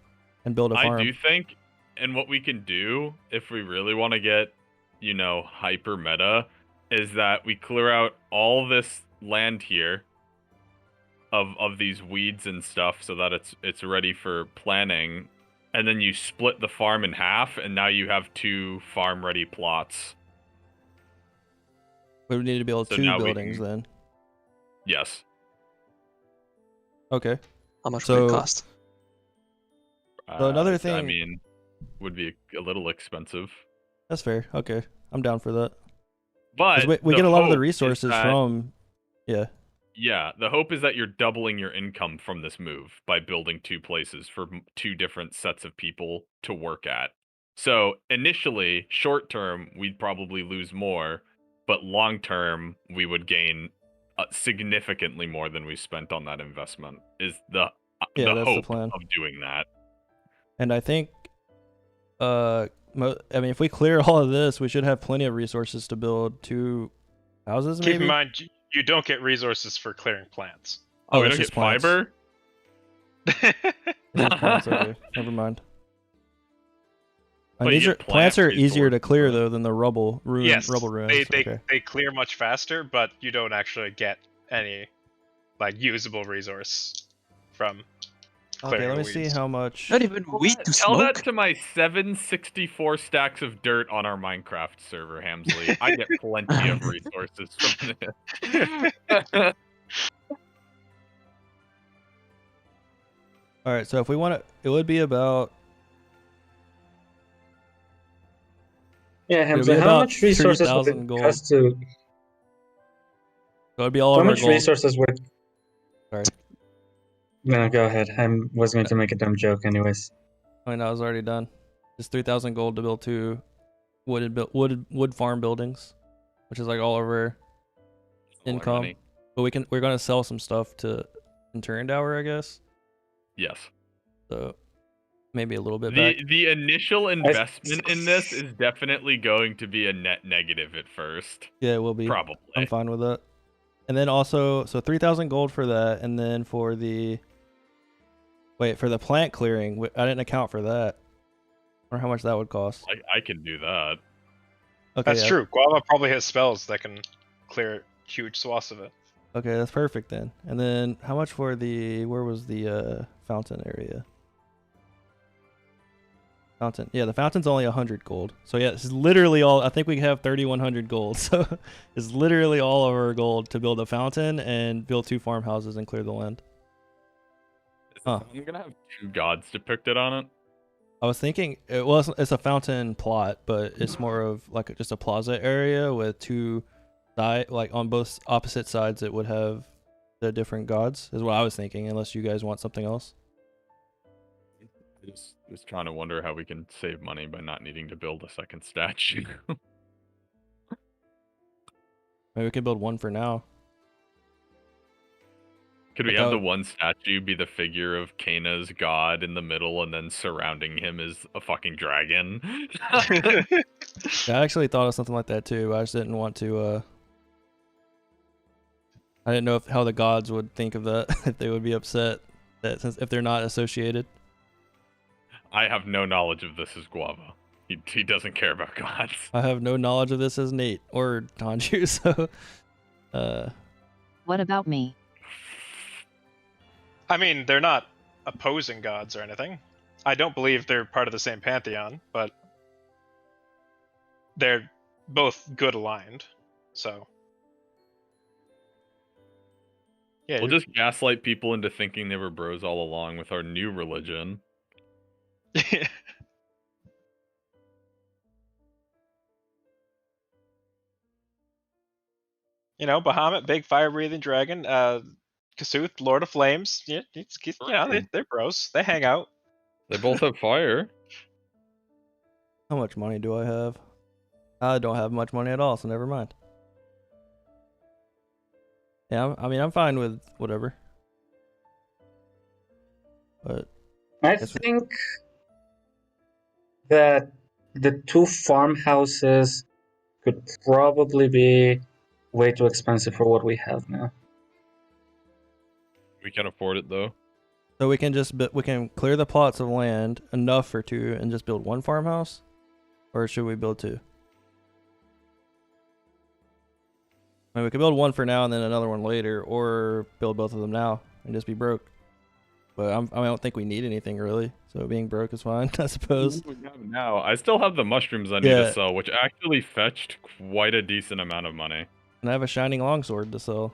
and build a farm. I do think, and what we can do, if we really want to get, hyper meta, is that we clear out all this land here of these weeds and stuff so that it's ready for planning. And then you split the farm in half, and now you have 2 farm-ready plots. We would need to build 2 buildings then. Yes. Okay. How much would it cost? So another thing... I mean, would be a little expensive. That's fair. Okay. I'm down for that. But we get a lot of the resources from... Yeah. Yeah, the hope is that you're doubling your income from this move by building 2 places for 2 different sets of people to work at. So initially, short term, we'd probably lose more, but long term, we would gain significantly more than we spent on that investment. Is the hope of doing that. And I think, I mean, if we clear all of this, we should have plenty of resources to build 2 houses. Maybe? Keep in mind, you don't get resources for clearing plants. Oh, we don't get fiber? Plants, okay. Never mind. And But you these are, get plants are plant easier to resources, clear right? though than the rubble Yes, ruins. they Okay. they clear much faster, but you don't actually get any like usable resource from Okay, clearing let the me see weeds. how much. Not even weed to Tell smoke. that to my 764 stacks of dirt on our Minecraft server, Hamsley. I get plenty of resources from this. All right, so if we want to, it would be about. Yeah, It'll Hamza, be how about much resources would 3,000 it gold. cost to? So it'd be all How of our much gold. resources would? Sorry. No, go ahead. I was going to make a dumb joke, anyways. I mean, I was already done. Just 3,000 gold to build 2 wood farm buildings, which is like all of our income. Money. But we're gonna sell some stuff to in Turned Hour, I guess. Yes. So maybe a little bit back. The initial investment in this is definitely going to be a net negative at first. Yeah, it will be. Probably. I'm fine with that. And then also, so 3,000 gold for that, and then for the for the plant clearing, I didn't account for that. I wonder how much that would cost. I can do that. Okay, That's yeah. true. Guava probably has spells that can clear huge swaths of it. Okay, that's perfect then. And then how much for the where was the fountain area? Fountain. Yeah, the fountain's only 100 gold. So yeah, this is literally all. I think we have 3,100 gold. So it's literally all of our gold to build a fountain and build 2 farmhouses and clear the land. Huh. I'm gonna have 2 gods depicted on it. I was thinking it's a fountain plot, but it's more of like just a plaza area with 2 like on both opposite sides. It would have the different gods. Is what I was thinking. Unless you guys want something else. I just was trying to wonder how we can save money by not needing to build a second statue. Maybe we could build 1 for now. Could we But have that the one statue be the figure of Kana's god in the middle, and then surrounding him is a fucking dragon? Yeah, I actually thought of something like that too. I just didn't want to. I didn't know how the gods would think of that. If they would be upset that if they're not associated. I have no knowledge of this as Guava. He doesn't care about gods. I have no knowledge of this as Nate or Tanju, so. What about me? I mean, they're not opposing gods or anything. I don't believe they're part of the same pantheon, but they're both good aligned. So yeah, We'll just gaslight people into thinking they were bros all along with our new religion. You know, Bahamut, big fire-breathing dragon. Kasuth, Lord of Flames. Yeah, you know, they're bros. They hang out. They both have fire. How much money do I have? I don't have much money at all, so never mind. Yeah, I mean, I'm fine with whatever. But I think that the 2 farmhouses could probably be way too expensive for what we have now. We can afford it though. so we can we can clear the plots of land enough for 2 and just build 1 farmhouse, or should we build 2? I mean, we could build 1 for now and then another one later, or build both of them now and just be broke. But I don't think we need anything really, so being broke is fine, I suppose. We have now. I still have the mushrooms I need Yeah. to sell, which actually fetched quite a decent amount of money. And I have a shining longsword to sell.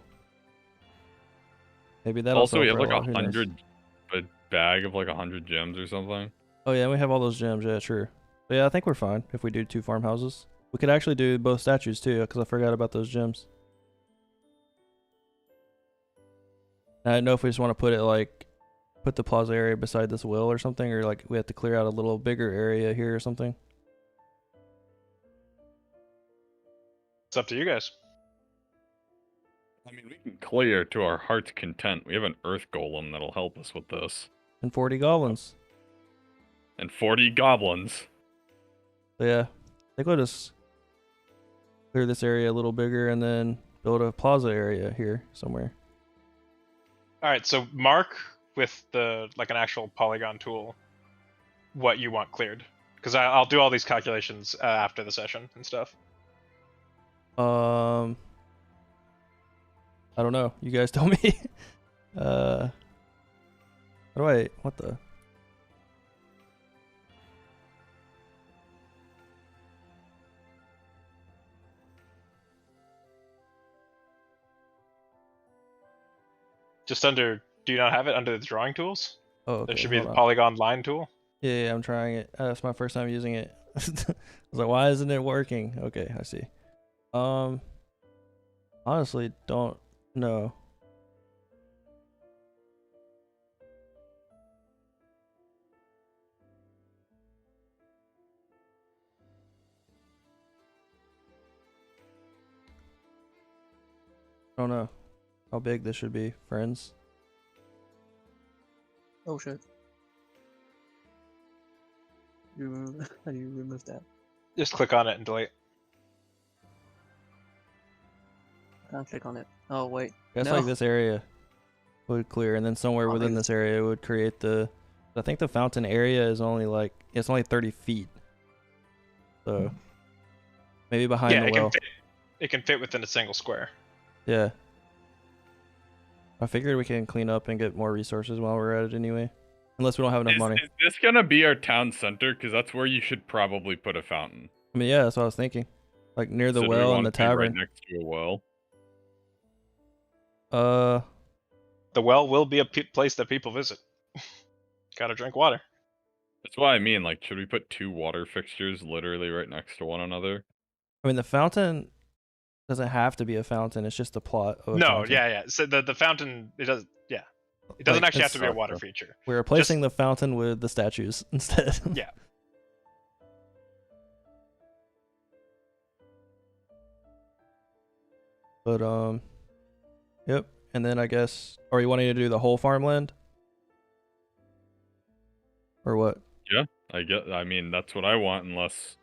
Maybe that'll Also, sell we have for like a lot, who knows? 100, a bag of like 100 gems or something. Oh yeah, we have all those gems. Yeah, true. But yeah, I think we're fine if we do 2 farmhouses. We could actually do both statues too, because I forgot about those gems. I don't know if we just want to put it like, put the plaza area beside this well or something, or like we have to clear out a little bigger area here or something. It's up to you guys. I mean, we can clear to our heart's content. We have an earth golem that'll help us with this. And 40 goblins. And 40 goblins. So yeah, I think we'll just clear this area a little bigger and then build a plaza area here somewhere. All right, so mark with the like an actual polygon tool what you want cleared. Because I'll do all these calculations after the session and stuff. I don't know. You guys tell me. How do I? What the? Just under. Do you not have it under the drawing tools? Oh, okay. There should be hold the on. Polygon line tool. Yeah, I'm trying it. It's my first time using it. I was like, why isn't it working? Okay, I see. Honestly, don't know. I don't know how big this should be, friends. Oh shit. How do you remove that? Just click on it and delete. I'll click on it. Oh wait. Guess No. like this area would clear, and then somewhere Oh, within like this area it would create the. I think the fountain area is only like it's only 30 feet. So maybe behind Yeah, the well. it can fit within a single square. Yeah. I figured we can clean up and get more resources while we're at it anyway. Unless we don't have enough money. Is this gonna be our town center? Because that's where you should probably put a fountain. I mean, yeah, that's what I was thinking. Like near the So do we well want and the it to be right tavern. next to a well. The well will be a place that people visit. Gotta drink water. That's what I mean. Like, should we put 2 water fixtures literally right next to one another? I mean, the fountain doesn't have to be a fountain. It's just a plot of a No, fountain. yeah. So the fountain, it does. Yeah, it doesn't Like, actually have it's- to be a water feature. We're replacing the fountain with the statues instead. Yeah. But yep. And then I guess, are you wanting to do the whole farmland? Or what? I mean, that's what I want, unless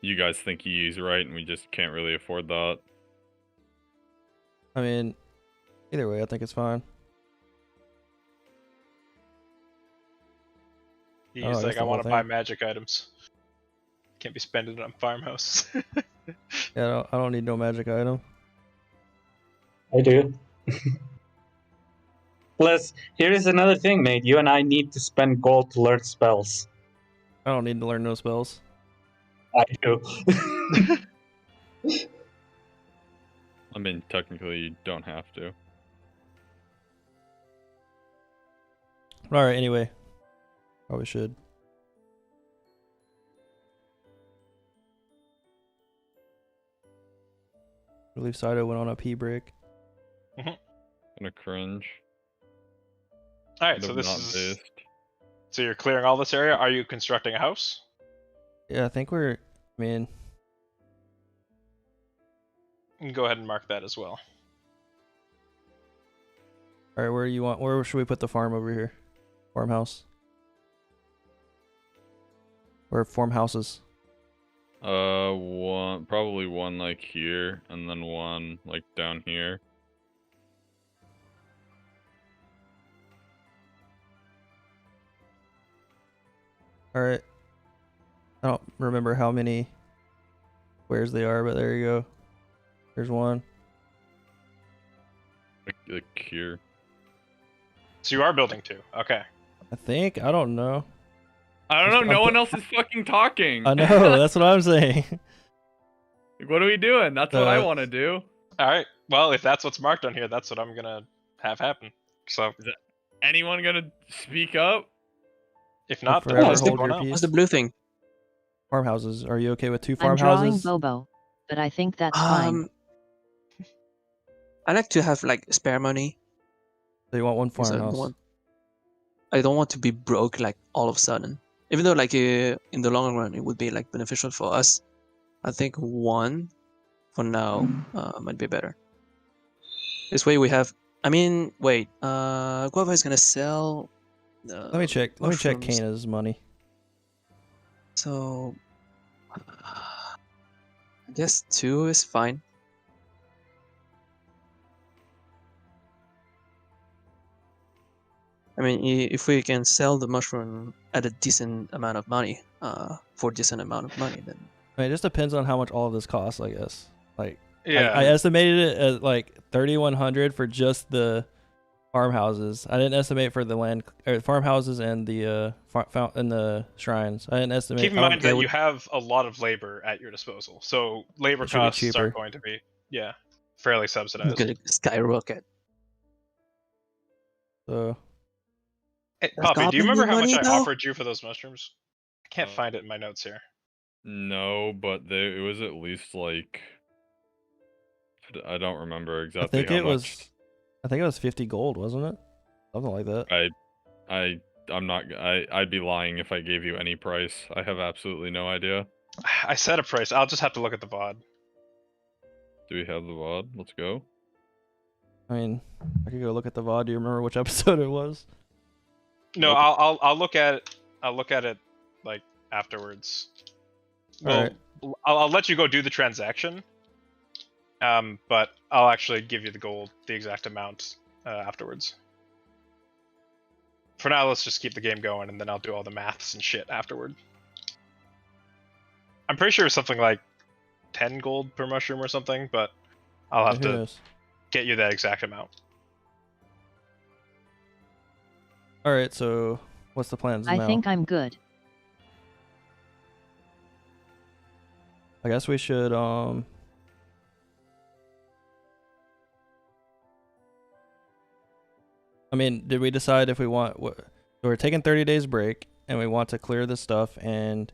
you guys think he's right and we just can't really afford that. I mean, either way, I think it's fine. He's Oh, I guess like, the I whole want to thing. buy magic items. Can't be spending it on farmhouse. Yeah, I don't need no magic item. I do. Plus, here is another thing, mate. You and I need to spend gold to learn spells. I don't need to learn no spells. I do. I mean, technically, you don't have to. Alright, anyway. Probably should. I believe Saito went on a pee break. Gonna cringe. All right, Would so have this not is. pissed. So you're clearing all this area. Are you constructing a house? Yeah, I think we're. I mean, You can go ahead and mark that as well. alright, where do you want? Where should we put the farm over here? Farmhouse. Or farmhouses. Probably one like here, and then one like down here. Alright. I don't remember how many squares they are, but there you go. There's one. Like here. So you are building 2. Okay. I think. I don't know. I don't know. I'm No put- one else is fucking talking. I know. That's what I'm saying. Like, what are we doing? That's what I Uh, want to do. All right. Well, if that's what's marked on here, that's what I'm gonna have happen. So Anyone gonna speak up? if not, then Forever what's hold going your on? peace. What's the blue thing? Farmhouses. Are you okay with 2 I'm drawing farmhouses? Bobo, but I think that's fine. I like to have like spare money. So you want one 'Cause farmhouse? I don't want to be broke like all of a sudden. Even though like in the long run it would be like beneficial for us, I think one for now might be better. This way we have. I mean, wait. Guava is gonna sell. Let me check. Let me check mushrooms. Kana's money. So I guess 2 is fine. I mean, if we can sell the mushroom at a decent amount of money, for a decent amount of money, then I mean, it just depends on how much all of this costs, I guess. Like, Yeah. I estimated it at like 3,100 for just the farmhouses. I didn't estimate for the land or farmhouses and the and the shrines. I didn't estimate. Keep in mind that you have a lot of labor at your disposal, so labor It should be costs are cheaper. going to be fairly it's subsidized. gonna skyrocket. So Hey, Does Poppy, do you Goblin remember need how much money, I though? offered you for those mushrooms? I can't find it in my notes here. No, but it was at least like I don't remember exactly I think how it much. was. I think it was 50 gold, wasn't it? Something like that. I'm not. I'd be lying if I gave you any price. I have absolutely no idea. I set a price. I'll just have to look at the VOD. Do we have the VOD? Let's go. I mean, I could go look at the VOD. Do you remember which episode it was? No, Nope. I'll look at it. I'll look at it like afterwards. Well, Alright. I'll let you go do the transaction. But I'll actually give you the exact amount afterwards. For now, let's just keep the game going, and then I'll do all the maths and shit afterward. I'm pretty sure it's something like 10 gold per mushroom or something, but I'll have Who to knows? get you that exact amount. All right. So, what's the plans I now? think I'm good. I guess we should I mean, did we decide if we want what? So we're taking 30 days break, and we want to clear this stuff and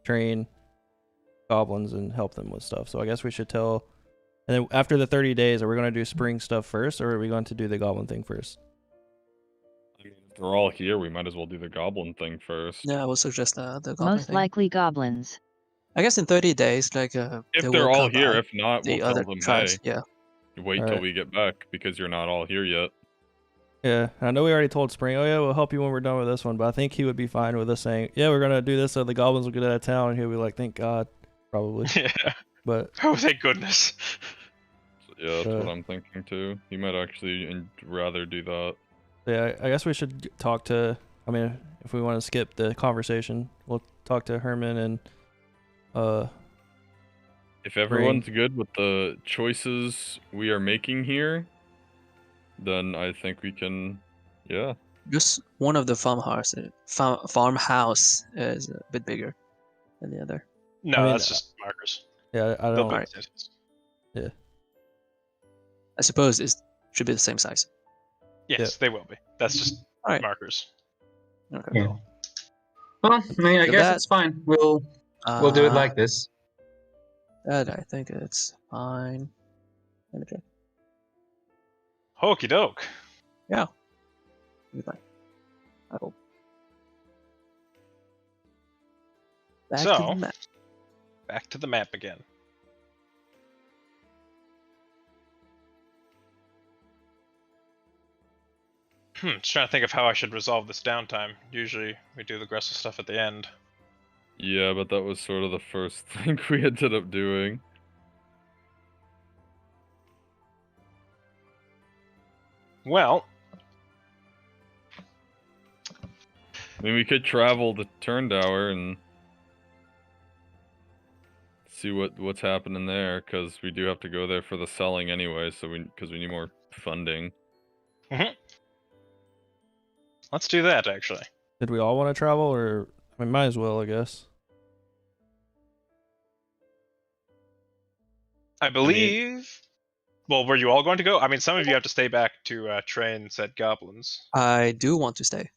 train goblins and help them with stuff. So I guess we should tell. And then after the 30 days, are we going to do spring stuff first, or are we going to do the goblin thing first? If they're all here, we might as well do the goblin thing first. Yeah, I would suggest the goblin Most thing. likely goblins. I guess in 30 days, like If they they're will all come here, by. if not, The we'll tell other them, tribes, hey, yeah. wait till Alright. we get back because you're not all here yet. Yeah, I know we already told Spring, oh yeah, we'll help you when we're done with this one, but I think he would be fine with us saying, yeah, we're gonna do this so the goblins will get out of town, and he'll be like, thank God, probably. Yeah. But Oh, thank goodness. So, yeah, that's what I'm thinking too. He might actually rather do that. yeah, I guess we should talk to. I mean, if we want to skip the conversation, we'll talk to Herman and If everyone's good with the choices we are making here, then I think we can, yeah. Just one of the farmhouse is a bit bigger than the other. No, I mean, that's just markers. yeah, I They'll don't. be I suppose it should be the same size. Yes, they will be. That's just Alright. markers. Okay. Yeah. Well, I mean, I So guess that- it's fine. We'll do it like this. That I think it's fine. Let me check. Hokey doke. It'll be fine. I hope. Back to So- the map. Back to the map again. Just trying to think of how I should resolve this downtime. Usually we do the aggressive stuff at the end. Yeah, but that was sort of the first thing we ended up doing. Well, I mean, we could travel to Turndower and see what's happening there, because we do have to go there for the selling anyway. So because we need more funding. let's do that actually. Did we all want to travel, or I mean, might as well, I guess. I believe. Well, were you all going to go? I mean, some of you have to stay back to train said goblins. I do want to stay.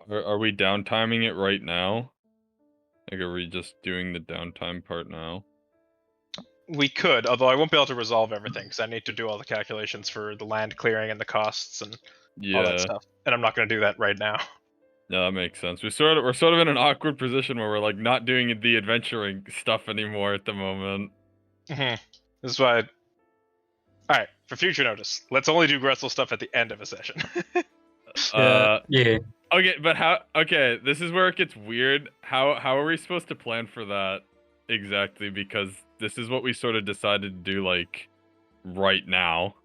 Are we downtiming it right now? Like, are we just doing the downtime part now? We could, although I won't be able to resolve everything because I need to do all the calculations for the land clearing and the costs and all that Yeah, stuff. And I'm not going to do that right now. yeah, that makes sense. We're sort of in an awkward position where we're like not doing the adventuring stuff anymore at the moment. This is why. Alright, for future notice, let's only do Gretzel stuff at the end of a session. Yeah. Okay, but how? Okay, this is where it gets weird. How are we supposed to plan for that exactly? Because this is what we sort of decided to do, like, right now.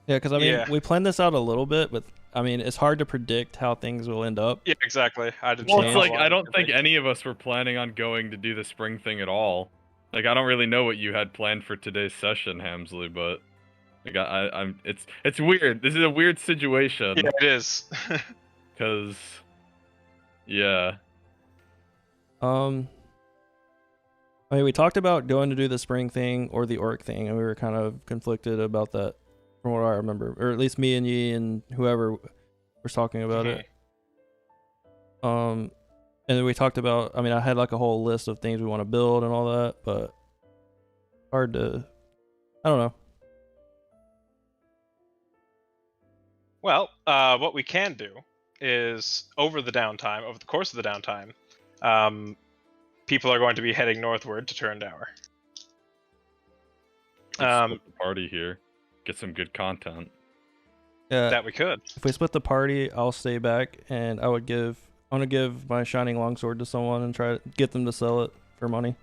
Yeah, because I mean, Yeah. we planned this out a little bit, but I mean, it's hard to predict how things will end up. Yeah, exactly. I didn't Well, know it's how like long I it don't could think be. any of us were planning on going to do the spring thing at all. Like I don't really know what you had planned for today's session, Hamsley, but like I'm it's weird. This is a weird situation. Yeah, it is. Cause yeah. I mean, we talked about going to do the spring thing or the orc thing, and we were kind of conflicted about that, from what I remember, or at least me and Yi and whoever was talking about it. And then we talked about. I mean, I had like a whole list of things we want to build and all that, but hard to. I don't know. Well, what we can do is over the course of the downtime, people are going to be heading northward to Turndower. Let's split the party here. Get some good content. Yeah. That we could. If we split the party, I'll stay back, and I want to give my shining longsword to someone and try to get them to sell it for money.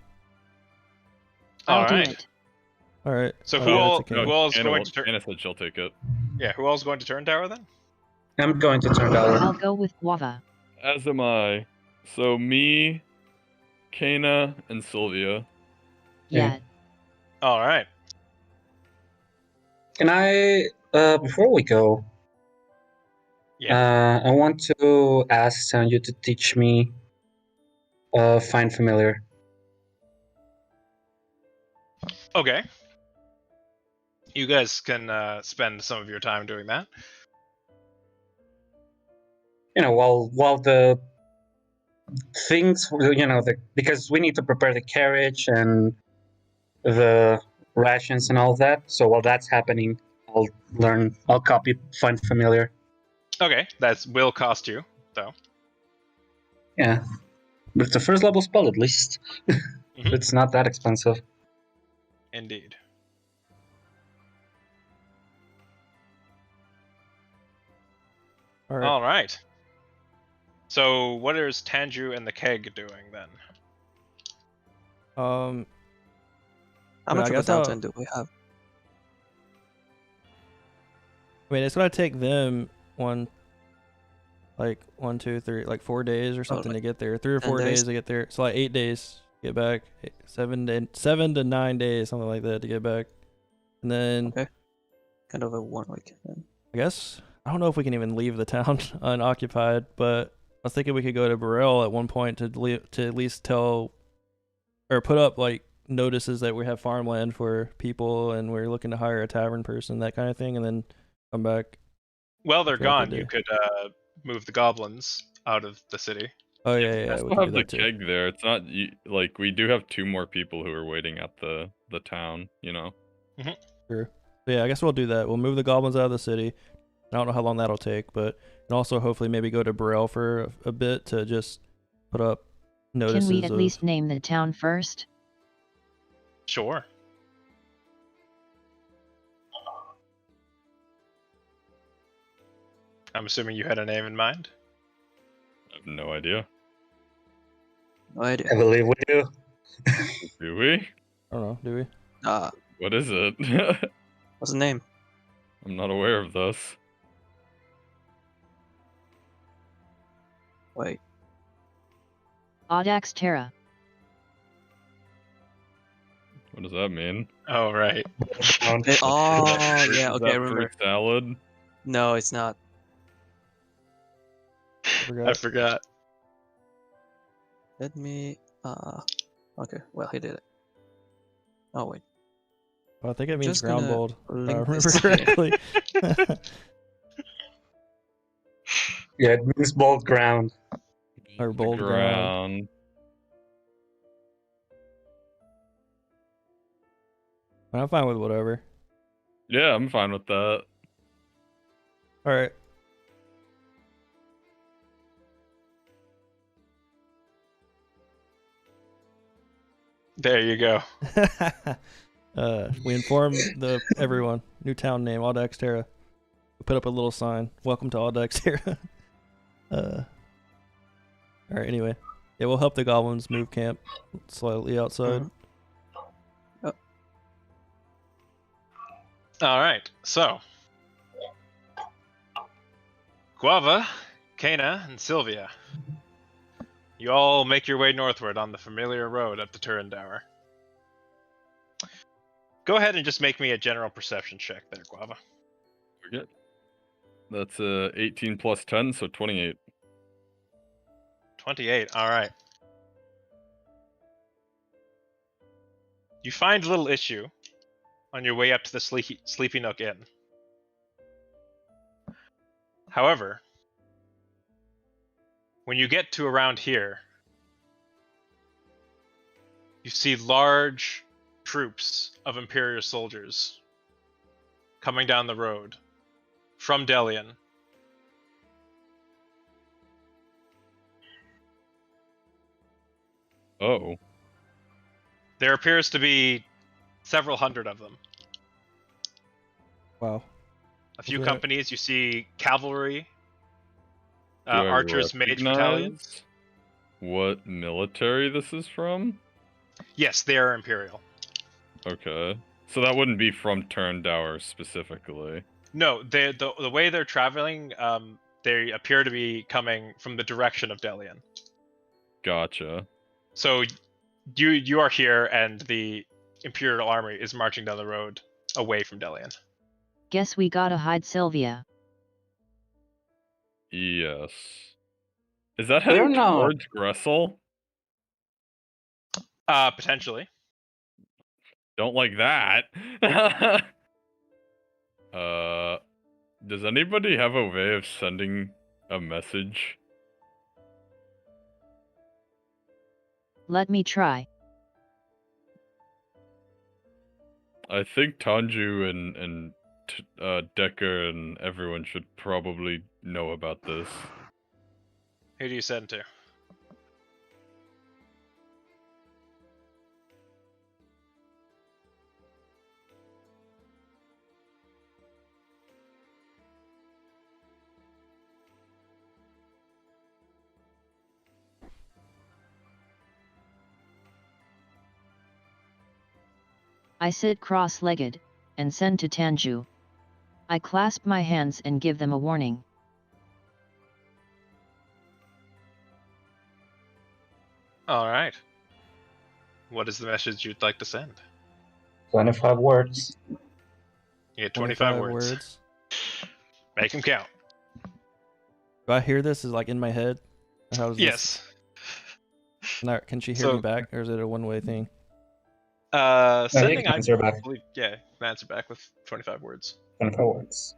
I'll do Alright. it. All right. So Oh, who yeah, all that's okay. who all is Anna, going to Anna said she'll take it. Yeah, who all is going to Turndower then? I'm going to Turndower. I'll go with Guava. As am I. So me, Kana, and Sylvia. Yeah. Yeah. Alright. Can I, before we go, I want to ask Sanju to teach me Find Familiar. Okay. You guys can spend some of your time doing that. You know, while the things, you know, because we need to prepare the carriage and the rations and all that. So while that's happening, I'll copy Find Familiar. Okay, that will cost you, though. Yeah. But it's a first level spell at least. It's not that expensive. Indeed. All right. Alright. So what is Tanju and the keg doing then? How Well, much I of a guess I'll- downtime do we have? I mean, it's gonna take them 1, 2, 3, like 4 days or something like to get there. 3 or 10 4 days days? to get there. So like 8 days to get back. 7 to 9 days, something like that, to get back. And then Okay. Kind of a 1 week then. I guess I don't know if we can even leave the town unoccupied, but I was thinking we could go to Burrell at one point to at least tell or put up like notices that we have farmland for people and we're looking to hire a tavern person, that kind of thing, and then come back. Well, they're Throughout the gone. You day. could move the goblins out of the city. Oh yeah, I we still can have do the that too. keg there. It's not like we do have 2 more people who are waiting at the town. You know. Sure. So yeah, I guess we'll do that. We'll move the goblins out of the city. I don't know how long that'll take, but and also hopefully maybe go to Burrell for a bit to just put up notices. Can we at of, least name the town first? Sure. I'm assuming you had a name in mind? I have no idea. No idea. I believe we do. Do we? I don't know. Do we? What is it? What's the name? I'm not aware of this. Wait. Audax Terra. What does that mean? Oh, right. Oh, Is yeah, that okay, I fruit remember. salad? No, it's not. I forgot. Let me, okay, well, he did it. Oh, wait. Well, I think it means Just ground gonna bold. If I link remember this. correctly. Yeah, it means bold ground. Or The bold ground. ground. I'm fine with whatever. Yeah, I'm fine with that. All right. There you go. We inform everyone. New town name, Audax Terra. We put up a little sign. Welcome to Audax Terra. Alright, anyway. Yeah, we'll help the goblins move camp slightly outside. Mhm. 'Cause- All right. So, what is Tanju and the keg doing then? Mm-hmm. Guava, Kana, and Sylvia. You all make your way northward on the familiar road up to Turindower. Go ahead and just make me a general perception check there, Guava. We're good. That's 18 plus 10, so 28. 28, alright. You find a little issue on your way up to the Sleepy Nook Inn. However, when you get to around here, you see large troops of Imperial soldiers coming down the road from Delian. Oh. There appears to be several hundred of them. Wow. A few there- companies, you see cavalry, Do I archers, mage battalions. recognize what military this is from? Yes, they are Imperial. Okay. So that wouldn't be from Turindower specifically. No, the way they're traveling, they appear to be coming from the direction of Delian. Gotcha. So you are here, and the Imperial army is marching down the road away from Delian. Guess we gotta hide Sylvia. Yes. Is that We're heading not. towards Gressel? Potentially. Don't like that. Does anybody have a way of sending a message? Let me try. I think Tanju and Decker and everyone should probably know about this. Who do you send to? I sit cross-legged, and send to Tanju. I clasp my hands and give them a warning. Alright. What is the message you'd like to send? 25 words. You get 25 words. Make them count. Do I hear this? Is like in my head? Or how does Yes. This... Can she hear So- me back, or is it a one-way thing? you Sending, can answer back. believe, yeah, you can answer back with 25 words. 25 words.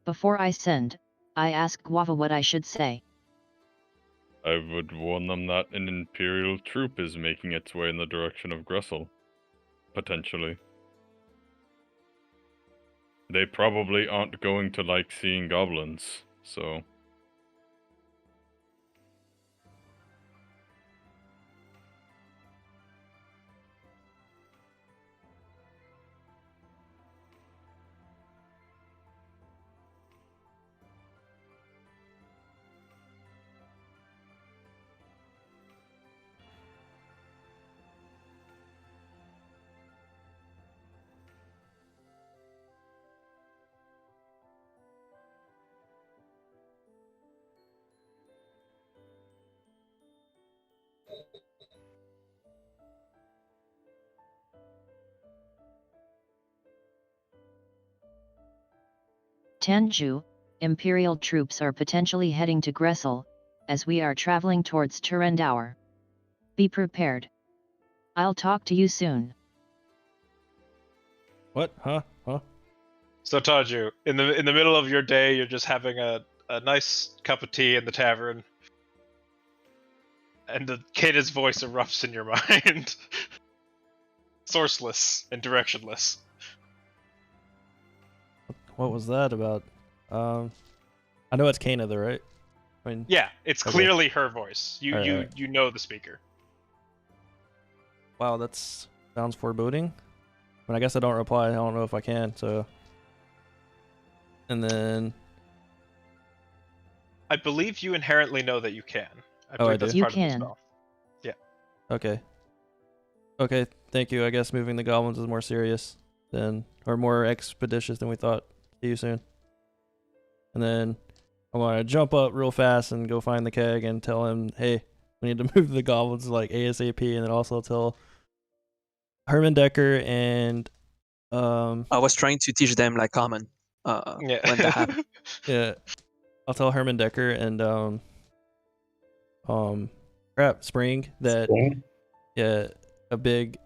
Before I send, I ask Guava what I should say. I would warn them that an Imperial troop is making its way in the direction of Gressel. Potentially. They probably aren't going to like seeing goblins, so... Tanju, Imperial troops are potentially heading to Gressel, as we are traveling towards Turindower. Be prepared. I'll talk to you soon. What? Huh? So Taju, in the middle of your day, you're just having a nice cup of tea in the tavern, and the Kata's voice erupts in your mind. Sourceless and directionless. What was that about? I know it's Kana though, right? I mean, Yeah, it's Okay. clearly her voice. You Alright. you know the speaker. wow, that's sounds foreboding. But I guess I don't reply. I don't know if I can. So, and then I believe you inherently know that you can. I Oh, I believe that's do? You part of the can. spell. okay, thank you. I guess moving the goblins is more serious or more expeditious than we thought. See you soon. And then I'm gonna jump up real fast and go find the keg and tell him, hey, we need to move the goblins like ASAP, and then also tell Herman Decker and I was trying to teach them like common Yeah. when that happened. yeah, I'll tell Herman Decker and Spring that yeah, a big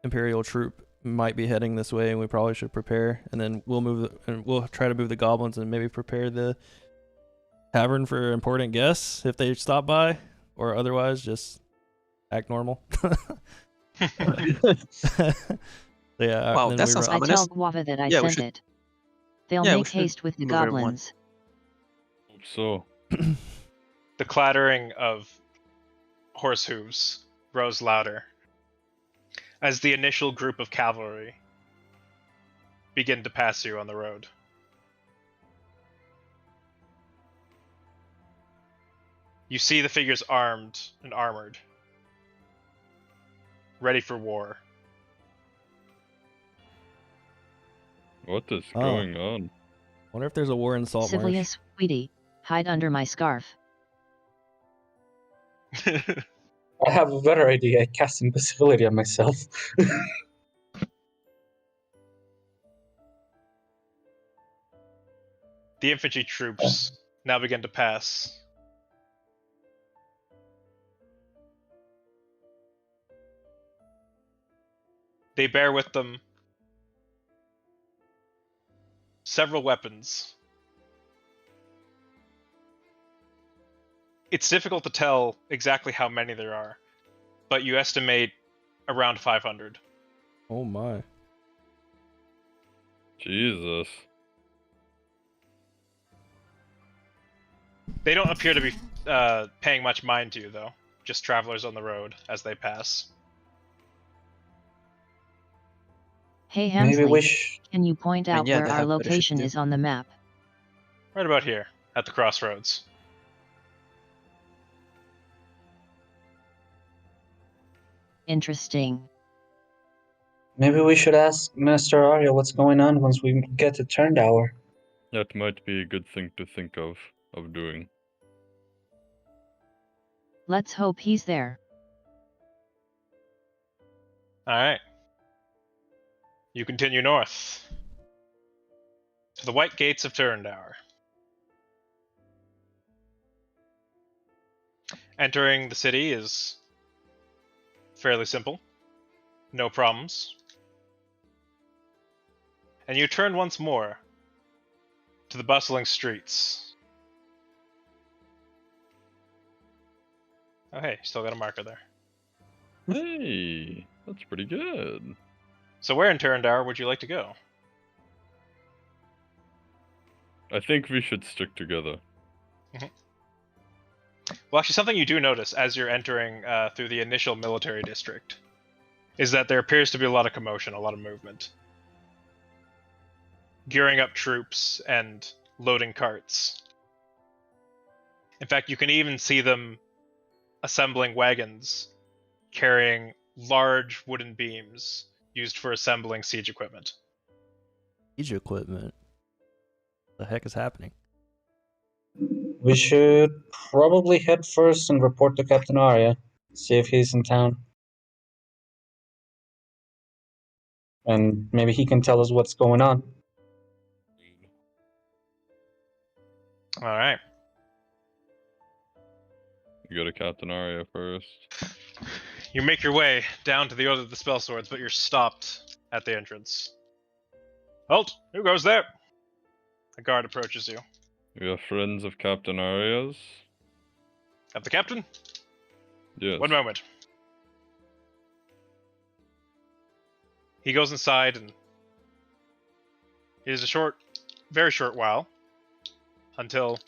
Imperial troop might be heading this way, and we probably should prepare. And then we'll try to move the goblins and maybe prepare the tavern for important guests if they stop by, or otherwise just act normal. Yeah. Wow, then that we sounds run- I tell ominous. Guava that I Yeah, we sent should- it. They'll yeah, we make should haste with the move everyone. goblins. Hope so. The clattering of horse hooves rose louder as the initial group of cavalry begin to pass you on the road. You see the figures armed and armored, ready for war. What is Oh. going on? Wonder if there's a war in Salt Civilia, Marsh. sweetie, hide under my scarf. I have a better idea. Cast invisibility on myself. The infantry troops now begin to pass. They bear with them several weapons. It's difficult to tell exactly how many there are, but you estimate around 500. Oh my. Jesus. They don't appear to be paying much mind to you, though. Just travelers on the road as they pass. Hey Maybe we Hemsley, can you point out yeah, where they our have better shit to location do. is on the map? Right about here, at the crossroads. Interesting. Maybe we should ask Minister Arya what's going on once we get to Turned Hour. That might be a good thing to think of doing. Let's hope he's there. Alright. You continue north to the White Gates of Turndower. Entering the city is fairly simple. No problems. And you turn once more to the bustling streets. Oh hey, still got a marker there. Hey, that's pretty good. So where in Turndower would you like to go? I think we should stick together. Well, actually, something you do notice as you're entering through the initial military district is that there appears to be a lot of commotion, a lot of movement. Gearing up troops and loading carts. In fact, you can even see them assembling wagons carrying large wooden beams used for assembling siege equipment. Siege equipment. The heck is happening? We should probably head first and report to Captain Arya. See if he's in town. And maybe he can tell us what's going on. Alright. You go to Captain Arya first. You make your way down to the Order of the Spell Swords, but you're stopped at the entrance. Halt! Who goes there? A guard approaches you. We are friends of Captain Arya's. Of the captain? Yes. One moment. He goes inside, and it is a very short while until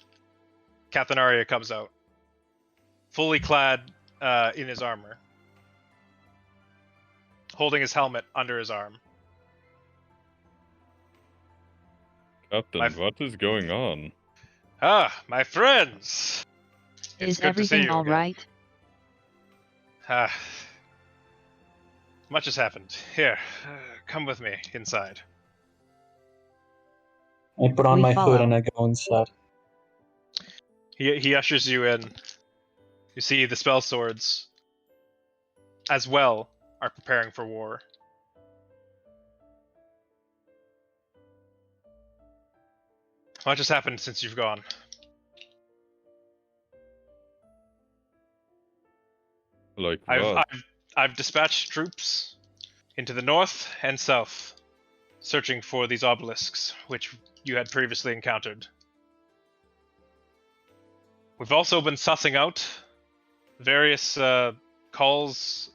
Captain Arya comes out, fully clad in his armor, holding his helmet under his arm. Captain, what is going on? Ah, my friends! It's Is good to see everything you all again. right? Ah, Much has happened. Here, come with me inside. I put on We my hood follow. and I go inside. He ushers you in. You see the spell swords, as well, are preparing for war. Much has happened since you've gone. Like what? I've dispatched troops into the north and south, searching for these obelisks, which you had previously encountered. We've also been sussing out various calls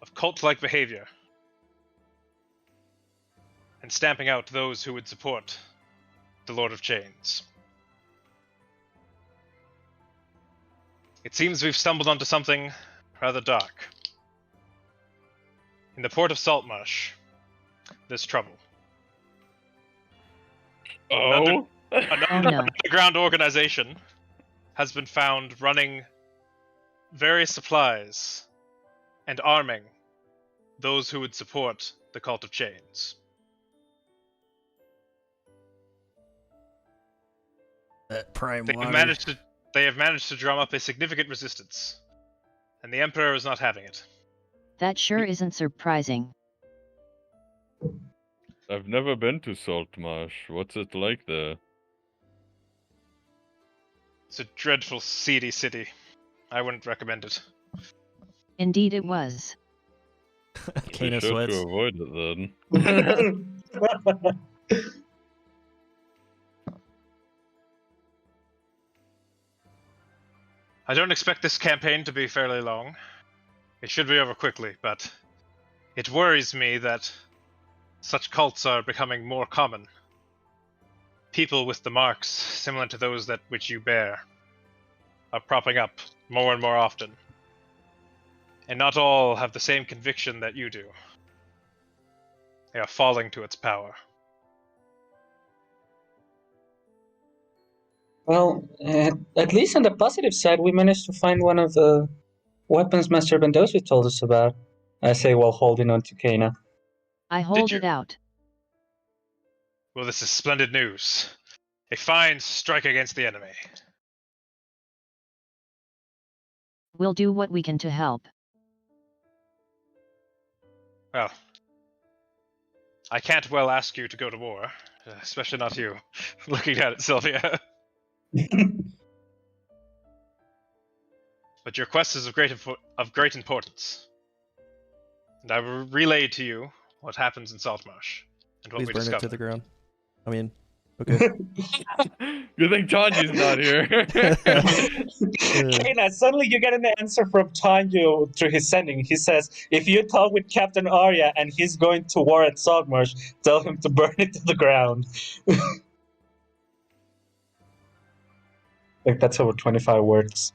of cult-like behavior, and stamping out those who would support the Lord of Chains. It seems we've stumbled onto something rather dark. In the port of Saltmarsh, there's trouble. Oh? Oh no. Underground organization has been found running various supplies and arming those who would support the Cult of Chains. That prime They have managed to drum up a significant resistance, and the Emperor is not having it. That sure isn't surprising. I've never been to Saltmarsh. What's it like there? It's a dreadful, seedy city. I wouldn't recommend it. Indeed it was. Be Kana sure sweats. to avoid it then. I don't expect this campaign to be fairly long. It should be over quickly, but it worries me that such cults are becoming more common. People with the marks similar to those that which you bear are propping up more and more often. And not all have the same conviction that you do. They are falling to its power. Well, at least on the positive side, we managed to find one of the weapons Master Bendosi told us about. I say while holding on to Kana. I hold you? it out. Well, this is splendid news. A fine strike against the enemy. We'll do what we can to help. Well, I can't well ask you to go to war, especially not you. Looking at it, Sylvia. But your quest is of great importance. And I will relay to you what happens in Saltmarsh and what Please we burn discover. it to the ground. I mean, okay. Good thing Tanji's not here. Kana, suddenly you get an answer from Tanju through his sending. He says, if you talk with Captain Arya and he's going to war at Saltmarsh, tell him to burn it to the ground. Like, that's over 25 words.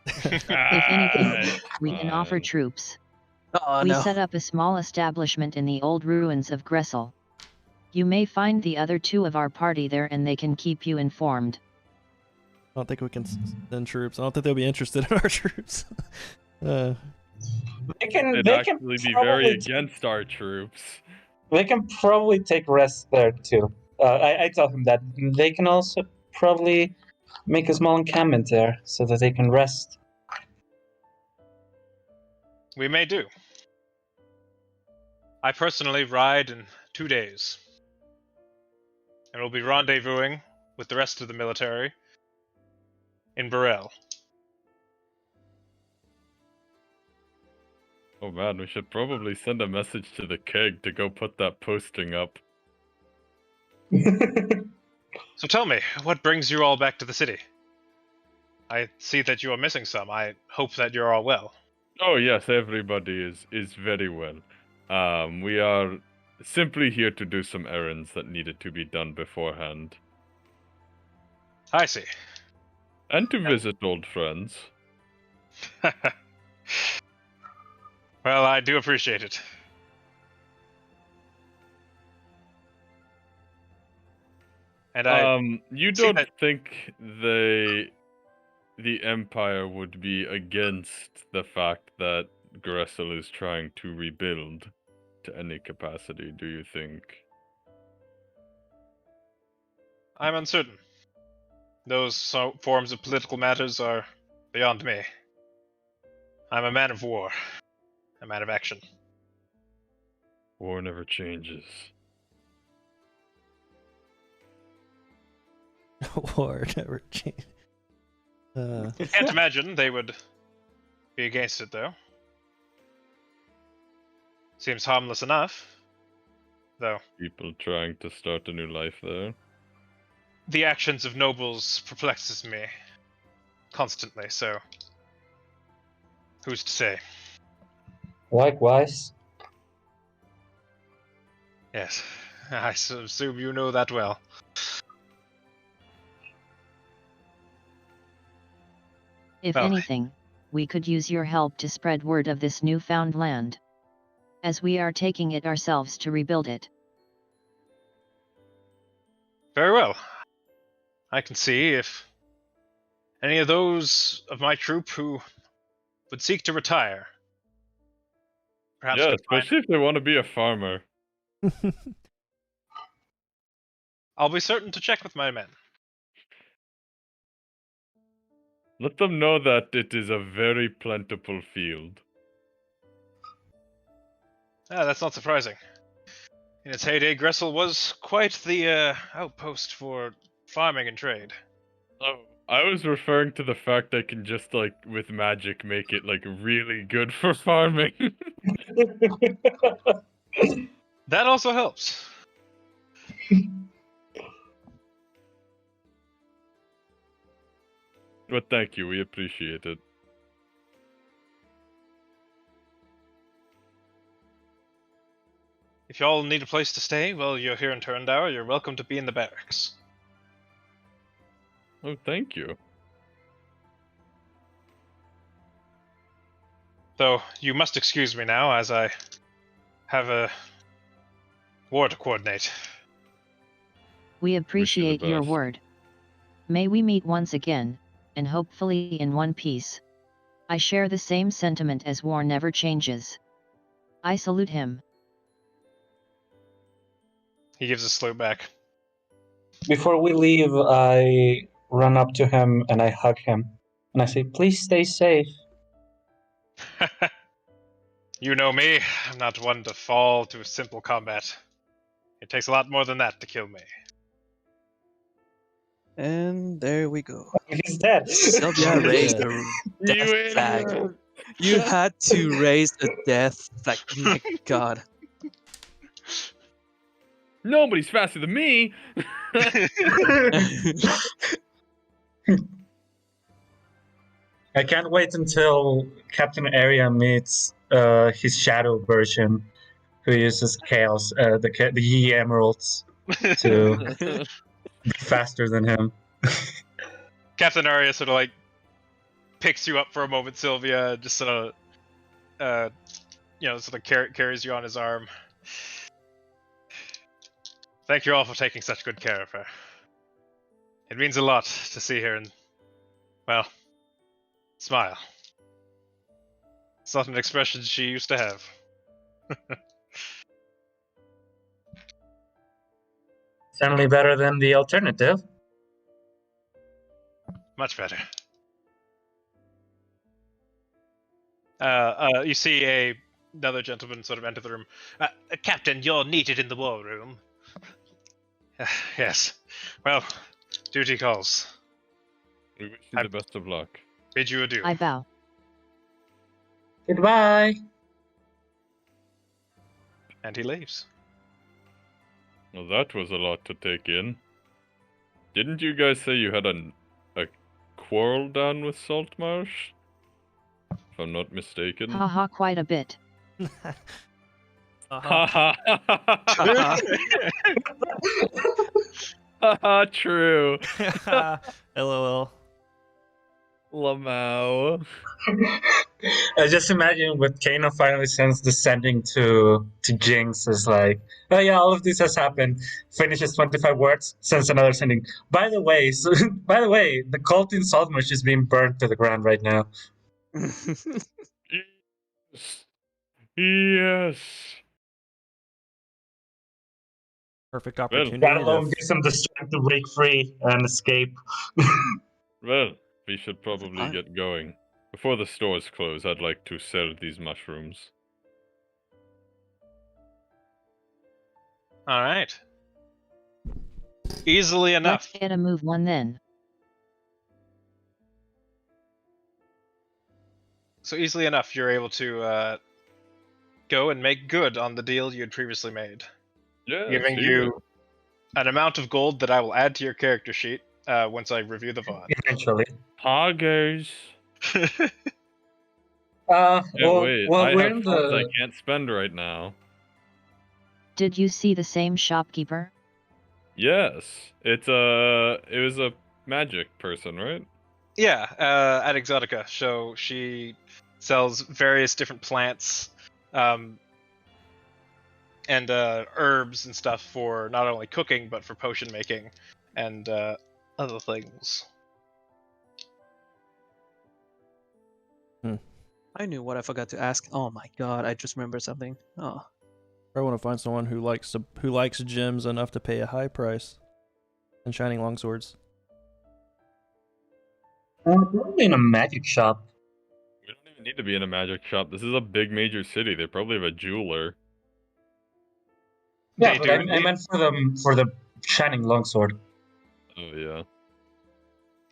If anything, we can offer troops. Oh We no. set up a small establishment in the old ruins of Gressel. You may find the other two of our party there and they can keep you informed. I don't think we can send troops. I don't think they'll be interested in our troops. They They'd can actually be very against our troops. They can probably take rest there too. I tell him that they can also probably make a small encampment there so that they can rest. We may do. I personally ride in 2 days. And will be rendezvousing with the rest of the military in Burrell. Oh man, we should probably send a message to the keg to go put that posting up. So tell me, what brings you all back to the city? I see that you are missing some. I hope that you're all well. Oh yes, everybody is very well. We are simply here to do some errands that needed to be done beforehand. I see. And to visit old friends. Well, I do appreciate it. And you see don't that- think the Empire would be against the fact that Gressel is trying to rebuild to any capacity, do you think? I'm uncertain. Those forms of political matters are beyond me. I'm a man of war, a man of action. War never changes. War never changed. Can't imagine they would be against it, though. Seems harmless enough, though. People trying to start a new life there. The actions of nobles perplexes me constantly, so who's to say? Likewise. Yes, I assume you know that well. If Well, anything, we could use your help to spread word of this newfound land, as we are taking it ourselves to rebuild it. very well. I can see if any of those of my troop who would seek to retire. Perhaps Yeah, could find- especially if they want to be a farmer. I'll be certain to check with my men. Let them know that it is a very plentiful field. That's not surprising. In its heyday, Gressel was quite the outpost for farming and trade. Oh, I was referring to the fact I can just, like, with magic, make it, like, really good for farming. That also helps. But thank you, we appreciate it. If y'all need a place to stay, well, you're here in Turndauer, you're welcome to be in the barracks. Oh, thank you. Though, you must excuse me now, as I have a war to coordinate. We appreciate your best. word. May we meet once again, and hopefully in one piece. I share the same sentiment as war never changes. I salute him. He gives a salute back. Before we leave, I run up to him and I hug him. And I say, please stay safe. You know me, I'm not one to fall to simple combat. It takes a lot more than that to kill me. And there we go. He's dead. Sylvia raised the death flag. You had to raise a death flag. Oh my god. Nobody's faster than me! I can't wait until Captain Area meets his shadow version, who uses chaos, the Yi Emeralds, to be faster than him. Captain Arya sort of like picks you up for a moment, Sylvia, just sort of, carries you on his arm. Thank you all for taking such good care of her. It means a lot to see her and, well, smile. It's not an expression she used to have. Certainly better than the alternative. Much better. You see another gentleman sort of enter the room. Captain, you're needed in the war room. Yes. Well, duty calls. We wish you the best of luck. Bid you adieu. I bow. Goodbye. And he leaves. Well, that was a lot to take in. Didn't you guys say you had a quarrel down with Saltmarsh? If I'm not mistaken. Haha, quite a bit. Haha. Haha, true. LOL. Lamau. I just imagine with Kano finally sends the sending to Jinx is like, oh yeah, all of this has happened. Finishes 25 words, sends another sending. By the way, the cult in Saltmarsh is being burned to the ground right now. Yes. Perfect Well, opportunity That to alone gives him the strength to break free and escape. well, we should probably fine. get going. Before the stores close, I'd like to sell these mushrooms. All right. Easily enough. Let's get a move on then. So easily enough, you're able to go and make good on the deal you had previously made, Yeah, giving you an amount of gold that I will add to your character sheet once I review the VOD. Eventually. Poggers. Well, Wait, I we're have in funds I the. can't spend right now. Did you see the same shopkeeper? Yes, it was a magic person, right? Yeah, at Exotica. So she sells various different plants and herbs and stuff for not only cooking but for potion making and other things. I knew what I forgot to ask. Oh my god, I just remembered something. Oh, I want to find someone who likes gems enough to pay a high price and shining longswords. Probably in a magic shop. We don't even need to be in a magic shop. This is a big major city. They probably have a jeweler. Yeah, They but do I indeed. meant for the shining longsword. Oh yeah.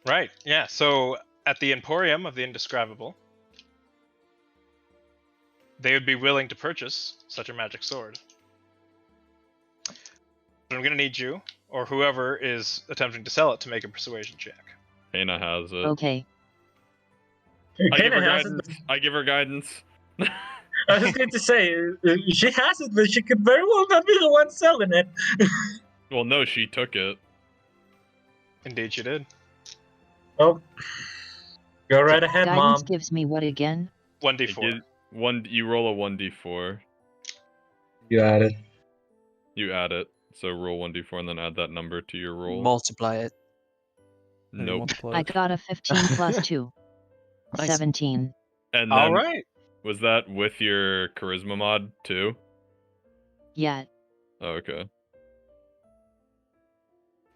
Right, yeah. So at the Emporium of the Indescribable, they would be willing to purchase such a magic sword. But I'm going to need you, or whoever is attempting to sell it, to make a persuasion check. Hannah has it. Okay. I give her Kinda has it, guidance. I give her guidance. I was going to say, she has it, but she could very well not be the one selling it. Well, no, she took it. Indeed, you did. Oh, go right ahead, Guidance Mom. gives me what again? 1d4. You roll a 1d4. You got it. You add it. So roll 1d4 and then add that number to your roll. multiply it. Maybe Nope. multiply I it. got a 15 plus 2. Nice. 17. And All then right. was that with your charisma mod too? Yet. Oh, okay.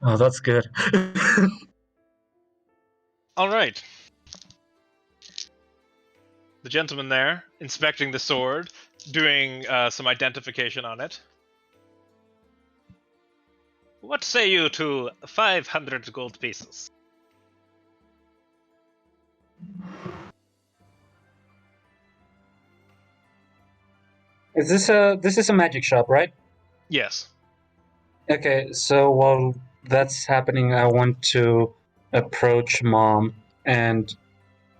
Oh, that's good. All right. The gentleman there, inspecting the sword, doing some identification on it. What say you to 500 gold pieces? Is this is a magic shop, right? Yes. Okay, so while that's happening, I want to approach Mom and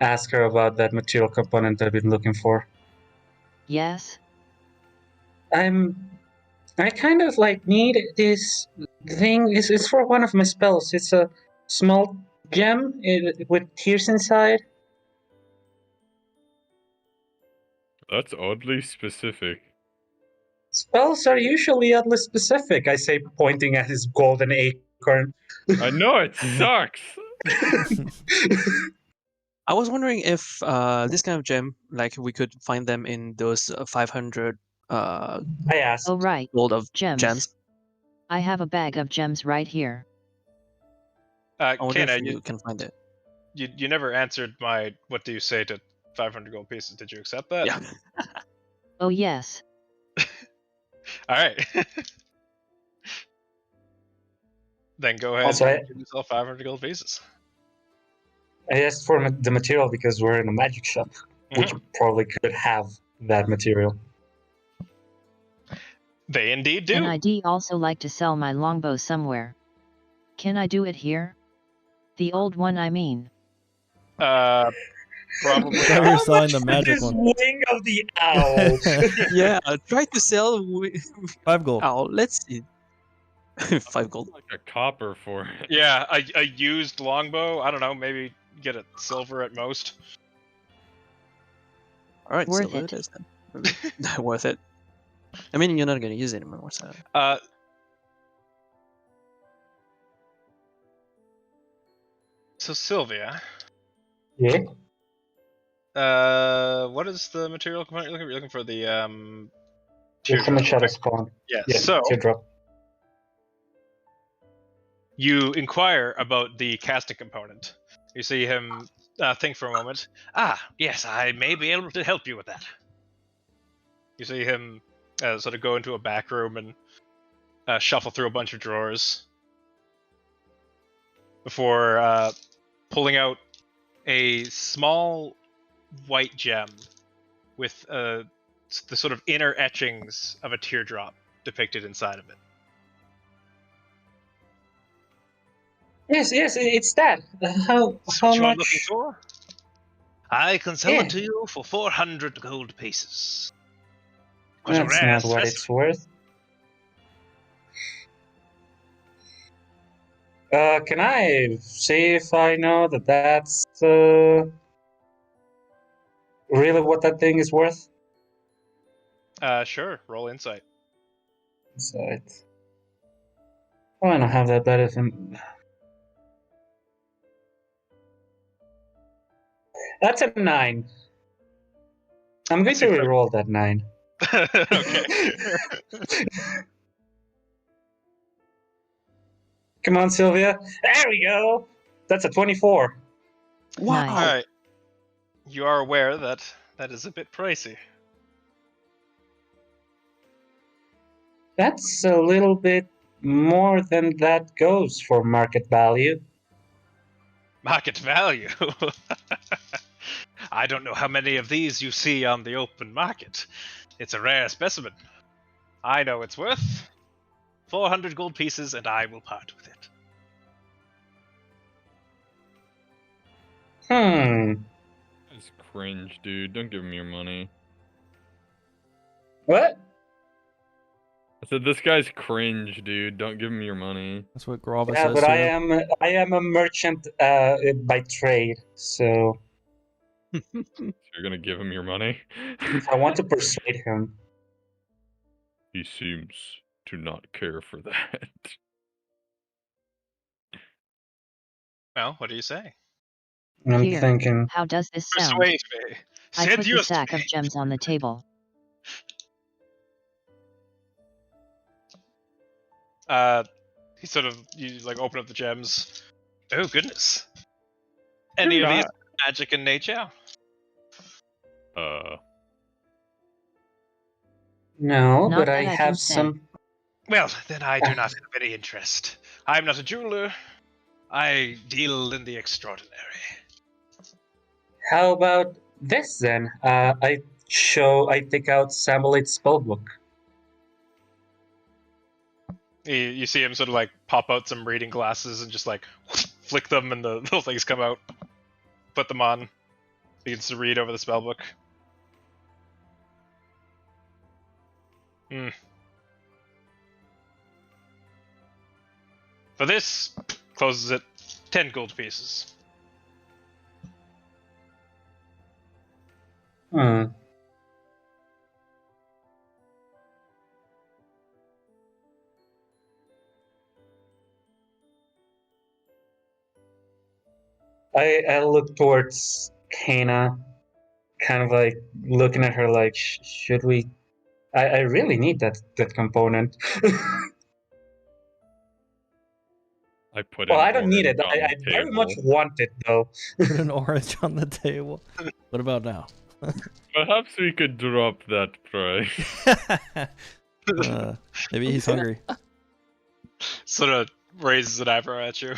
ask her about that material component I've been looking for. Yes? I kind of like need this thing. It's for one of my spells. It's a small gem with tears inside. That's oddly specific. Spells are usually oddly specific, I say, pointing at his golden acorn. I know it sucks. I was wondering if this kind of gem, like we could find them in those 500 I asked. Oh, right. gold of Gems. gems. I have a bag of gems right here. I wonder Kana, if you can find it. you never answered my what do you say to 500 gold pieces. Did you accept that? Yeah. Oh, yes. All right. Then go ahead Also, and give yourself 500 gold pieces. I asked for the material because we're in a magic shop, which probably could have that material. They indeed do. And I'd also like to sell my longbow somewhere. Can I do it here? The old one, I mean. Probably. I thought you were selling the magic This one. wing of the owl. Yeah, try to sell 5 gold. Oh, let's see. 5 gold. Like a copper for it. Yeah, a used longbow. I don't know. Maybe get a silver at most. All right, Worth silver it. it is then. Worth it. I mean, you're not going to use it anymore, so. So Sylvia, Yeah. What is the material component you're looking for? The You're from a shadow right? spawn. Yeah. Yeah, So teardrop. you inquire about the casting component. You see him think for a moment. Ah, yes, I may be able to help you with that. You see him sort of go into a back room and shuffle through a bunch of drawers before pulling out a small white gem with the sort of inner etchings of a teardrop depicted inside of it. Yes, it's that. How What you are looking much? for? I can sell Yeah. it to you for 400 gold pieces. What a That's rare not what it's worth. Can I see if I know that that's really what that thing is worth? Sure. Roll insight. So it's. Oh, I don't have that better than. That's a 9. I'm going to reroll that 9. Okay. Come on, Sylvia. There we go. That's a 24. Wow. Nice. All right. You are aware that that is a bit pricey. That's a little bit more than that goes for market value. Market value? I don't know how many of these you see on the open market. It's a rare specimen. I know it's worth 400 gold pieces, and I will part with it. That's cringe, dude. Don't give him your money. What? I said this guy's cringe, dude. Don't give him your money. That's what Grava Yeah, says but too. I am a merchant by trade, so So you're gonna give him your money? I want to persuade him. He seems to not care for that. Well, what do you say? I'm Here. thinking. How does this sound? Persuade me. I put the Seduce sack me. of gems on the table. He sort of, you like open up the gems. Oh goodness. Any of these magic in nature? No, Not but that I I can have say. some. Well, then I do not have any interest. I'm not a jeweler. I deal in the extraordinary. How about this then? I take out Sambolite's spellbook. You see him sort of like pop out some reading glasses and just like flick them, and the little things come out. Put them on. Begins to read over the spellbook. For this, closes it 10 gold pieces. I look towards Kana, kind of like looking at her like, should we? I really need that component. I put Well, an I don't need it. orange on I the very much table. want it though. Put an orange on the table. What about now? Perhaps we could drop that price. Maybe he's hungry. Sort of raises an eyebrow at you.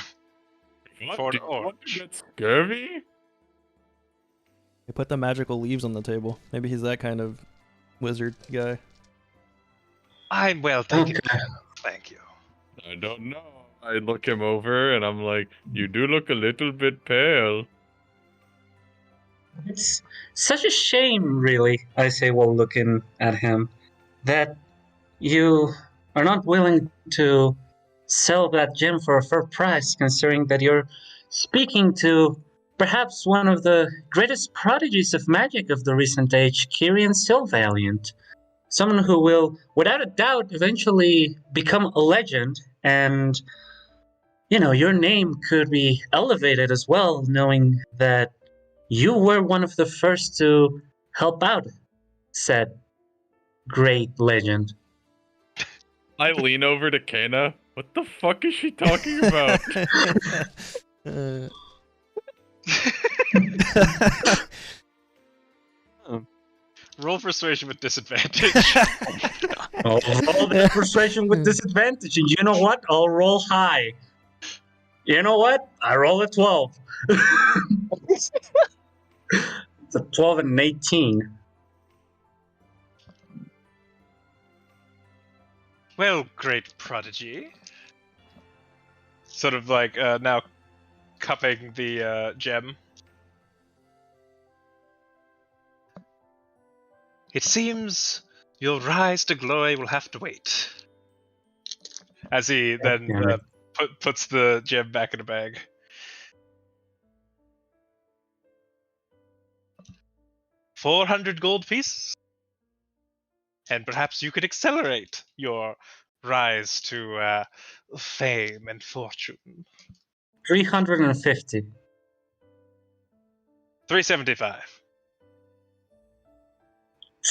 What? For Do an you want orange. to get scurvy? He put the magical leaves on the table. Maybe he's that kind of wizard guy. I'm well taken care of. Thank you. I don't know. I look him over and I'm like, you do look a little bit pale. It's such a shame, really, I say while looking at him, that you are not willing to sell that gem for a fair price, considering that you're speaking to perhaps one of the greatest prodigies of magic of the recent age, Kyrian Sylvaliant. Someone who will, without a doubt, eventually become a legend, and your name could be elevated as well, knowing that You were one of the first to help out, said great legend. I lean over to Kana. What the fuck is she talking about? Roll persuasion with disadvantage. I'll roll the persuasion with disadvantage, and you know what? I'll roll high. You know what? I roll a 12. It's a 12 and an 18. Well, great prodigy. Sort of like now cupping the gem. It seems your rise to glory will have to wait. As he then damn it. puts the gem back in the bag. $400 gold pieces, and perhaps you could accelerate your rise to fame and fortune. 350. 375.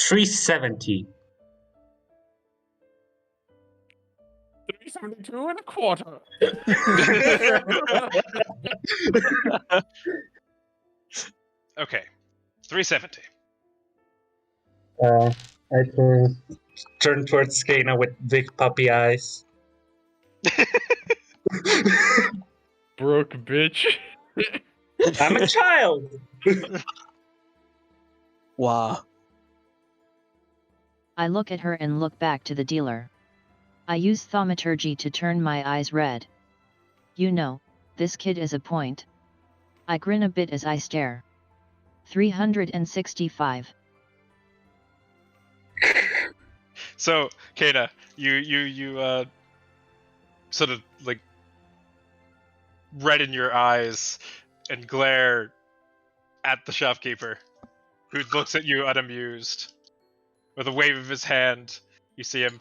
370. 372 and a quarter. Okay, 370. I turn towards Skana with big puppy eyes. Broke bitch. I'm a child. Wow. I look at her and look back to the dealer. I use thaumaturgy to turn my eyes red. You know, this kid is a point. I grin a bit as I stare. 365. So, Kana, you sort of like redden your eyes and glare at the shopkeeper, who looks at you unamused. With a wave of his hand, you see him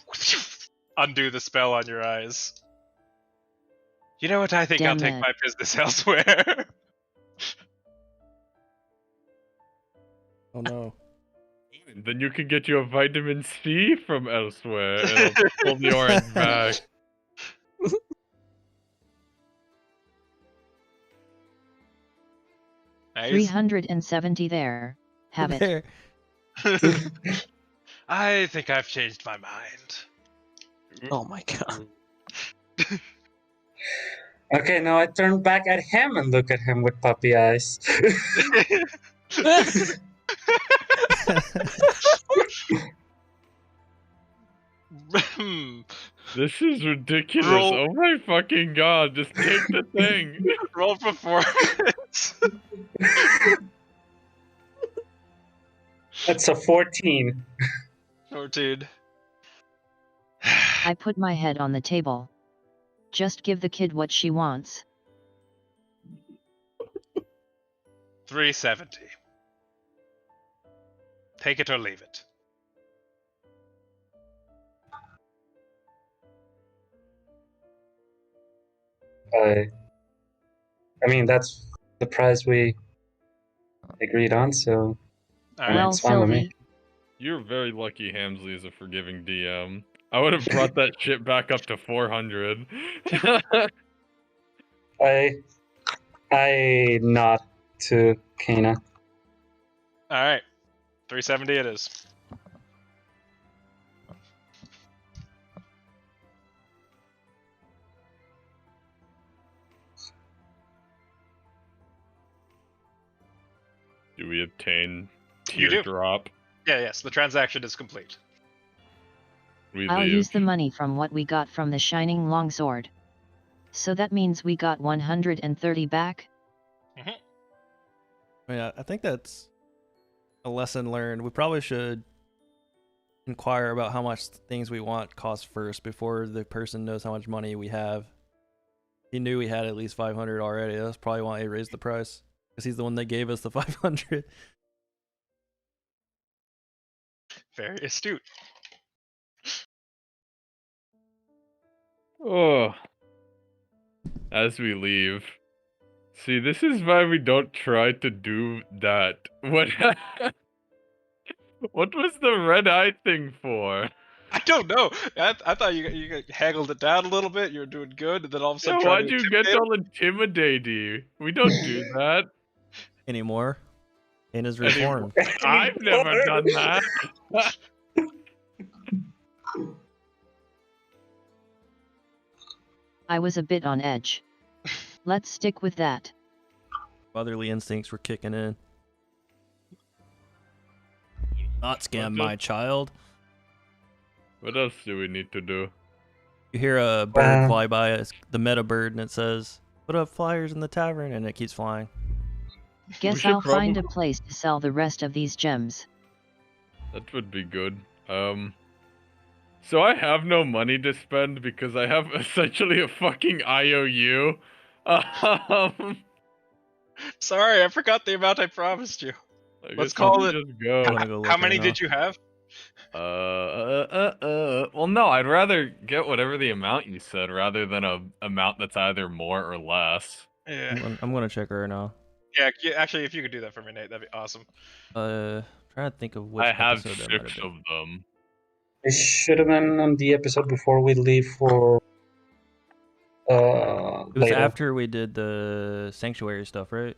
undo the spell on your eyes. You know what? I think I'll Damn take it. my business elsewhere. Oh no. Then you can get you a vitamin C from elsewhere. And I'll pull the orange back. Nice. 370 there. Have it. There. I think I've changed my mind. Oh my god. Okay, now I turn back at him and look at him with puppy eyes. Hmm. This is ridiculous. Roll- Oh my fucking god. Just take the thing. Roll performance. That's a 14. 14. I put my head on the table. Just give the kid what she wants. 370. Take it or leave it. I mean, that's the price we agreed on, so All right. Well, it's fine with me. Sylvie, You're very lucky Hamsley is a forgiving DM. I would have brought that shit back up to 400. I nod to Kana. All right. 370 it is. Do we obtain You do. teardrop? Yeah, yes. The transaction is complete. We I'll leave. use the money from what we got from the Shining Longsword. So that means we got 130 back? I mean, I think that's a lesson learned. We probably should inquire about how much things we want cost first before the person knows how much money we have. He knew we had at least 500 already. That's probably why he raised the price. Because he's the one that gave us the 500. Very astute. Oh. As we leave, See, this is why we don't try to do that. What? What was the red eye thing for? I don't know. I thought you haggled it down a little bit. You were doing good, and then all of a Yeah, sudden tried why'd to you get intimidate him. all intimidating? We don't do that. Anymore. In his Any- reform. I've never done that. I was a bit on edge. Let's stick with that. Motherly instincts were kicking in. Not scam my child. What else do we need to do? You hear a bird fly by, it's the meta bird, and it says, "Put up flyers in the tavern," and it keeps flying. Guess should I'll find a probably- place to sell the rest of these gems. That would be good. So I have no money to spend because I have essentially a fucking IOU. Sorry, I forgot the amount I promised you. I Let's guess call we it- Just go. I'm gonna go look How right many now. did you have? Well, no, I'd rather get whatever the amount you said rather than a amount that's either more or less. Yeah. I'm gonna check right now. Yeah. Actually, if you could do that for me, Nate, that'd be awesome. Trying to think of which I have episode that might 6 have of been. them. It should have been on the episode before we leave for It was later. after we did the sanctuary stuff, right?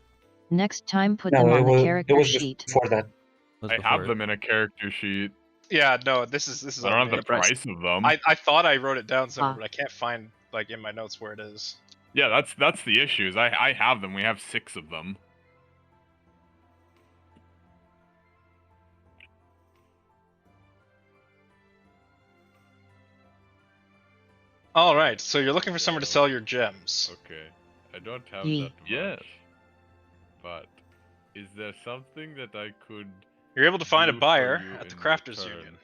Next time, put No, them it on was, the it character was sheet. before that. Was I before have it. them in a character sheet. Yeah. No. This is. I don't on have the price of them. I thought I wrote it down somewhere, Ah. but I can't find like in my notes where it is. Yeah, that's the issue. Is I have them. We have 6 of them. All right. So you're looking for somewhere to sell your gems. Okay, I don't have Ye- that much. Yes. But is there something that I could You're able to find a do for buyer you at the in Crafters return Union.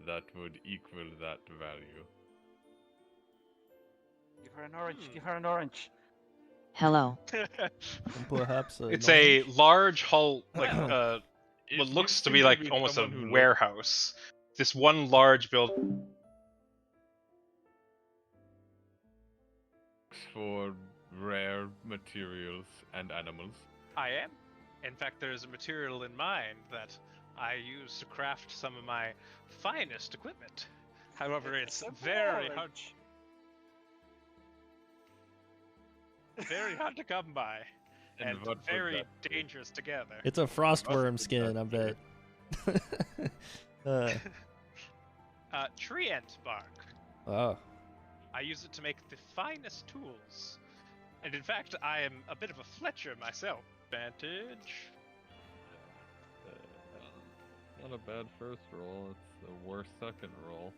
that would equal that value? Give her an orange. Give her an orange. Hello. Perhaps It's a large hull, like what It looks needs to be like be almost a someone who looks warehouse. This one large building. for rare materials and animals. I am. In fact, there's a material in mind that I use to craft some of my finest equipment. However, it's very hard, very hard to come by, and what would very that be? dangerous to gather. It's a frostworm would skin, I that bet. Tree ant bark. Oh. I use it to make the finest tools. And in fact, I am a bit of a Fletcher myself. Advantage. Not a bad first roll. It's the worst second roll.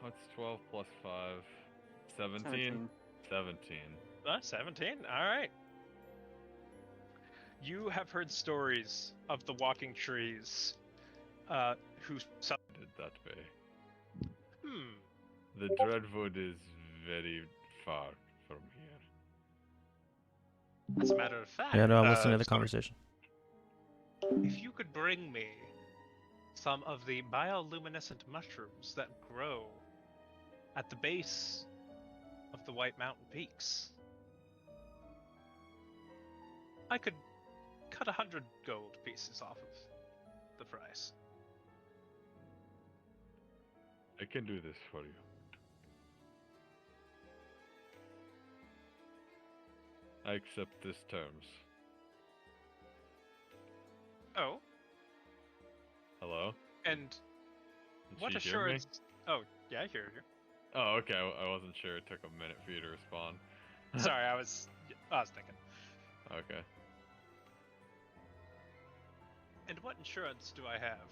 What's 12 plus 5? 17? 17. 17? Alright. You have heard stories of the walking trees, who... Did that way. Hmm. The Dreadwood is very far from here. As a matter of fact... Yeah, no, I'm listening to the so conversation. if you could bring me some of the bioluminescent mushrooms that grow at the base of the White Mountain Peaks, I could cut 100 gold pieces off of the price. I can do this for you. I accept these terms. Oh, Hello? and Did what she hear me? assurance? Oh, yeah, I hear you. Oh, okay. I wasn't sure. It took a minute for you to respond. Sorry, I was thinking. Okay. And what insurance do I have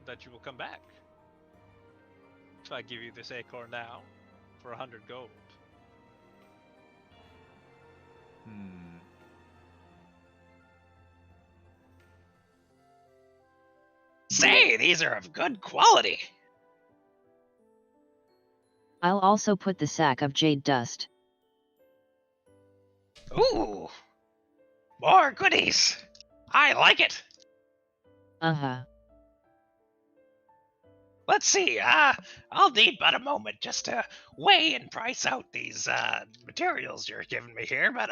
that you will come back? If I give you this acorn now for 100 gold. Say, these are of good quality. I'll also put the sack of jade dust. Ooh, more goodies. I like it. Uh-huh. Let's see. I'll need but a moment just to weigh and price out these materials you're giving me here. But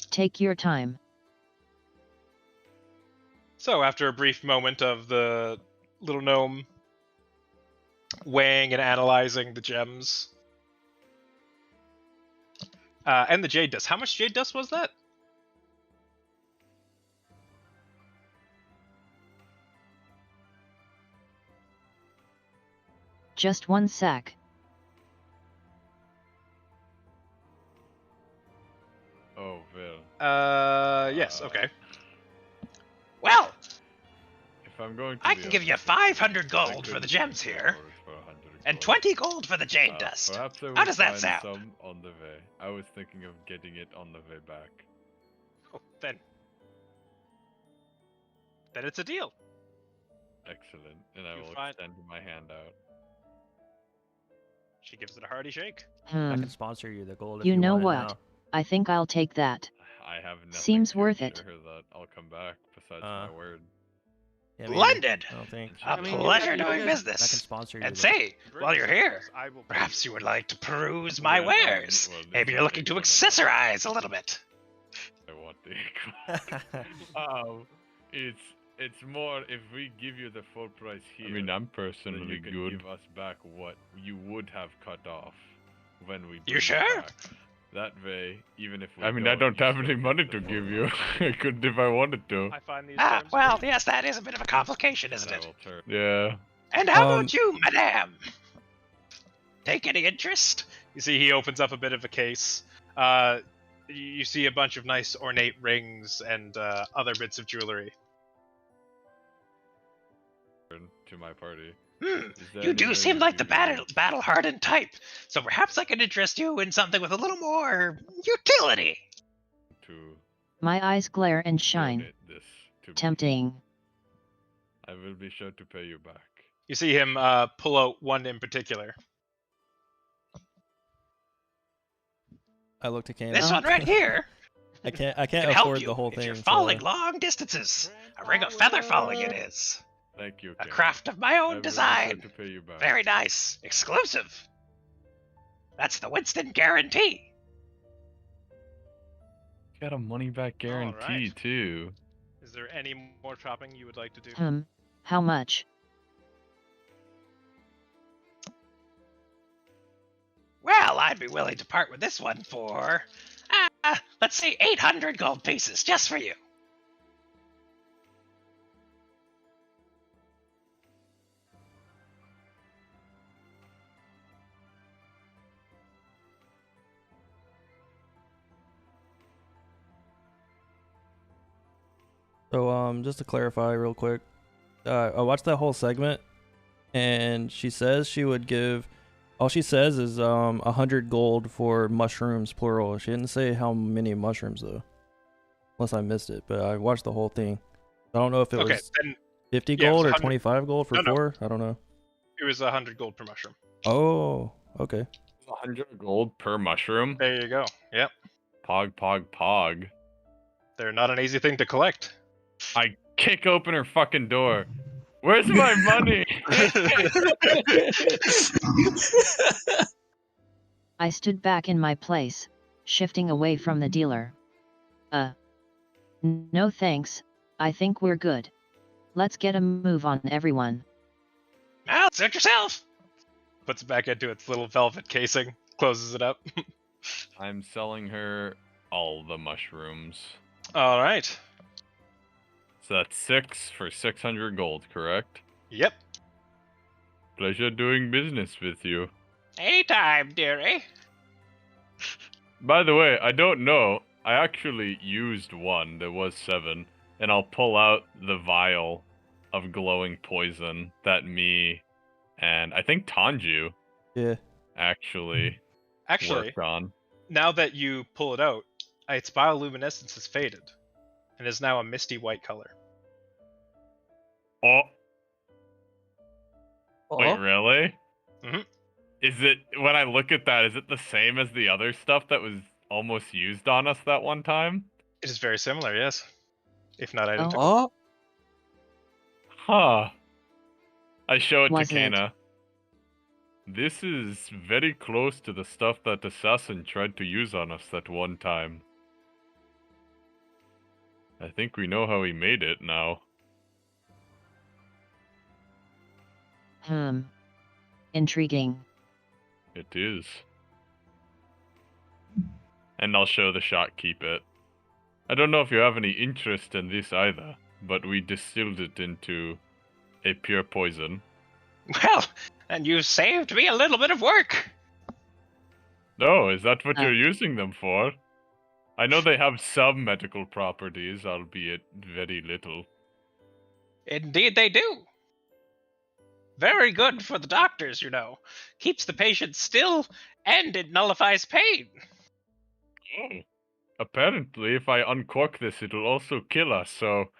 Take your time. So after a brief moment of the little gnome weighing and analyzing the gems, and the jade dust. How much jade dust was that? Just one sack. Oh, Vil. Yes, okay. well, If I'm going to I be can give you honest, 500 I gold for could the gems here, for 100 and gold. 20 gold for the jade dust. Perhaps I How would does that find sound? some on the way. I was thinking of getting it on the way back. Oh, then it's a deal. Excellent. And I You will find- extend my hand out. She gives it a hearty shake. I can sponsor you the gold if You you know want it what? now. I think I'll take that. I have nothing Seems to worth it. ensure that I'll come back besides my word. Yeah, maybe. Splendid! I don't think. A I mean, pleasure I doing can business. sponsor you. And though. say, while you're here, I will perhaps you would like to peruse my Well, wares. well, this Maybe is you're looking to one of them. accessorize a little bit. I want the it's more if we give you the full price here. I mean, I'm personally you can give us back what you would have cut off when we. You sure? Back. That way, even if we I mean, I don't have any money to give you. I couldn't if I wanted to. I find these Ah, terms well, pretty- yes, that is a bit of a complication, isn't it? Yeah. And how about you, madame? Take any interest? You see, he opens up a bit of a case. You see a bunch of nice ornate rings and other bits of jewelry. To my party. You do seem like the battle-hardened type, so perhaps I can interest you in something with a little more utility. To My eyes glare and shine. donate this to me. Tempting. I will be sure to pay you back. You see him pull out one in particular. I look to Candace. This one right here I can't can help afford you the whole if thing. you're so- falling long distances. A ring of feather falling it is. Thank you. A Ken. craft of my I own will design. be sure to pay you back. Very nice. Exclusive. That's the Winston guarantee. Got a money back guarantee Alright. too. Is there any more shopping you would like to do? How much? Well, I'd be willing to part with this one for, let's say 800 gold pieces, just for you. So just to clarify real quick, I watched that whole segment, and she says she would give. All she says is 100 gold for mushrooms, plural. She didn't say how many mushrooms though, unless I missed it. But I watched the whole thing. I don't know if it Okay, was then 50 yeah, it was gold or 100 25 gold for No, no. 4. I don't know. it was 100 gold per mushroom. Oh, okay. 100 gold per mushroom. There you go. Yep. Pog. They're not an easy thing to collect. I kick open her fucking door. Where's my money? I stood back in my place, shifting away from the dealer. No thanks, I think we're good. Let's get a move on, everyone. Now, suit yourself. Puts it back into its little velvet casing, closes it up. I'm selling her all the mushrooms. All right. So that's 6 for 600 gold, correct? Yep. Pleasure doing business with you. Anytime, dearie. By the way, I don't know. I actually used one. There was 7. And I'll pull out the vial of glowing poison that me and I think Tanju Yeah. actually worked on. Now that you pull it out, its bioluminescence has faded and is now a misty white color. Oh, Oh, wait, really? Mhm. Is it, when I look at that, is it the same as the other stuff that was almost used on us that one time? It is very similar, yes. If not identical. oh, Huh. I show it to Was it? Kana. This is very close to the stuff that Assassin tried to use on us that one time. I think we know how he made it now. Intriguing. It is. And I'll show the shot keep it. I don't know if you have any interest in this either, but we distilled it into a pure poison. Well, and you saved me a little bit of work. No, is that what Oh. you're using them for? I know they have some medical properties, albeit very little. Indeed, they do. Very good for the doctors, you know. Keeps the patient still, and it nullifies pain. Oh. Apparently, if I uncork this, it'll also kill us, so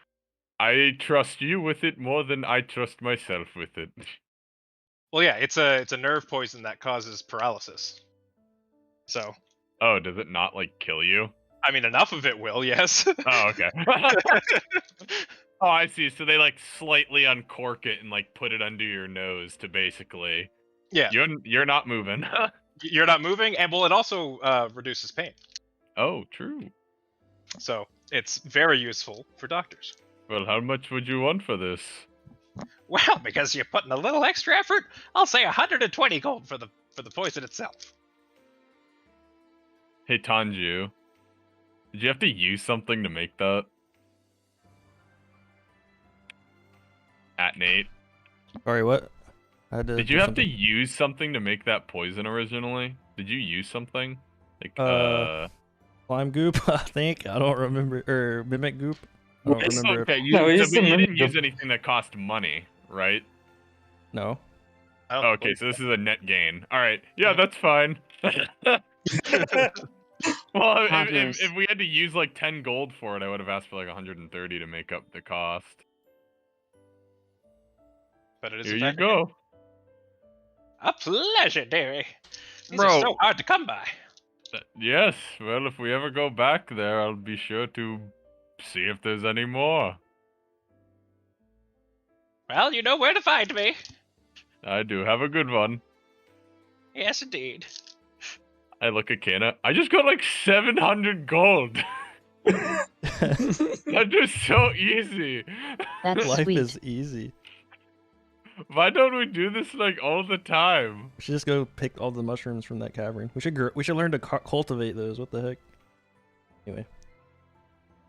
I trust you with it more than I trust myself with it. Well, yeah, it's a nerve poison that causes paralysis. So, Oh, does it not, like, kill you? I mean, enough of it will, yes. Oh, okay. Oh, I see. So they, like, slightly uncork it and, like, put it under your nose to basically... Yeah. You're not moving. You're not moving, and well, it also reduces pain. Oh, true. So it's very useful for doctors. Well, how much would you want for this? Well, because you're putting a little extra effort, I'll say 120 gold for the poison itself. Hey, Tanju. Did you have to use something to make that? At Nate. Sorry, what? I had to Did do you have something. to use something to make that poison originally? Did you use something? Like, Slime goop, I think. I don't remember. Or mimic goop. I don't remember. Okay, No, we so used but to you mimic didn't use goop. anything that cost money, right? No. I don't Okay, believe so this is a net gain. Alright, yeah, that's fine. Well, if we had to use like 10 gold for it, I would have asked for like 130 to make up the cost. But it is Here in you fact a go. A pleasure, dearie. These Bro. are so hard to come by. Yes, well, if we ever go back there, I'll be sure to see if there's any more. Well, you know where to find me. I do. Have a good one. Yes, indeed. I look at Kana. I just got like 700 gold. That's just so easy. That's Life sweet. is easy. Why don't we do this like all the time? We should just go pick all the mushrooms from that cavern. We should learn to cultivate those. What the heck? Anyway,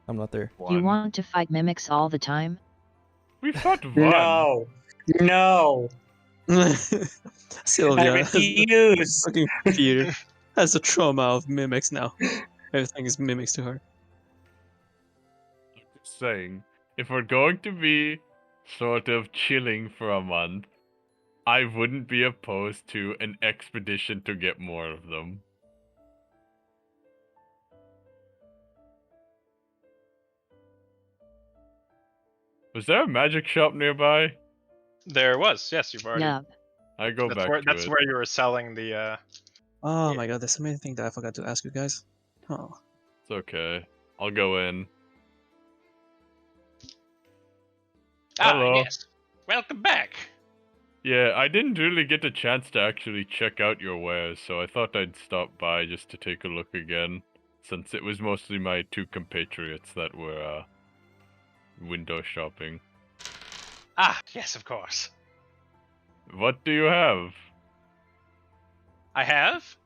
I'm not there. You want to fight mimics all the time? We fought one. No. No. I Sylvia, refuse. fucking fear, has a trauma of mimics now. Everything is mimics to her. Just saying, if we're going to be sort of chilling for a month, I wouldn't be opposed to an expedition to get more of them. Was there a magic shop nearby? There was, yes, you've already. Yeah. I go That's back where to that's it. where you were selling the. Oh my god, there's so many things that I forgot to ask you guys. Oh. It's okay. I'll go in. Hello. Ah, yes. Welcome back. Yeah, I didn't really get a chance to actually check out your wares, so I thought I'd stop by just to take a look again, since it was mostly my two compatriots that were window shopping. Ah, yes, of course. What do you have? I have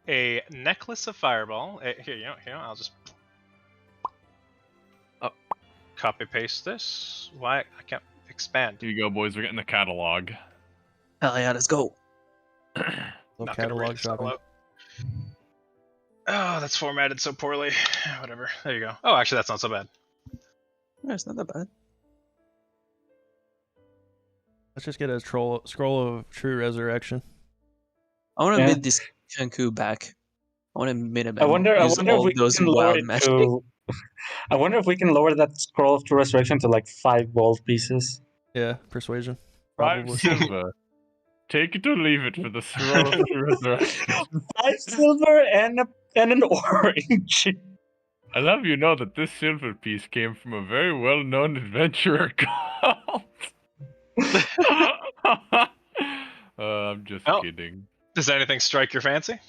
a necklace of fireball. Here, I'll just copy paste this. Why I can't expand? Here you go, boys. We're getting the catalog. Hell yeah, let's go. Love Not gonna read catalog this all shopping. out. Oh, that's formatted so poorly. Whatever. There you go. Oh, actually, that's not so bad. Yeah, it's not that bad. Let's just get a scroll of true resurrection. I want to Yeah. mid this Kenku back. I want to mid him. I wonder use if all we those can lower wild it magic. to. I wonder if we can lower that scroll of true resurrection to like 5 gold pieces. Yeah, persuasion. 5 Probably. silver. Take it or leave it for the scroll of true resurrection. 5 silver and an orange. I love you know that this silver piece came from a very well-known adventurer called... I'm just Oh. kidding. Does anything strike your fancy?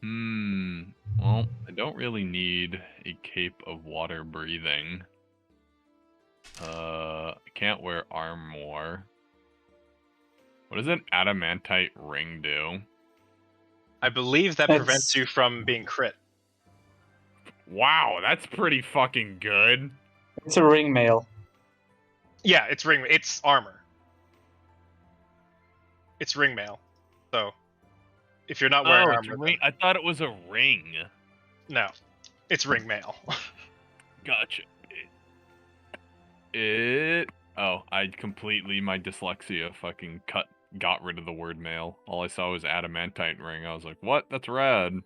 Well, I don't really need a cape of water breathing. I can't wear armor. What does an adamantite ring do? I believe that prevents you from being crit. Wow, that's pretty fucking good. It's a ring mail. Yeah, it's armor. It's ring mail. So, if you're not wearing it's armor, ring. I thought it was a ring. no, it's ring mail. Gotcha. I completely, my dyslexia fucking got rid of the word mail. All I saw was adamantite ring. I was like, what? That's rad.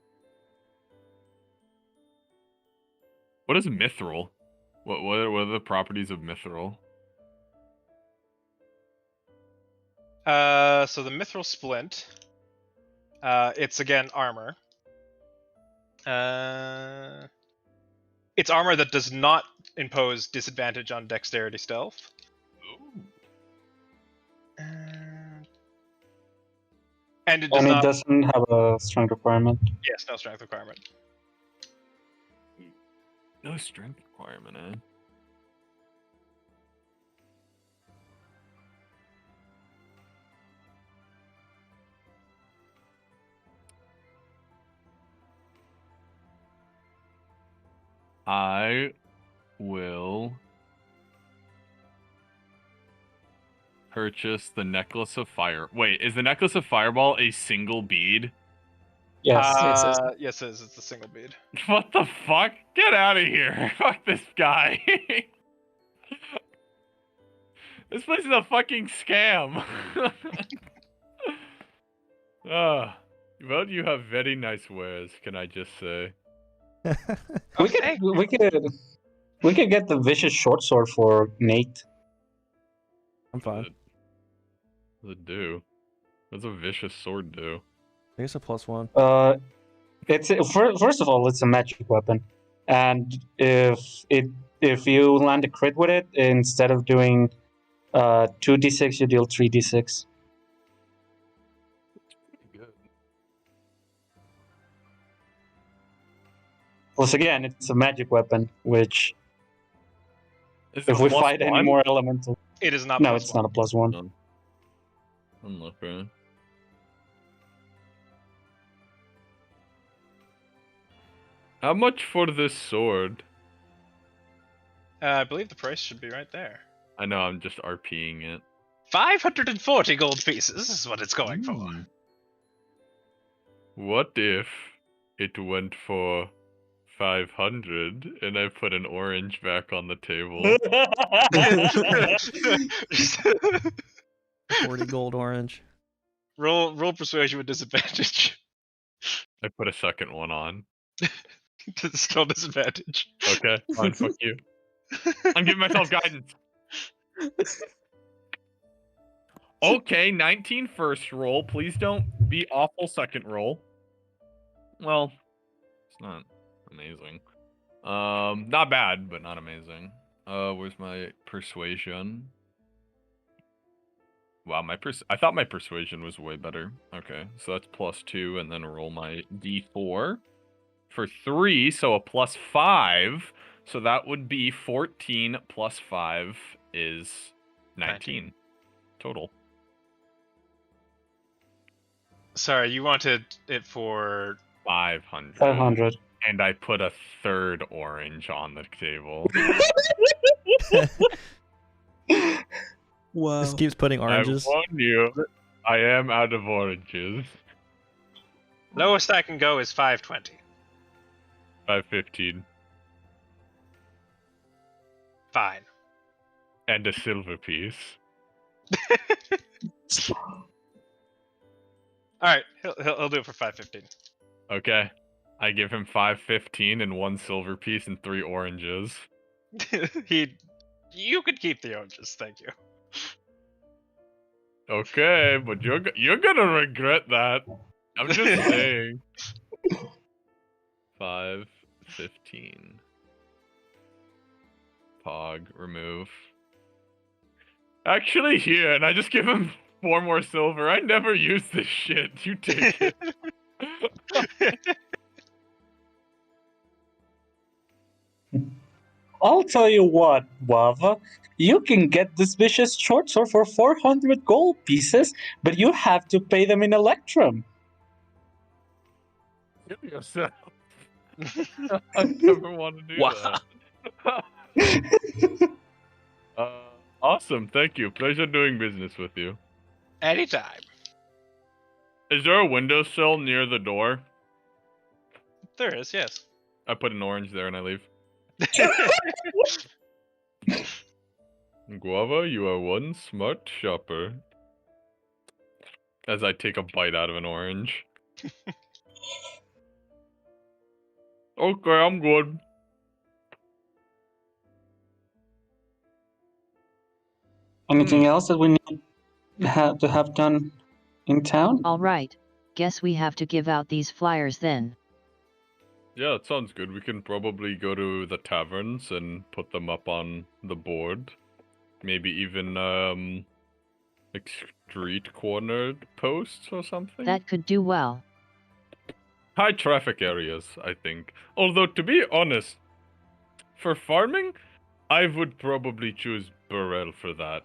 What is mithril? What are the properties of mithril? So the mithril splint. It's again armor. It's armor that does not impose disadvantage on dexterity stealth. Ooh. And it doesn't have a strength requirement. Yes, no strength requirement. No strength requirement, eh? I will purchase the necklace of fire. Wait, is the necklace of fireball a single bead? Yes. Yes, it is. It's a single bead. What the fuck? Get out of here! Fuck this guy. This place is a fucking scam. Well, you have very nice wares, can I just say? we could get the vicious short sword for Nate. I'm fine. What does it do? What does a vicious sword do? I think it's a +1. First of all, it's a magic weapon, and if you land a crit with it, instead of doing 2d6, you deal 3d6. Good. Plus, again, it's a magic weapon, which Is if it we a fight +1? any more elemental, It is not. no, plus it's one. not a +1. No. I'm looking. How much for this sword? I believe the price should be right there. I know, I'm just RPing it. 540 gold pieces is what it's going for. What if it went for 500 and I put an orange back on the table? 40 gold orange. roll persuasion with disadvantage. I put a second one on. Still disadvantage. Okay, fine, fuck you. I'm giving myself guidance. Okay, 19 first roll. Please don't be awful second roll. Well, it's not amazing. Not bad, but not amazing. Where's my persuasion? Wow, I thought my persuasion was way better. Okay, so that's +2, and then roll my d4 for 3, so a +5. So that would be 14 plus 5 is 19 total. Sorry, you wanted it for 500. 500. And I put a third orange on the table. Wow. Just keeps putting oranges. I warn you, I am out of oranges. lowest I can go is 520. 515. Fine. And a silver piece. All right, he'll do it for 515. Okay. I give him 515 and 1 silver piece and 3 oranges. You could keep the oranges, thank you. Okay, but you're gonna regret that. I'm just saying. 515. Pog, remove. Actually, here, and I just give him 4 more silver. I never use this shit. You take it. I'll tell you what, Wava. You can get this vicious short sword for 400 gold pieces, but you have to pay them in Electrum. Kill yourself. I never want to do Wow. that. Awesome. Thank you. Pleasure doing business with you. Anytime. Is there a windowsill near the door? There is, yes. I put an orange there and I leave. Guava, you are one smart shopper. As I take a bite out of an orange. Okay, I'm good. Anything else that we need to have done in town? All right. Guess we have to give out these flyers then. Yeah, that sounds good. We can probably go to the taverns and put them up on the board. Maybe even, like street cornered posts or something? That could do well. High traffic areas, I think. Although, to be honest, for farming, I would probably choose Burrell for that.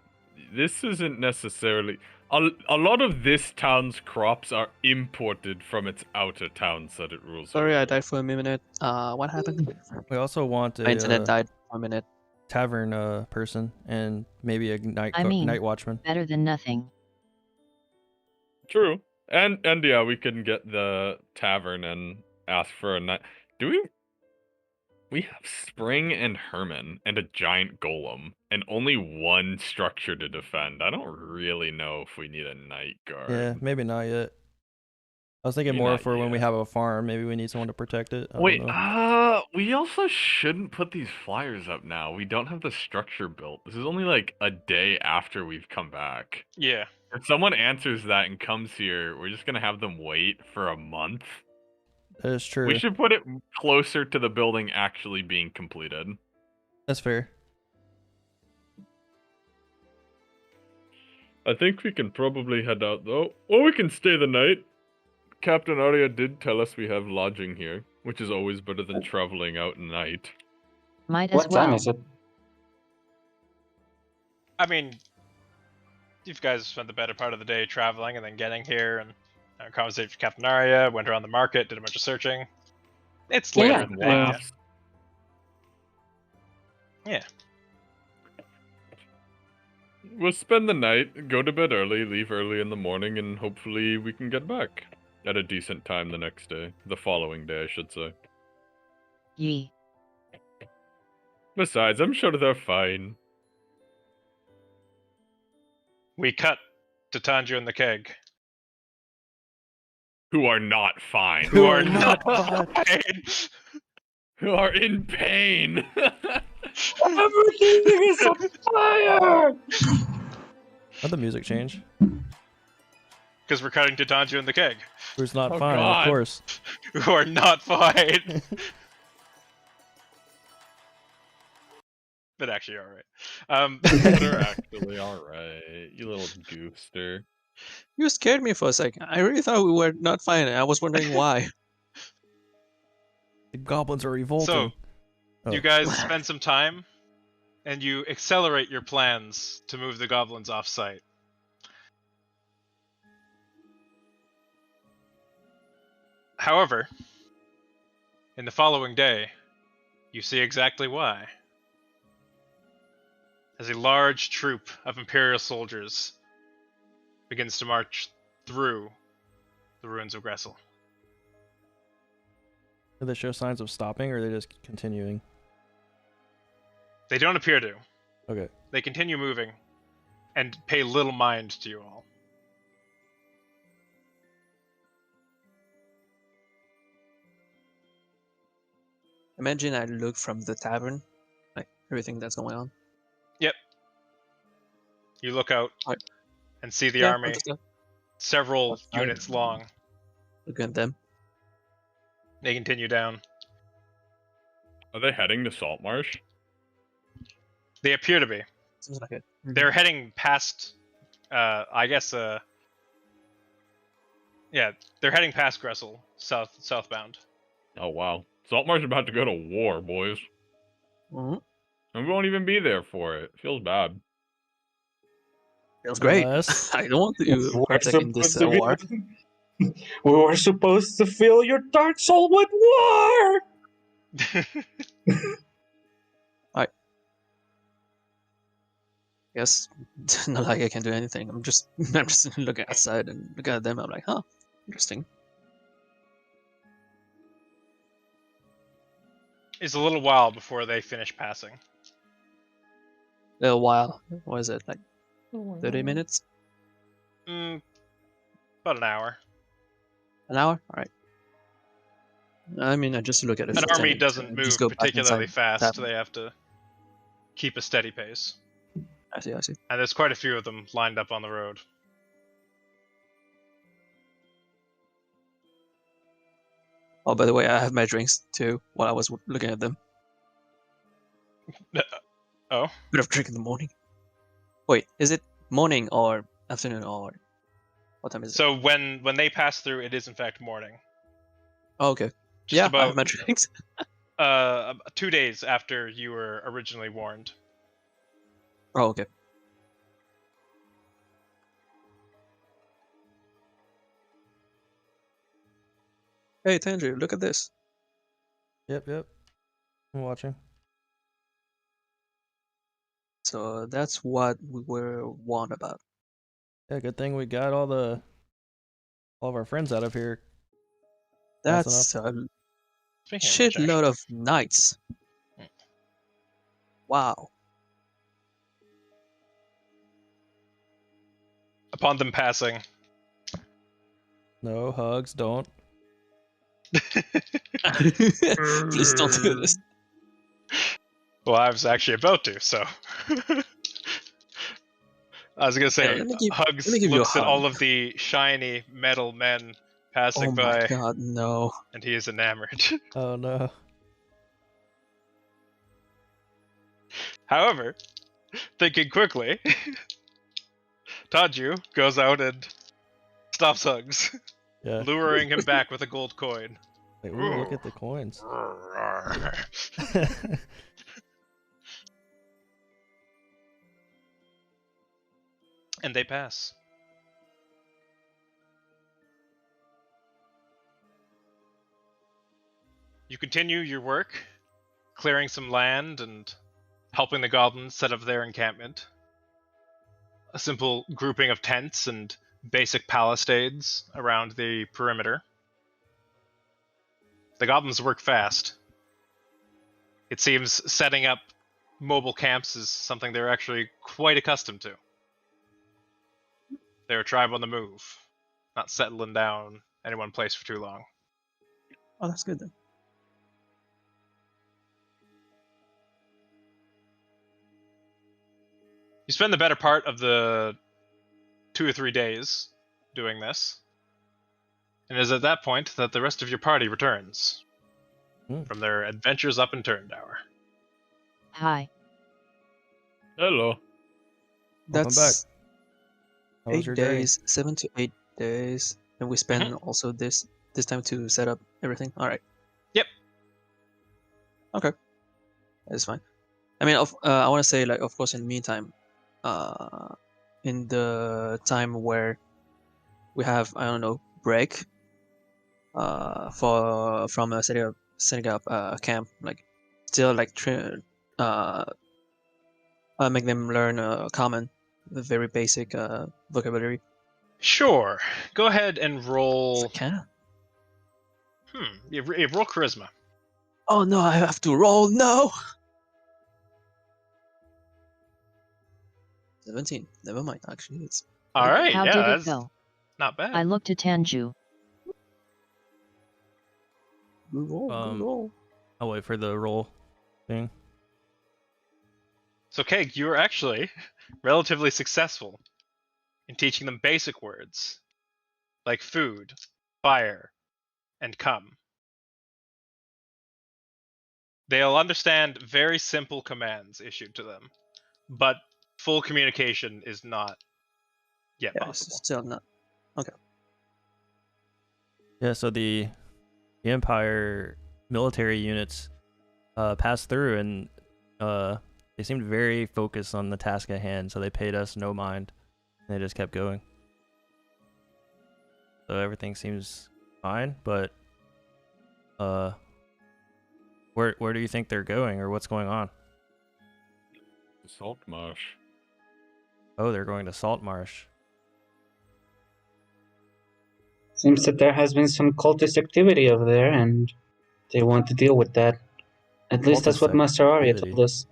This isn't necessarily... A lot of this town's crops are imported from its outer towns that it rules Sorry, I over. died for a minute. What happened? We also want My internet a died for a minute. tavern person and maybe a I mean, night watchman. better than nothing. True. And yeah, we can get the tavern and ask for a night. Do we have Spring and Herman and a giant golem and only one structure to defend. I don't really know if we need a night guard. Yeah, maybe not yet. I was thinking Maybe more not for when we yet. have a farm. Maybe we need someone to protect it. I don't Wait, know. we also shouldn't put these flyers up now. We don't have the structure built. This is only like a day after we've come back. Yeah. If someone answers that and comes here, we're just gonna have them wait for a month. That is true. We should put it closer to the building actually being completed. That's fair. I think we can probably head out though. Or we can stay the night. Captain Arya did tell us we have lodging here, which is always better than traveling out at night. Might as What time well. is it? I mean, you guys spent the better part of the day traveling and then getting here and conversation with Captain Arya, went around the market, did a bunch of searching. It's later Yeah, in the day. Yeah. Yeah. We'll spend the night, go to bed early, leave early in the morning, and hopefully we can get back at a decent time the next day. The following day, I should say. Yee. Besides, I'm sure they're fine. We cut to Tanju and the keg. Who are not fine. Who are not fine. Who are in pain. Everything is on fire! How'd the music change? Because we're cutting to Tanju and the keg. Who's not Oh, fine, God. of course. Who are not fine. But actually, alright. They're actually alright. You little goofster. You scared me for a second. I really thought we were not fine. I was wondering why. The goblins are revolting. You guys spend some time, and you accelerate your plans to move the goblins off-site. However, in the following day, you see exactly why. As a large troop of Imperial soldiers begins to march through the ruins of Gressel. Do they show signs of stopping, or are they just continuing? They don't appear to. Okay. They continue moving and pay little mind to you all. Imagine I look from the tavern, like everything that's going on. Yep. You look out Alright. and see the Yeah, army, just, several Outside. units long. look at them. They continue down. Are they heading to Saltmarsh? They appear to be. Seems like it. They're heading past I guess. Yeah, they're heading past Gressel, southbound. Oh wow, Saltmarsh's about to go to war, boys. Mm-hmm. And we won't even be there for it. Feels bad. Feels great. Unless- I don't want to We're partake in this supposed to be- war. We were supposed to fill your dark soul with war. Guess not like I can do anything. I'm just looking outside and looking at them. I'm like, huh, interesting. It's a little while before they finish passing. A little while. What is it, like 30 minutes? About an hour. An hour? Alright. I mean, I just look at it. An for 10 army minutes doesn't and move just go back particularly inside fast. tavern. They have to keep a steady pace. I see. And there's quite a few of them lined up on the road. Oh, by the way, I have my drinks too while I was looking at them. Oh? Bit of drink in the morning. Wait, is it morning or afternoon or what time is it? So when they pass through, it is in fact morning. Oh, okay. Just Yeah, I about have my drinks. 2 days after you were originally warned. Oh, okay. Hey, Tanju, look at this. Yep. I'm watching. So that's what we were warned about. Yeah, good thing we got all of our friends out of here. Fast That's a Speaking of which, shitload of knights. Wow. upon them passing, No hugs, don't. Please don't do this. well, I was actually about to, so. I was gonna say, Here, let Hugs me give you a looks at all hug. of the shiny metal men passing Oh by, my god, no. and he is enamored. Oh no. However, thinking quickly, Taju goes out and stops Hugs, Yeah. luring him back with a gold coin. Like, ooh, look at the coins. And they pass. You continue your work, clearing some land and helping the goblins set up their encampment. A simple grouping of tents and basic palisades around the perimeter. The goblins work fast. It seems setting up mobile camps is something they're actually quite accustomed to. They're a tribe on the move, not settling down any one place for too long. Oh, that's good then. You spend the better part of the 2 or 3 days doing this, and it is at that point that the rest of your party returns from their adventures up in Turndower. Hi. Hello. Welcome That's back. How was 8 your day? days, 7 to 8 days, and we spend also this time to set up everything. All right. Yep. Okay, that's fine. I mean, I want to say, like, of course, in the meantime, in the time where we have, I don't know, break, from setting up a camp, like, still like make them learn the very basic vocabulary. Sure. Go ahead and roll. Can? You roll charisma. Oh no, I have to roll. No. 17. Never mind. Actually, it's All right. How yeah, did it that's go? not bad. I looked at Tanju. good roll. Good roll. I'll wait for the roll thing. So, Keg, you were actually relatively successful in teaching them basic words like food, fire, and come. They'll understand very simple commands issued to them, but full communication is not Yeah, Yeah, it's possible. still not. Okay. Yeah, so the Empire military units passed through, and they seemed very focused on the task at hand, so they paid us no mind, and they just kept going. So everything seems fine, but where do you think they're going, or what's going on? Salt marsh. Oh, they're going to Salt Marsh. Seems that there has been some cultist activity over there, and they want to deal with that. At least that's what Cultist Master Arya activity. told us.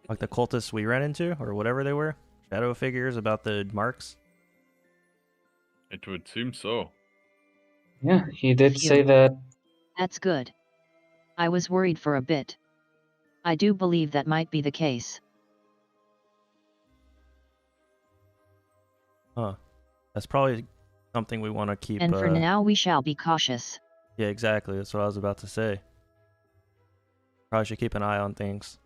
Like the cultists we ran into, or whatever they were? Shadow figures about the marks? It would seem so. Yeah, he did say Phew. that. That's good. I was worried for a bit. I do believe that might be the case. Huh. That's probably something we want to keep... And for now we shall be cautious. Yeah, exactly. That's what I was about to say. Probably should keep an eye on things.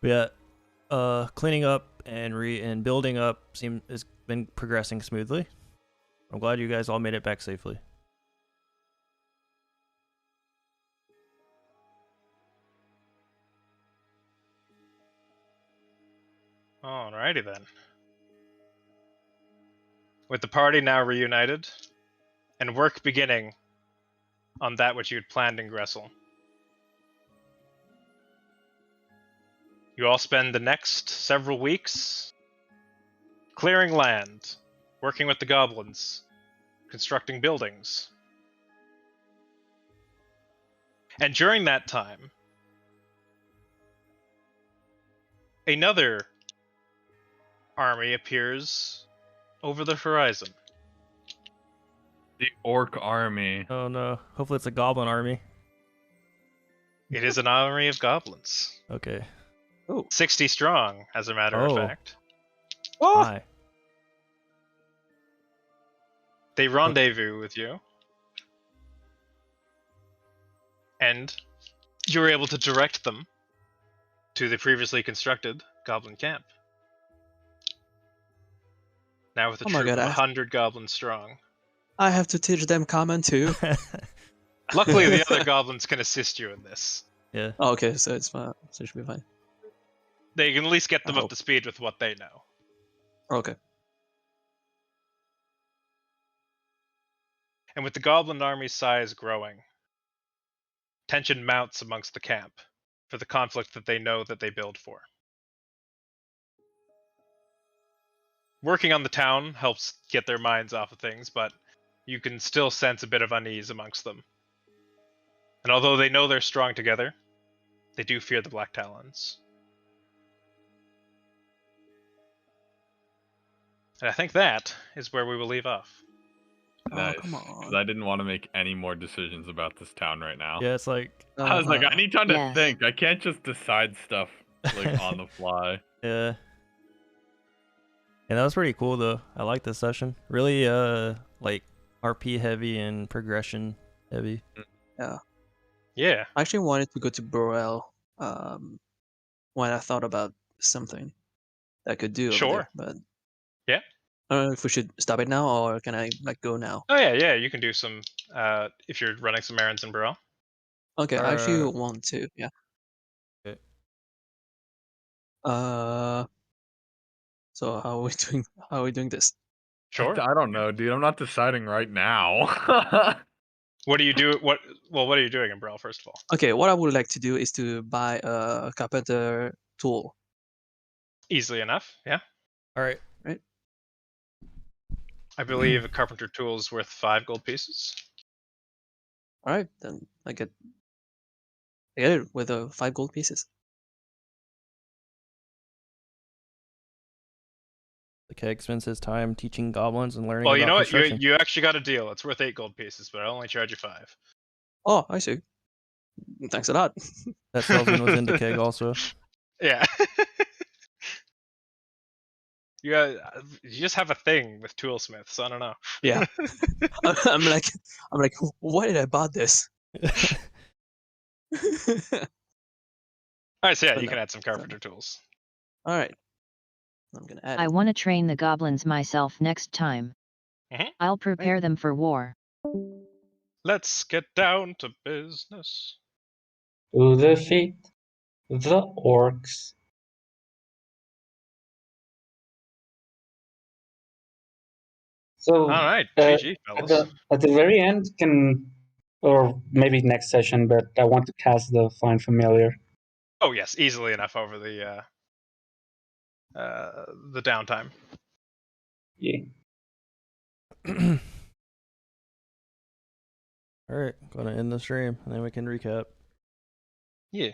But yeah, cleaning up and building up has been progressing smoothly. I'm glad you guys all made it back safely. Alrighty then. With the party now reunited, and work beginning on that which you had planned in Gressel, you all spend the next several weeks clearing land, working with the goblins, constructing buildings. And during that time, another army appears over the horizon. The orc army. Oh no. Hopefully it's a goblin army. It is an army of goblins. Okay. 60 strong, as a matter of Oh. fact. Hi. They rendezvous with you. And you were able to direct them to the previously constructed goblin camp. Now with a Oh my troop God, of 100 goblins strong. I have to teach them common too. Luckily, the other goblins can assist you in this. Yeah. Oh, okay, so it's fine. So it should be fine. They can at least get them I up hope. to speed with what they know. Okay. And with the goblin army's size growing, tension mounts amongst the camp for the conflict that they know that they build for. Working on the town helps get their minds off of things, but you can still sense a bit of unease amongst them. And although they know they're strong together, they do fear the Black Talons. And I think that is where we will leave off. Nice. Oh, come 'Cause on. I didn't want to make any more decisions about this town right now. Yeah, it's like... I was like, I need time to Yes. think. I can't just decide stuff like on the fly. Yeah. Yeah, that was pretty cool though. I like this session. Really like RP heavy and progression heavy. Yeah. I actually wanted to go to Burrell when I thought about something that I could do over Sure. there, but Yeah. I don't know if we should stop it now or can I like go now? Oh yeah, you can do some if you're running some errands in Burrell. Okay, I actually want to, yeah. Okay. So how are we doing? How are we doing this? Sure. I don't know, dude. I'm not deciding right now. What do you do? What are you doing in Burrell, first of all? Okay, what I would like to do is to buy a carpenter tool. Easily enough, yeah. All right. I believe a carpenter tool is worth 5 gold pieces. All right, then I get it with 5 gold pieces. The keg spends his time teaching goblins and learning Well, about you know what? construction. You actually got a deal. It's worth 8 gold pieces, but I'll only charge you 5. Oh, I see. Thanks a lot. That salesman was into keg also. Yeah. You just have a thing with toolsmiths. I don't know. Yeah. I'm like, why did I buy this? Alright, so yeah, But you no, can add some carpenter tools. All right. I'm gonna add. I it. want to train the goblins myself next time. Mhm. I'll prepare them for war. Let's get down to business. To defeat the orcs. So Alright, uh, GG, at fellas. the very end, or maybe next session, but I want to cast the Find Familiar. Oh yes, easily enough over the downtime. Yeah. All right, gonna end the stream and then we can recap. Yeah.